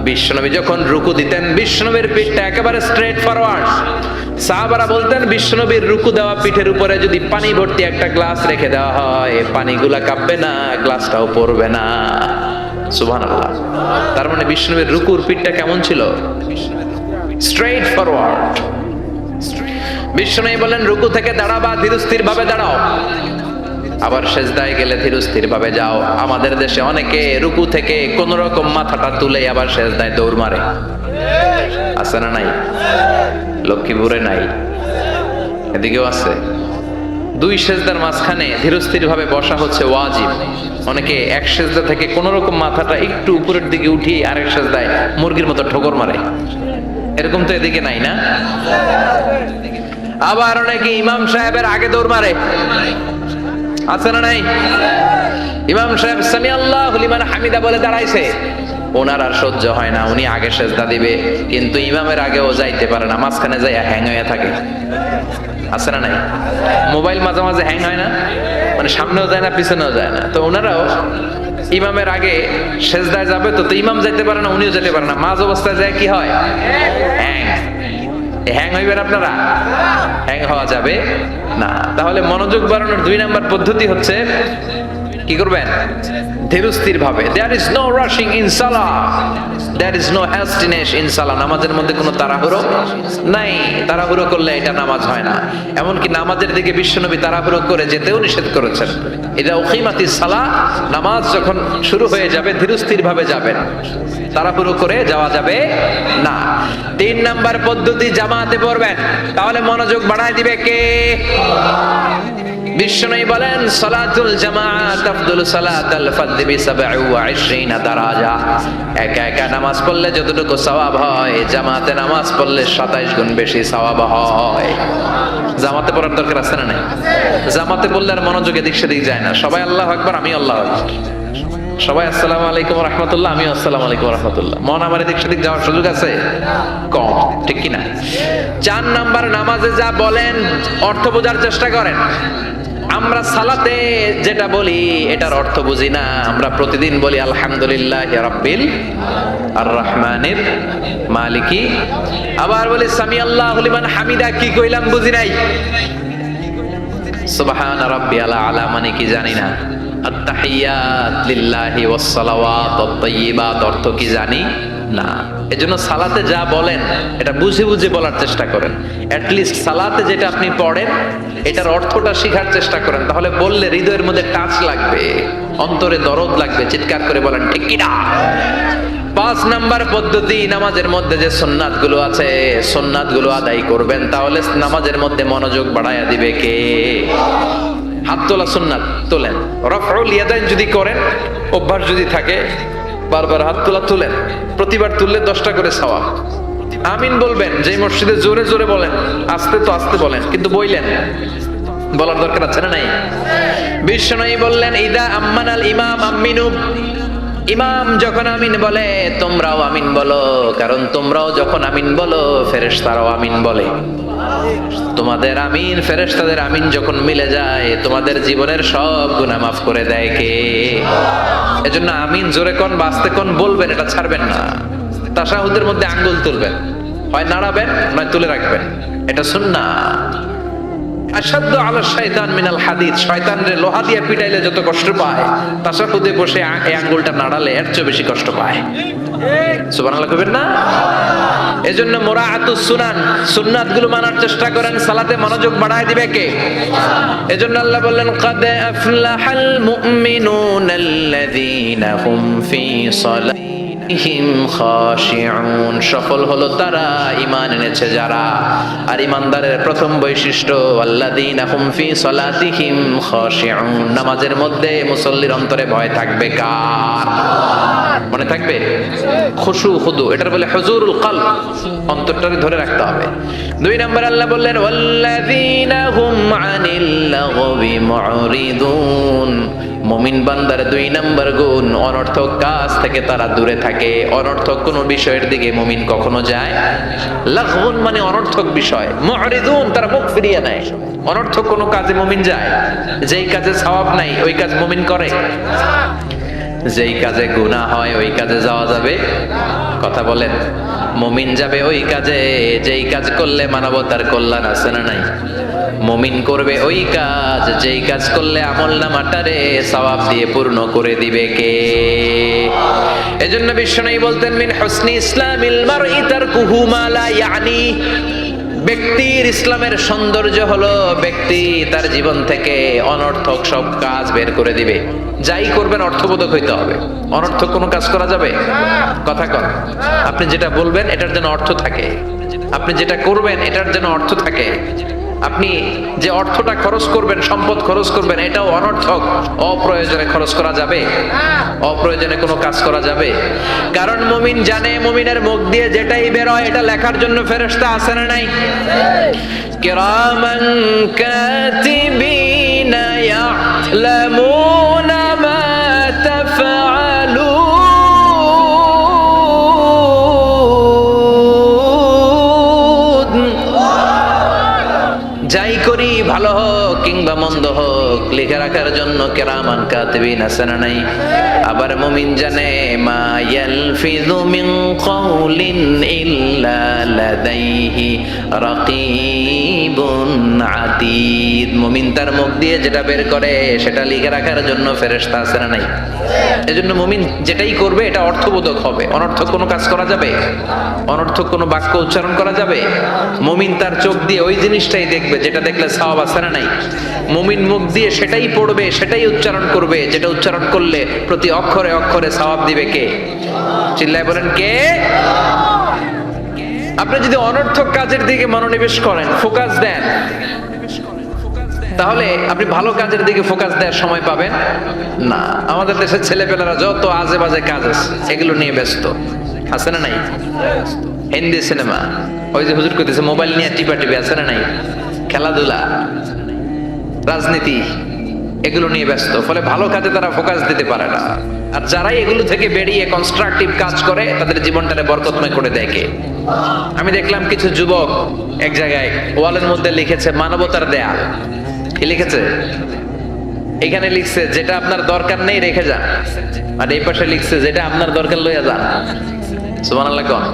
বিশ্বনবী যখন রুকু দিতেন বিশ্বনবীর পিঠটা একেবারে স্ট্রেট ফরওয়ার্ড। সাহাবারা বলতেন বিশ্বনবীর রুকু দেওয়া পিঠের উপরে যদি পানি ভর্তি একটা গ্লাস রেখে দেওয়া হয়, পানিগুলা কাঁপবে না, গ্লাসটাও পড়বে না। সুবহানাল্লাহ। তার মানে বিশ্বনবীর রুকুর পিঠটা কেমন ছিল? Straight forward. বিশ্বনবী বলেন, রুকু থেকে দাঁড়াবা, ধীরস্থির ভাবে দাঁড়াও। আবার সেজদায় গেলে ধীরস্থির ভাবে যাও। আমাদের দেশে অনেকে রুকু থেকে কোন রকম মাথাটা তুলে আবার সেজদায় দৌড় মারে, আছে না নাই? লক্ষ্মীপুরে নাই, এদিকেও আছে। দুই সেজদার মাঝখানে ধীরস্থির ভাবে বসা হচ্ছে ওয়াজিব। অনেকে এক সেজদা থেকে কোন রকম মাথাটা একটু উপরের দিকে উঠিয়ে আরেক সেজদায় মুরগির মতো ঠোকর মারে, এরকম তো এদিকে নাই না? আবার অনেকে ইমাম সাহেবের আগে দৌড় মারে, আছে না নাই? ইমাম সাহেব সামি আল্লাহু লিমান হামিদা বলে দাঁড়াইছে, ওনার আর সহ্য হয় না, উনি আগে সেজদা দিবে, কিন্তু ইমামের আগেও যাইতে পারে না, মাঝখানে যাইয়া হ্যাং হয়ে থাকে, আছে না নাই? মোবাইল মাঝে মাঝে হ্যাং হয় না, মানে সামনেও যায় না পিছনেও যায় না। তো ওনারাও ইমামের আগে সেজদায় যাবে, তো ইমাম যাইতে পারে না, উনিও যেতে পারে না, মাঝ অবস্থায় যায় কি হয়? হ্যাং। হ্যাং হইবেন আপনারা? হ্যাং হওয়া যাবে না। তাহলে মনোযোগ বাড়ানোর দুই নাম্বার পদ্ধতি হচ্ছে কি করবেন? ধীরস্থির ভাবে। There is no rushing in salah, there is no hastiness in salah। নামাজের মধ্যে কোনো তাড়াহুড়ো নাই। তাড়াহুড়ো করলে এটা নামাজ হয় না। এমনকি নামাজের দিকে বিশ্বনবী তাড়াহুড়ো করে যেতেও নিষেধ করেছেন। ইদা উকিমাতিস সালাহ, নামাজ যখন শুরু হয়ে যাবে ধীরস্থির ভাবে যাবেন, তাড়াহুড়ো করে যাওয়া যাবে না। 3 নাম্বার পদ্ধতি, জামাতে পড়বেন, তাহলে মনোযোগ বাড়ায় দিবে কে? বিশ্বনবী বলেন সালাতুল জামাআত আফদলু সালাতাল ফারদি বি27 দারাজা। একা একা নামাজ পড়লে যতটুকু সওয়াব হয়, জামাতে নামাজ পড়লে 27 গুণ বেশি সওয়াব হয়। জামাতে পড়ার দরকার আছে না নাই? জামাতে পড়লে আর মনোযোগ এদিক সেদিক যায় না। সবাই আল্লাহু আকবার, আমি আল্লাহু আকবার, সবাই আসসালামু আলাইকুম ওয়া রাহমাতুল্লাহ, আমি আসসালামু আলাইকুম ওয়া রাহমাতুল্লাহ। মন আমার এদিক সেদিক যাওয়ার সুযোগ আছে? কম, ঠিক কি না? 4 নাম্বার, নামাজে যা বলেন অর্থ বোঝার চেষ্টা করেন। আমরা সালাতে যেটা বলি এটার অর্থ বুঝি না। আমরা প্রতিদিন বলি আলহামদুলিল্লাহি রাব্বিল আর রহমানির মালিকি, আবার বলি সামি আল্লাহু লিমান হামিদা, কি কইলাম বুঝি নাই। সুবহান রাব্বিয়াল আলা মানে কি জানি না। আত-তাহিয়াত লিল্লাহি ওয়াস সালাওয়াত ওয়াত তাইয়্যিবাত অর্থ কি জানি না। এজন্য সালাতে যা বলেন এটা বুঝে বুঝে বলার চেষ্টা করেন। অ্যাট লিস্ট সালাতে যেটা আপনি পড়েন এটার অর্থটা শেখার চেষ্টা করেন, তাহলে বললে হৃদয়ের মধ্যে টাচ লাগবে, অন্তরে দরদ লাগবে, চিৎকার করে বলেন ঠিক কি না। 5 নাম্বার পদ্ধতি, নামাজের মধ্যে যে সুন্নাত গুলো আছে সুন্নাত গুলো আদায় করবেন, তাহলে নামাজের মধ্যে মনোযোগ বাড়ায়া দিবে কে? হাত তোলা সুন্নাত তোলেন। রফউল ইয়াদাইন যদি করেন, অভ্যাস যদি থাকে, বারবার হাত তোলা তুলেন, প্রতিবার তুললে 10টা করে সওয়াব। আমিন বলবেন, যে মসজিদে জোরে জোরে বলেন, আস্তে তো আস্তে বলেন, কিন্তু বইলেন, বলার দরকার আছে না নাই? বিশ্বনবী বললেন ইদা আম্মানাল ইমাম আমিনু, ইমাম যখন আমিন বলে তোমরাও আমিন বলো, কারণ তোমরাও যখন আমিন বলো ফেরেশতারাও আমিন বলে। তোমাদের আমিন ফেরেশতাদের আমিন যখন মিলে যায়, তোমাদের জীবনের সব গুনাহ মাফ করে দেয় কে? এজন্য আমিন জোরে কোন বাস্তে কোন বলবেন, এটা ছাড়বেন না। তাশাহুদের মধ্যে আঙ্গুল তুলবেন, হয় নাড়াবেন নয় তুলে রাখবেন, এটা সুন্নাহ। আশাদ্দু আলা শাইতান মিনাল হাদিদ, শয়তানরে লোহা দিয়ে পিটাইলে যত কষ্ট পায়, তাশাহুদে বসে এই আঙ্গুলটা নাড়ালে এর চেয়ে বেশি কষ্ট পায়। সুবহানাল্লাহ কইবেন না? এজন্য মুরাআতুস সুনান, সুন্নাতগুলো মানার চেষ্টা করেন, সালাতে মনোযোগ বাড়ায় দিবে কে? এজন্য আল্লাহ বললেন কাদ আফলাহাল মুমিনুনাল্লাযীনা হুম ফি সালাতিহিম খাশিউন, সফল হলো তারা ঈমান এনেছে যারা। আর ঈমানদারের প্রথম বৈশিষ্ট্য আল্লাযীনা হুম ফি সালাতিহিম খাশিউন, নামাজের মধ্যে মুসল্লির অন্তরে ভয় থাকবে কার? মনে থাকবে? খুশু খুদু, এটার বলে হুজুরুল কলব, অন্তরটারে ধরে রাখতে হবে। 2 নাম্বার আল্লাহ বললেন ওয়াল্লাযীনা হুম আনিল লাগবি মুরিদুন, মুমিন বান্দার 2 নাম্বার গুণ, অনর্থক কাজ থেকে তারা দূরে থাকে। অনর্থক কোন বিষয়ের দিকে মুমিন কখনো যায়? লাগবুন মানে অনর্থক বিষয়, মুরিদুন তারা মুখ ফিরিয়ে নেয়। অনর্থক কোন কাজে মুমিন যায়? যেই কাজে সওয়াব নাই ওই কাজ মুমিন করে? যেই কাজে গুনাহ হয় ওই কাজে যাওয়া যাবে? কথা বলেন। মুমিন যাবে ওই কাজে যেই কাজ করলে মানবতার কল্যাণ আছে না নাই? মুমিন করবে ওই কাজ যেই কাজ করলে আমলনামাটারে সওয়াব দিয়ে পূর্ণ করে দিবে কে? এজন্য বিশ্বনবী বলতেন মিন হুসনি ইসলামিল মারই তারকুহু মা লা ইয়ানি, ব্যক্তির ইসলামের সৌন্দর্য হলো ব্যক্তি তার জীবন থেকে অনর্থক সব কাজ বের করে দিবে। যাই করবেন অর্থবোধক হইতে হবে। অনর্থক কোনো কাজ করা যাবে? কথা কন। আপনি যেটা বলবেন এটার যেন অর্থ থাকে, আপনি যেটা করবেন এটার যেন অর্থ থাকে। আপনি যে অর্থটা খরচ করবেন, সম্পদ খরচ করবেন, এটাও অনর্থক, অপ্রয়োজনে খরচ করা যাবে? অপ্রয়োজনে কোনো কাজ করা যাবে? কারণ মুমিন জানে মুমিনের মুখ দিয়ে যেটাই বের হয় এটা লেখার জন্য ফেরেশতা আছে না নাই? কিরামান কাতিবিনা ইয়ালামুনা মা তাফআলুন, যাই করি ভালো হোক কিংবা মন্দ হোক লিখে রাখার জন্য কিরামান কাতিবিন আছে না নাই? আবার আবার মুমিন জানে মা ইয়ালফিযু মিন কাউলিন ইল্লা লাদাইহি রাকীবুন আতীদ। মুমিন তার মুখ দিয়ে যেটা বের করে সেটা লিখে রাখার জন্য ফেরেশতা আছে না নাই? এজন্য মুমিন যেটাই করবে এটা অর্থবোধক হবে। অনর্থক কোনো কাজ করা যাবে? অনর্থক কোনো বাক্য উচ্চারণ করা যাবে? মুমিন তার চোখ দিয়ে ওই জিনিসটাই দেখবে যেটা দেখলে সওয়াব আছে না নাই? মুমিন মুখ দিয়ে সেটাই পড়বে, সেটাই উচ্চারণ করবে যেটা উচ্চারণ করলে প্রতি অক্ষরে অক্ষরে সওয়াব দিবে কে? চিল্লায় বলেন কে? আপনি যদি অনর্থক কাজের দিকে মনোনিবেশ করেন, ফোকাস দেন, তাহলে আপনি ভালো কাজের দিকে ফোকাস দেওয়ার সময় পাবেন না। আমাদের দেশের ছেলেপেলেরা যত আজে বাজে কাজ আছে এগুলো নিয়ে ব্যস্ত, আছে না নাই? হিন্দি সিনেমা, ওই যে হুজুর কইতেছে মোবাইল নিয়ে টিপা আছে না নাই? খেলাধুলা, রাজনীতি, এগুলো নিয়ে ব্যস্ত, ফলে ভালো কাজে তারা ফোকাস দিতে পারে না। আর যারাই এগুলো থেকে বেরিয়ে কনস্ট্রাকটিভ কাজ করে তাদের জীবনটারে বরকতময় করে দেয় কে? আমি দেখলাম কিছু যুবক এক জায়গায় ওয়ালের মধ্যে লিখেছে মানবতার দেয়াল। কি লিখেছে? এখানে লিখছে যেটা আপনার দরকার নেই রেখে যান, আর এই পাশে লিখছে যেটা আপনার দরকার লইয়া যান। সুবহানাল্লাহ কোন?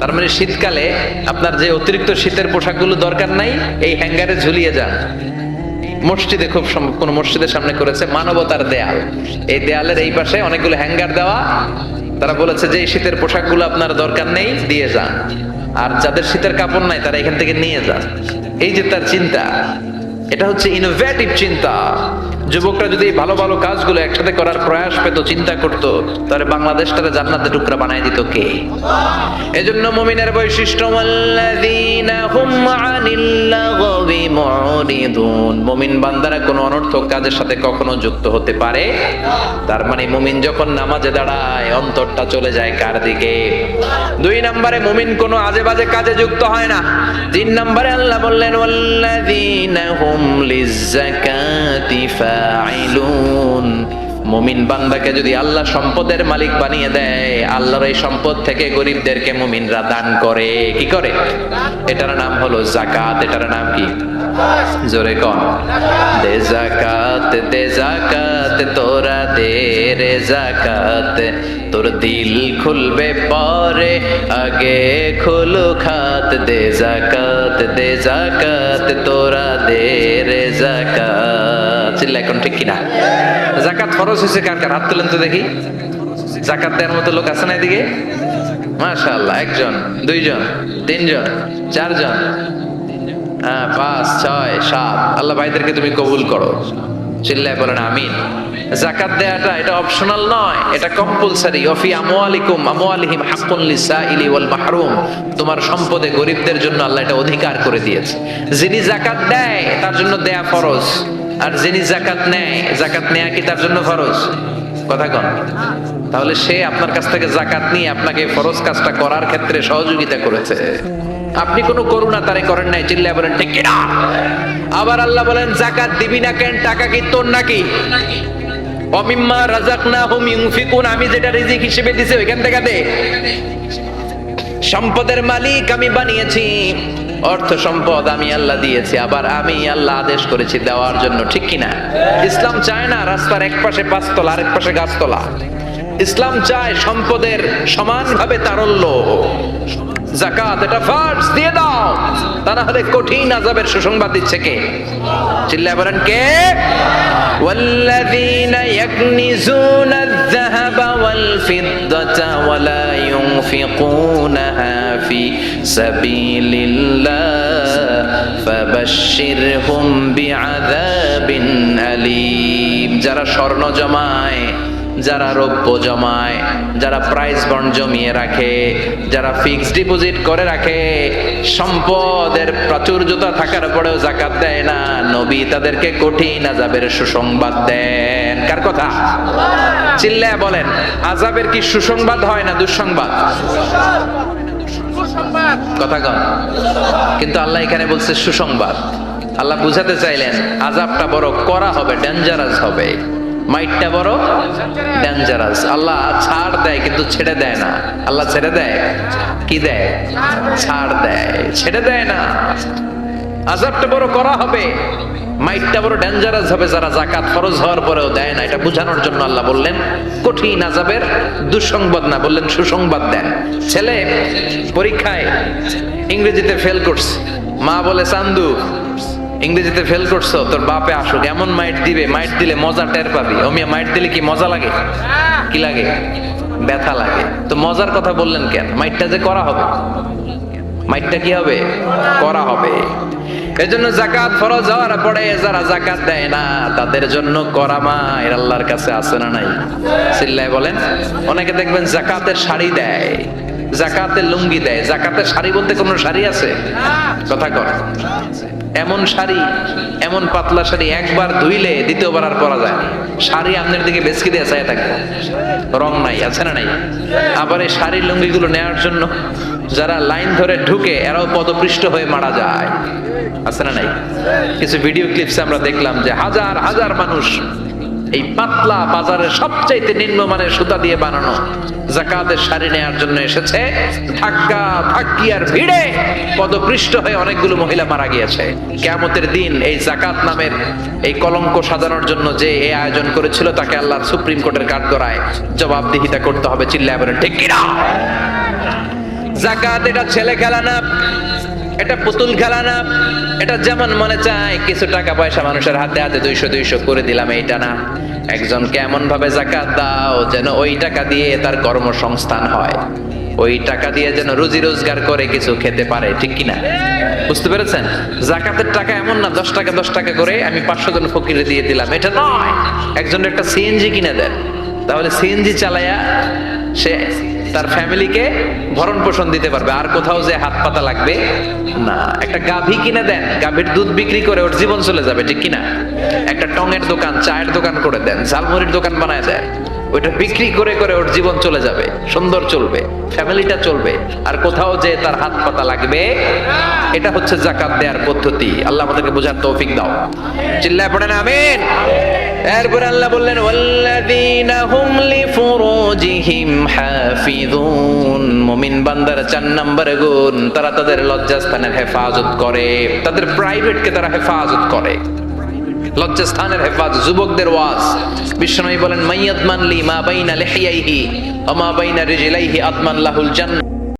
তার মানে শীতকালে আপনার যে অতিরিক্ত শীতের পোশাকগুলো দরকার নাই এই হ্যাঙ্গারে ঝুলিয়ে যান। মসজিদে কোন মসজিদের সামনে করেছে মানবতার দেয়াল। এই দেয়ালের এই পাশে অনেকগুলো হ্যাঙ্গার দেওয়া। তারা বলেছে যে এই শীতের পোশাকগুলো আপনার দরকার নেই দিয়ে যান, আর যাদের শীতের কাপড় নাই তারা এখান থেকে নিয়ে যান। এই যে তার চিন্তা, এটা হচ্ছে ইনোভেটিভ চিন্তা। যুবকরা যদি ভালো ভালো কাজগুলো একসাথে করার প্রয়াস পেত, চিন্তা করত, তাহলে বাংলাদেশটারে জান্নাতের টুকরা বানায় দিত কে? এজন্য মুমিনের বৈশিষ্ট্য ওয়াল্লাযীনা হুম আনিল লাগবি মুরিদুন। মুমিন বান্দারা কোনো অনর্থক কাজের সাথে কখনো যুক্ত হতে পারে। তার মানে মুমিন যখন নামাজে দাঁড়ায় অন্তরটা চলে যায় কার দিকে? 2 নম্বরে মুমিন কোনো আজে বাজে কাজে যুক্ত হয় না। 3 নম্বরে আল্লাহ বললেন ওয়াল্লাযীনা হুম লিয-যাকাতি ফাইলুন। মুমিন বান্দাকে যদি আল্লাহ সম্পদের মালিক বানিয়ে দেয়, আল্লাহর এই সম্পদ থেকে গরিবদেরকে মুমিনরা দান করে। কি করে? এটার নাম হলো যাকাত। এটার নাম কি? জোরে কোন? দে যাকাত তোরা দে রে যাকাত, তোর দিল খুলবে পরে আগে খুলু খাত। দে যাকাত তোরা দে রে যাকাত। চিল্লা এখন ঠিক কিনা? যাকাত ফরজ হয়েছে কার কার? হাত তুলেন তো দেখি। যাকাত দেওয়ার মতো লোক আছে না এদিকে? মাশাআল্লাহ, 1 জন, 2 জন, 3 জন, 4 জন, 5, 6, 7। আল্লাহ ভাইদেরকে তুমি কবুল করো। চিল্লায় বলেন আমিন। যাকাত দেওয়াটা এটা অপশনাল নয়, এটা কম্পালসরি। ওয়াফি আমওয়ালিহিম হাক্কুন লিসাইলি ওয়াল মাহরুম। তোমার সম্পদে গরিবদের জন্য আল্লাহ এটা অধিকার করে দিয়েছে। যিনি যাকাত দেয় তার জন্য দেয়া ফরজ, আর যিনি যাকাত নেয়, যাকাত নেয়া কি তার জন্য ফরজ? কথা কন। তাহলে সে আপনার কাছ থেকে যাকাত নিয়ে আপনাকে ফরজ কাজটা করার ক্ষেত্রে সহযোগিতা করেছে। আপনি কোনো করুণা তারে করেন নাই। চিল্লায় বলেন ঠিক কিনা? আবার আল্লাহ বলেন যাকাত দিবি না কেন? টাকা কি তোর নাকি? অমিম্মা রাযাকনাহুম ইউনফিকুন। আমি যেটা রিজিক হিসেবে দিছি ওইখান থেকে দে। সম্পদের মালিক আমি বানিয়েছি, অর্থ সম্পদ আমি আল্লাহ দিয়েছি, আবার আমি আল্লাহ আদেশ করেছি দেওয়ার জন্য। ঠিক কিনা? ইসলাম চায় না রাস্তার এক পাশে 5 তলা আরেক পাশে গাছতলা। ইসলাম চায় সম্পদের সমানভাবে তারল্য। যাকাত এটা ফরজ, দিয়ে দাও, তা না হলে কঠিন আযাবের সুসংবাদ দিচ্ছে কে? চিল্লায় বলেন কে? ওয়াল্লাযীনা ইয়াকনিজুনা আয-যাহাবা ওয়াল ফিদ্দাতা ওয়া লা ইউনফিকুনাহা ফি সাবিলিল্লাহ ফাবাশশিরহুম বিআযাবিন আলীম। যারা স্বর্ণ জমায়, যারা রৌপ্য জমায়, যারা প্রাইজ বন্ড জমিয়ে রাখে, যারা ফিক্সড ডিপোজিট করে রাখে, সম্পদের প্রাচুর্যতা থাকার পরেও যাকাত দেয় না, নবী তাদেরকে কঠিন আযাবের সুসংবাদ দেন। কার কথা? চিল্লায়া বলেন। আযাবের কি সুসংবাদ হয় না দুঃসংবাদ? কথা কন। কিন্তু আল্লাহ এখানে বলছে সুসংবাদ। আল্লাহ বুঝাতে চাইলেন আযাবটা বড় করা হবে, ডেঞ্জারাস হবে। মাইটটা বড় ডেঞ্জারাস। আল্লাহ ছাড় দেয় কিন্তু ছেড়ে দেয় না। আল্লাহ ছেড়ে দেয় কি দেয়? ছাড় দেয়, ছেড়ে দেয় না। আযাবটা বড় করা হবে, মাইটটা বড় ডেঞ্জারাস হবে যারা যাকাত ফরজ হওয়ার পরেও দেয় না। এটা বোঝানোর জন্য আল্লাহ বললেন কঠিন আযাবের দুঃসংবাদ না, বললেন সুসংবাদ দেন। ছেলে পরীক্ষায় ইংরেজিতে ফেল করছে, মা বলে চান্দু ইংরেজিতে ফেল করছো, তোর বাপে আসুক, এমন মাইট দিবে, মাইট দিলে মজা টের পাবি। অমিয়া মাইট দিলে কি মজা লাগে? কি লাগে? ব্যথা লাগে। তো মজার কথা বললেন কেন? মাইটটা যে করা হবে, মাইটটা কি হবে? করা হবে। এজন্য যাকাত ফরজ হওয়ার পরে যারা যাকাত দেয় না তাদের জন্য করা মায়ের আল্লাহর কাছে আছে না নাই? চিল্লায় বলেন। অনেকে দেখবেন যাকাতের শাড়ি দেয়, যাকাতের লুঙ্গি দেয়। যাকাতের শাড়ি বলতে কোন শাড়ি আছে? কথা কর। এমন শাড়ি, এমন পাতলা শাড়ি একবার ধুইলে দ্বিতীয়বার আর পরা যায় না। শাড়ি আপনার দিকে বেচকি দিয়ে চাই থাকে, রং নাই, আছে না নাই? আবার এই শাড়ির লুঙ্গিগুলো নেওয়ার জন্য যারা লাইন ধরে ঢুকে এরাও পদপৃষ্ঠ হয়ে মারা যায়, আছে না নাই? কিছু ভিডিও ক্লিপসে আমরা দেখলাম যে হাজার হাজার মানুষ এই পাতলা বাজারের সবচাইতে নিম্নমানের সুতা দিয়ে বানানো যাকাতের শাড়ি নেওয়ার জন্য এসেছে, ধাক্কা ধাক্কি আর ভিড়ে পদপৃষ্ঠ হয়ে অনেকগুলো মহিলা মারা গিয়েছে। কিয়ামতের দিন এই যাকাত নামের এই কলঙ্ক সাজানোর জন্য যে এই আয়োজন করেছিল তাকে আল্লাহর সুপ্রিম কোর্টের কাঠগড়ায় জবাবদিহিতা করতে হবে। চিল্লায় বলেন ঠিক কিনা? যাকাত এটা ছেলে খেলা না, এটা পুতুল খেলা না, এটা যেমন মনে চায় কিছু টাকা পয়সা মানুষের হাতে হাতে 200 করে দিলাম, এইটা না। একজনকে এমন ভাবে যাকাত দাও যেন ওই টাকা দিয়ে তার কর্মসংস্থান হয়, ওই টাকা দিয়ে যেন রুজি রোজগার করে কিছু খেতে পারে, ঠিক কিনা? বুঝতে পেরেছেন? যাকাতের টাকা এমন না 10 টাকা করে আমি 500 জন ফকিরে দিয়ে দিলাম, এটা নয়। একজনের একটা সিএনজি কিনে দেন, তাহলে সিএনজি চালায়া সে তার ফ্যামিলিকে ভরণ পোষণ দিতে পারবে, আর কোথাও যে হাত পাতা লাগবে না। একটা গাভী কিনে দেন, গাভীর দুধ বিক্রি করে ওর জীবন চলে যাবে, ঠিক কিনা? একটা টঙের দোকান, চায়ের দোকান করে দেন, ঝালমুড়ির দোকান বানায় দেন, ওইটা বিক্রি করে করে ওর জীবন চলে যাবে, সুন্দর চলবে, ফ্যামিলিটা চলবে, আর কোথাও যে তার হাত পাতা লাগবে। এটা হচ্ছে যাকাত দেওয়ার পদ্ধতি। আল্লাহ আমাদেরকে বোঝার তৌফিক দাও। চিল্লায় পড়েন আমিন। এরপর আল্লাহ বললেন ওয়াল্লাযীনা হুম লিফুরুজিহিম হাফিযুন। মুমিন বান্দার 4 নম্বর গুণ, তারা তাদের লজ্জাস্থানের হেফাজত করে, তাদের প্রাইভেটকে তারা হেফাজত করে। লজ্জাস্থানের হেফাজত, যুবকদের ওয়াজ। বিশ্বনবী বলেন মাইয়াদমান লি মা বাইনা লিহিয়াইহি ওয়া মা বাইনা রিজলাইহি আতমান লাহুল জান্নাহ।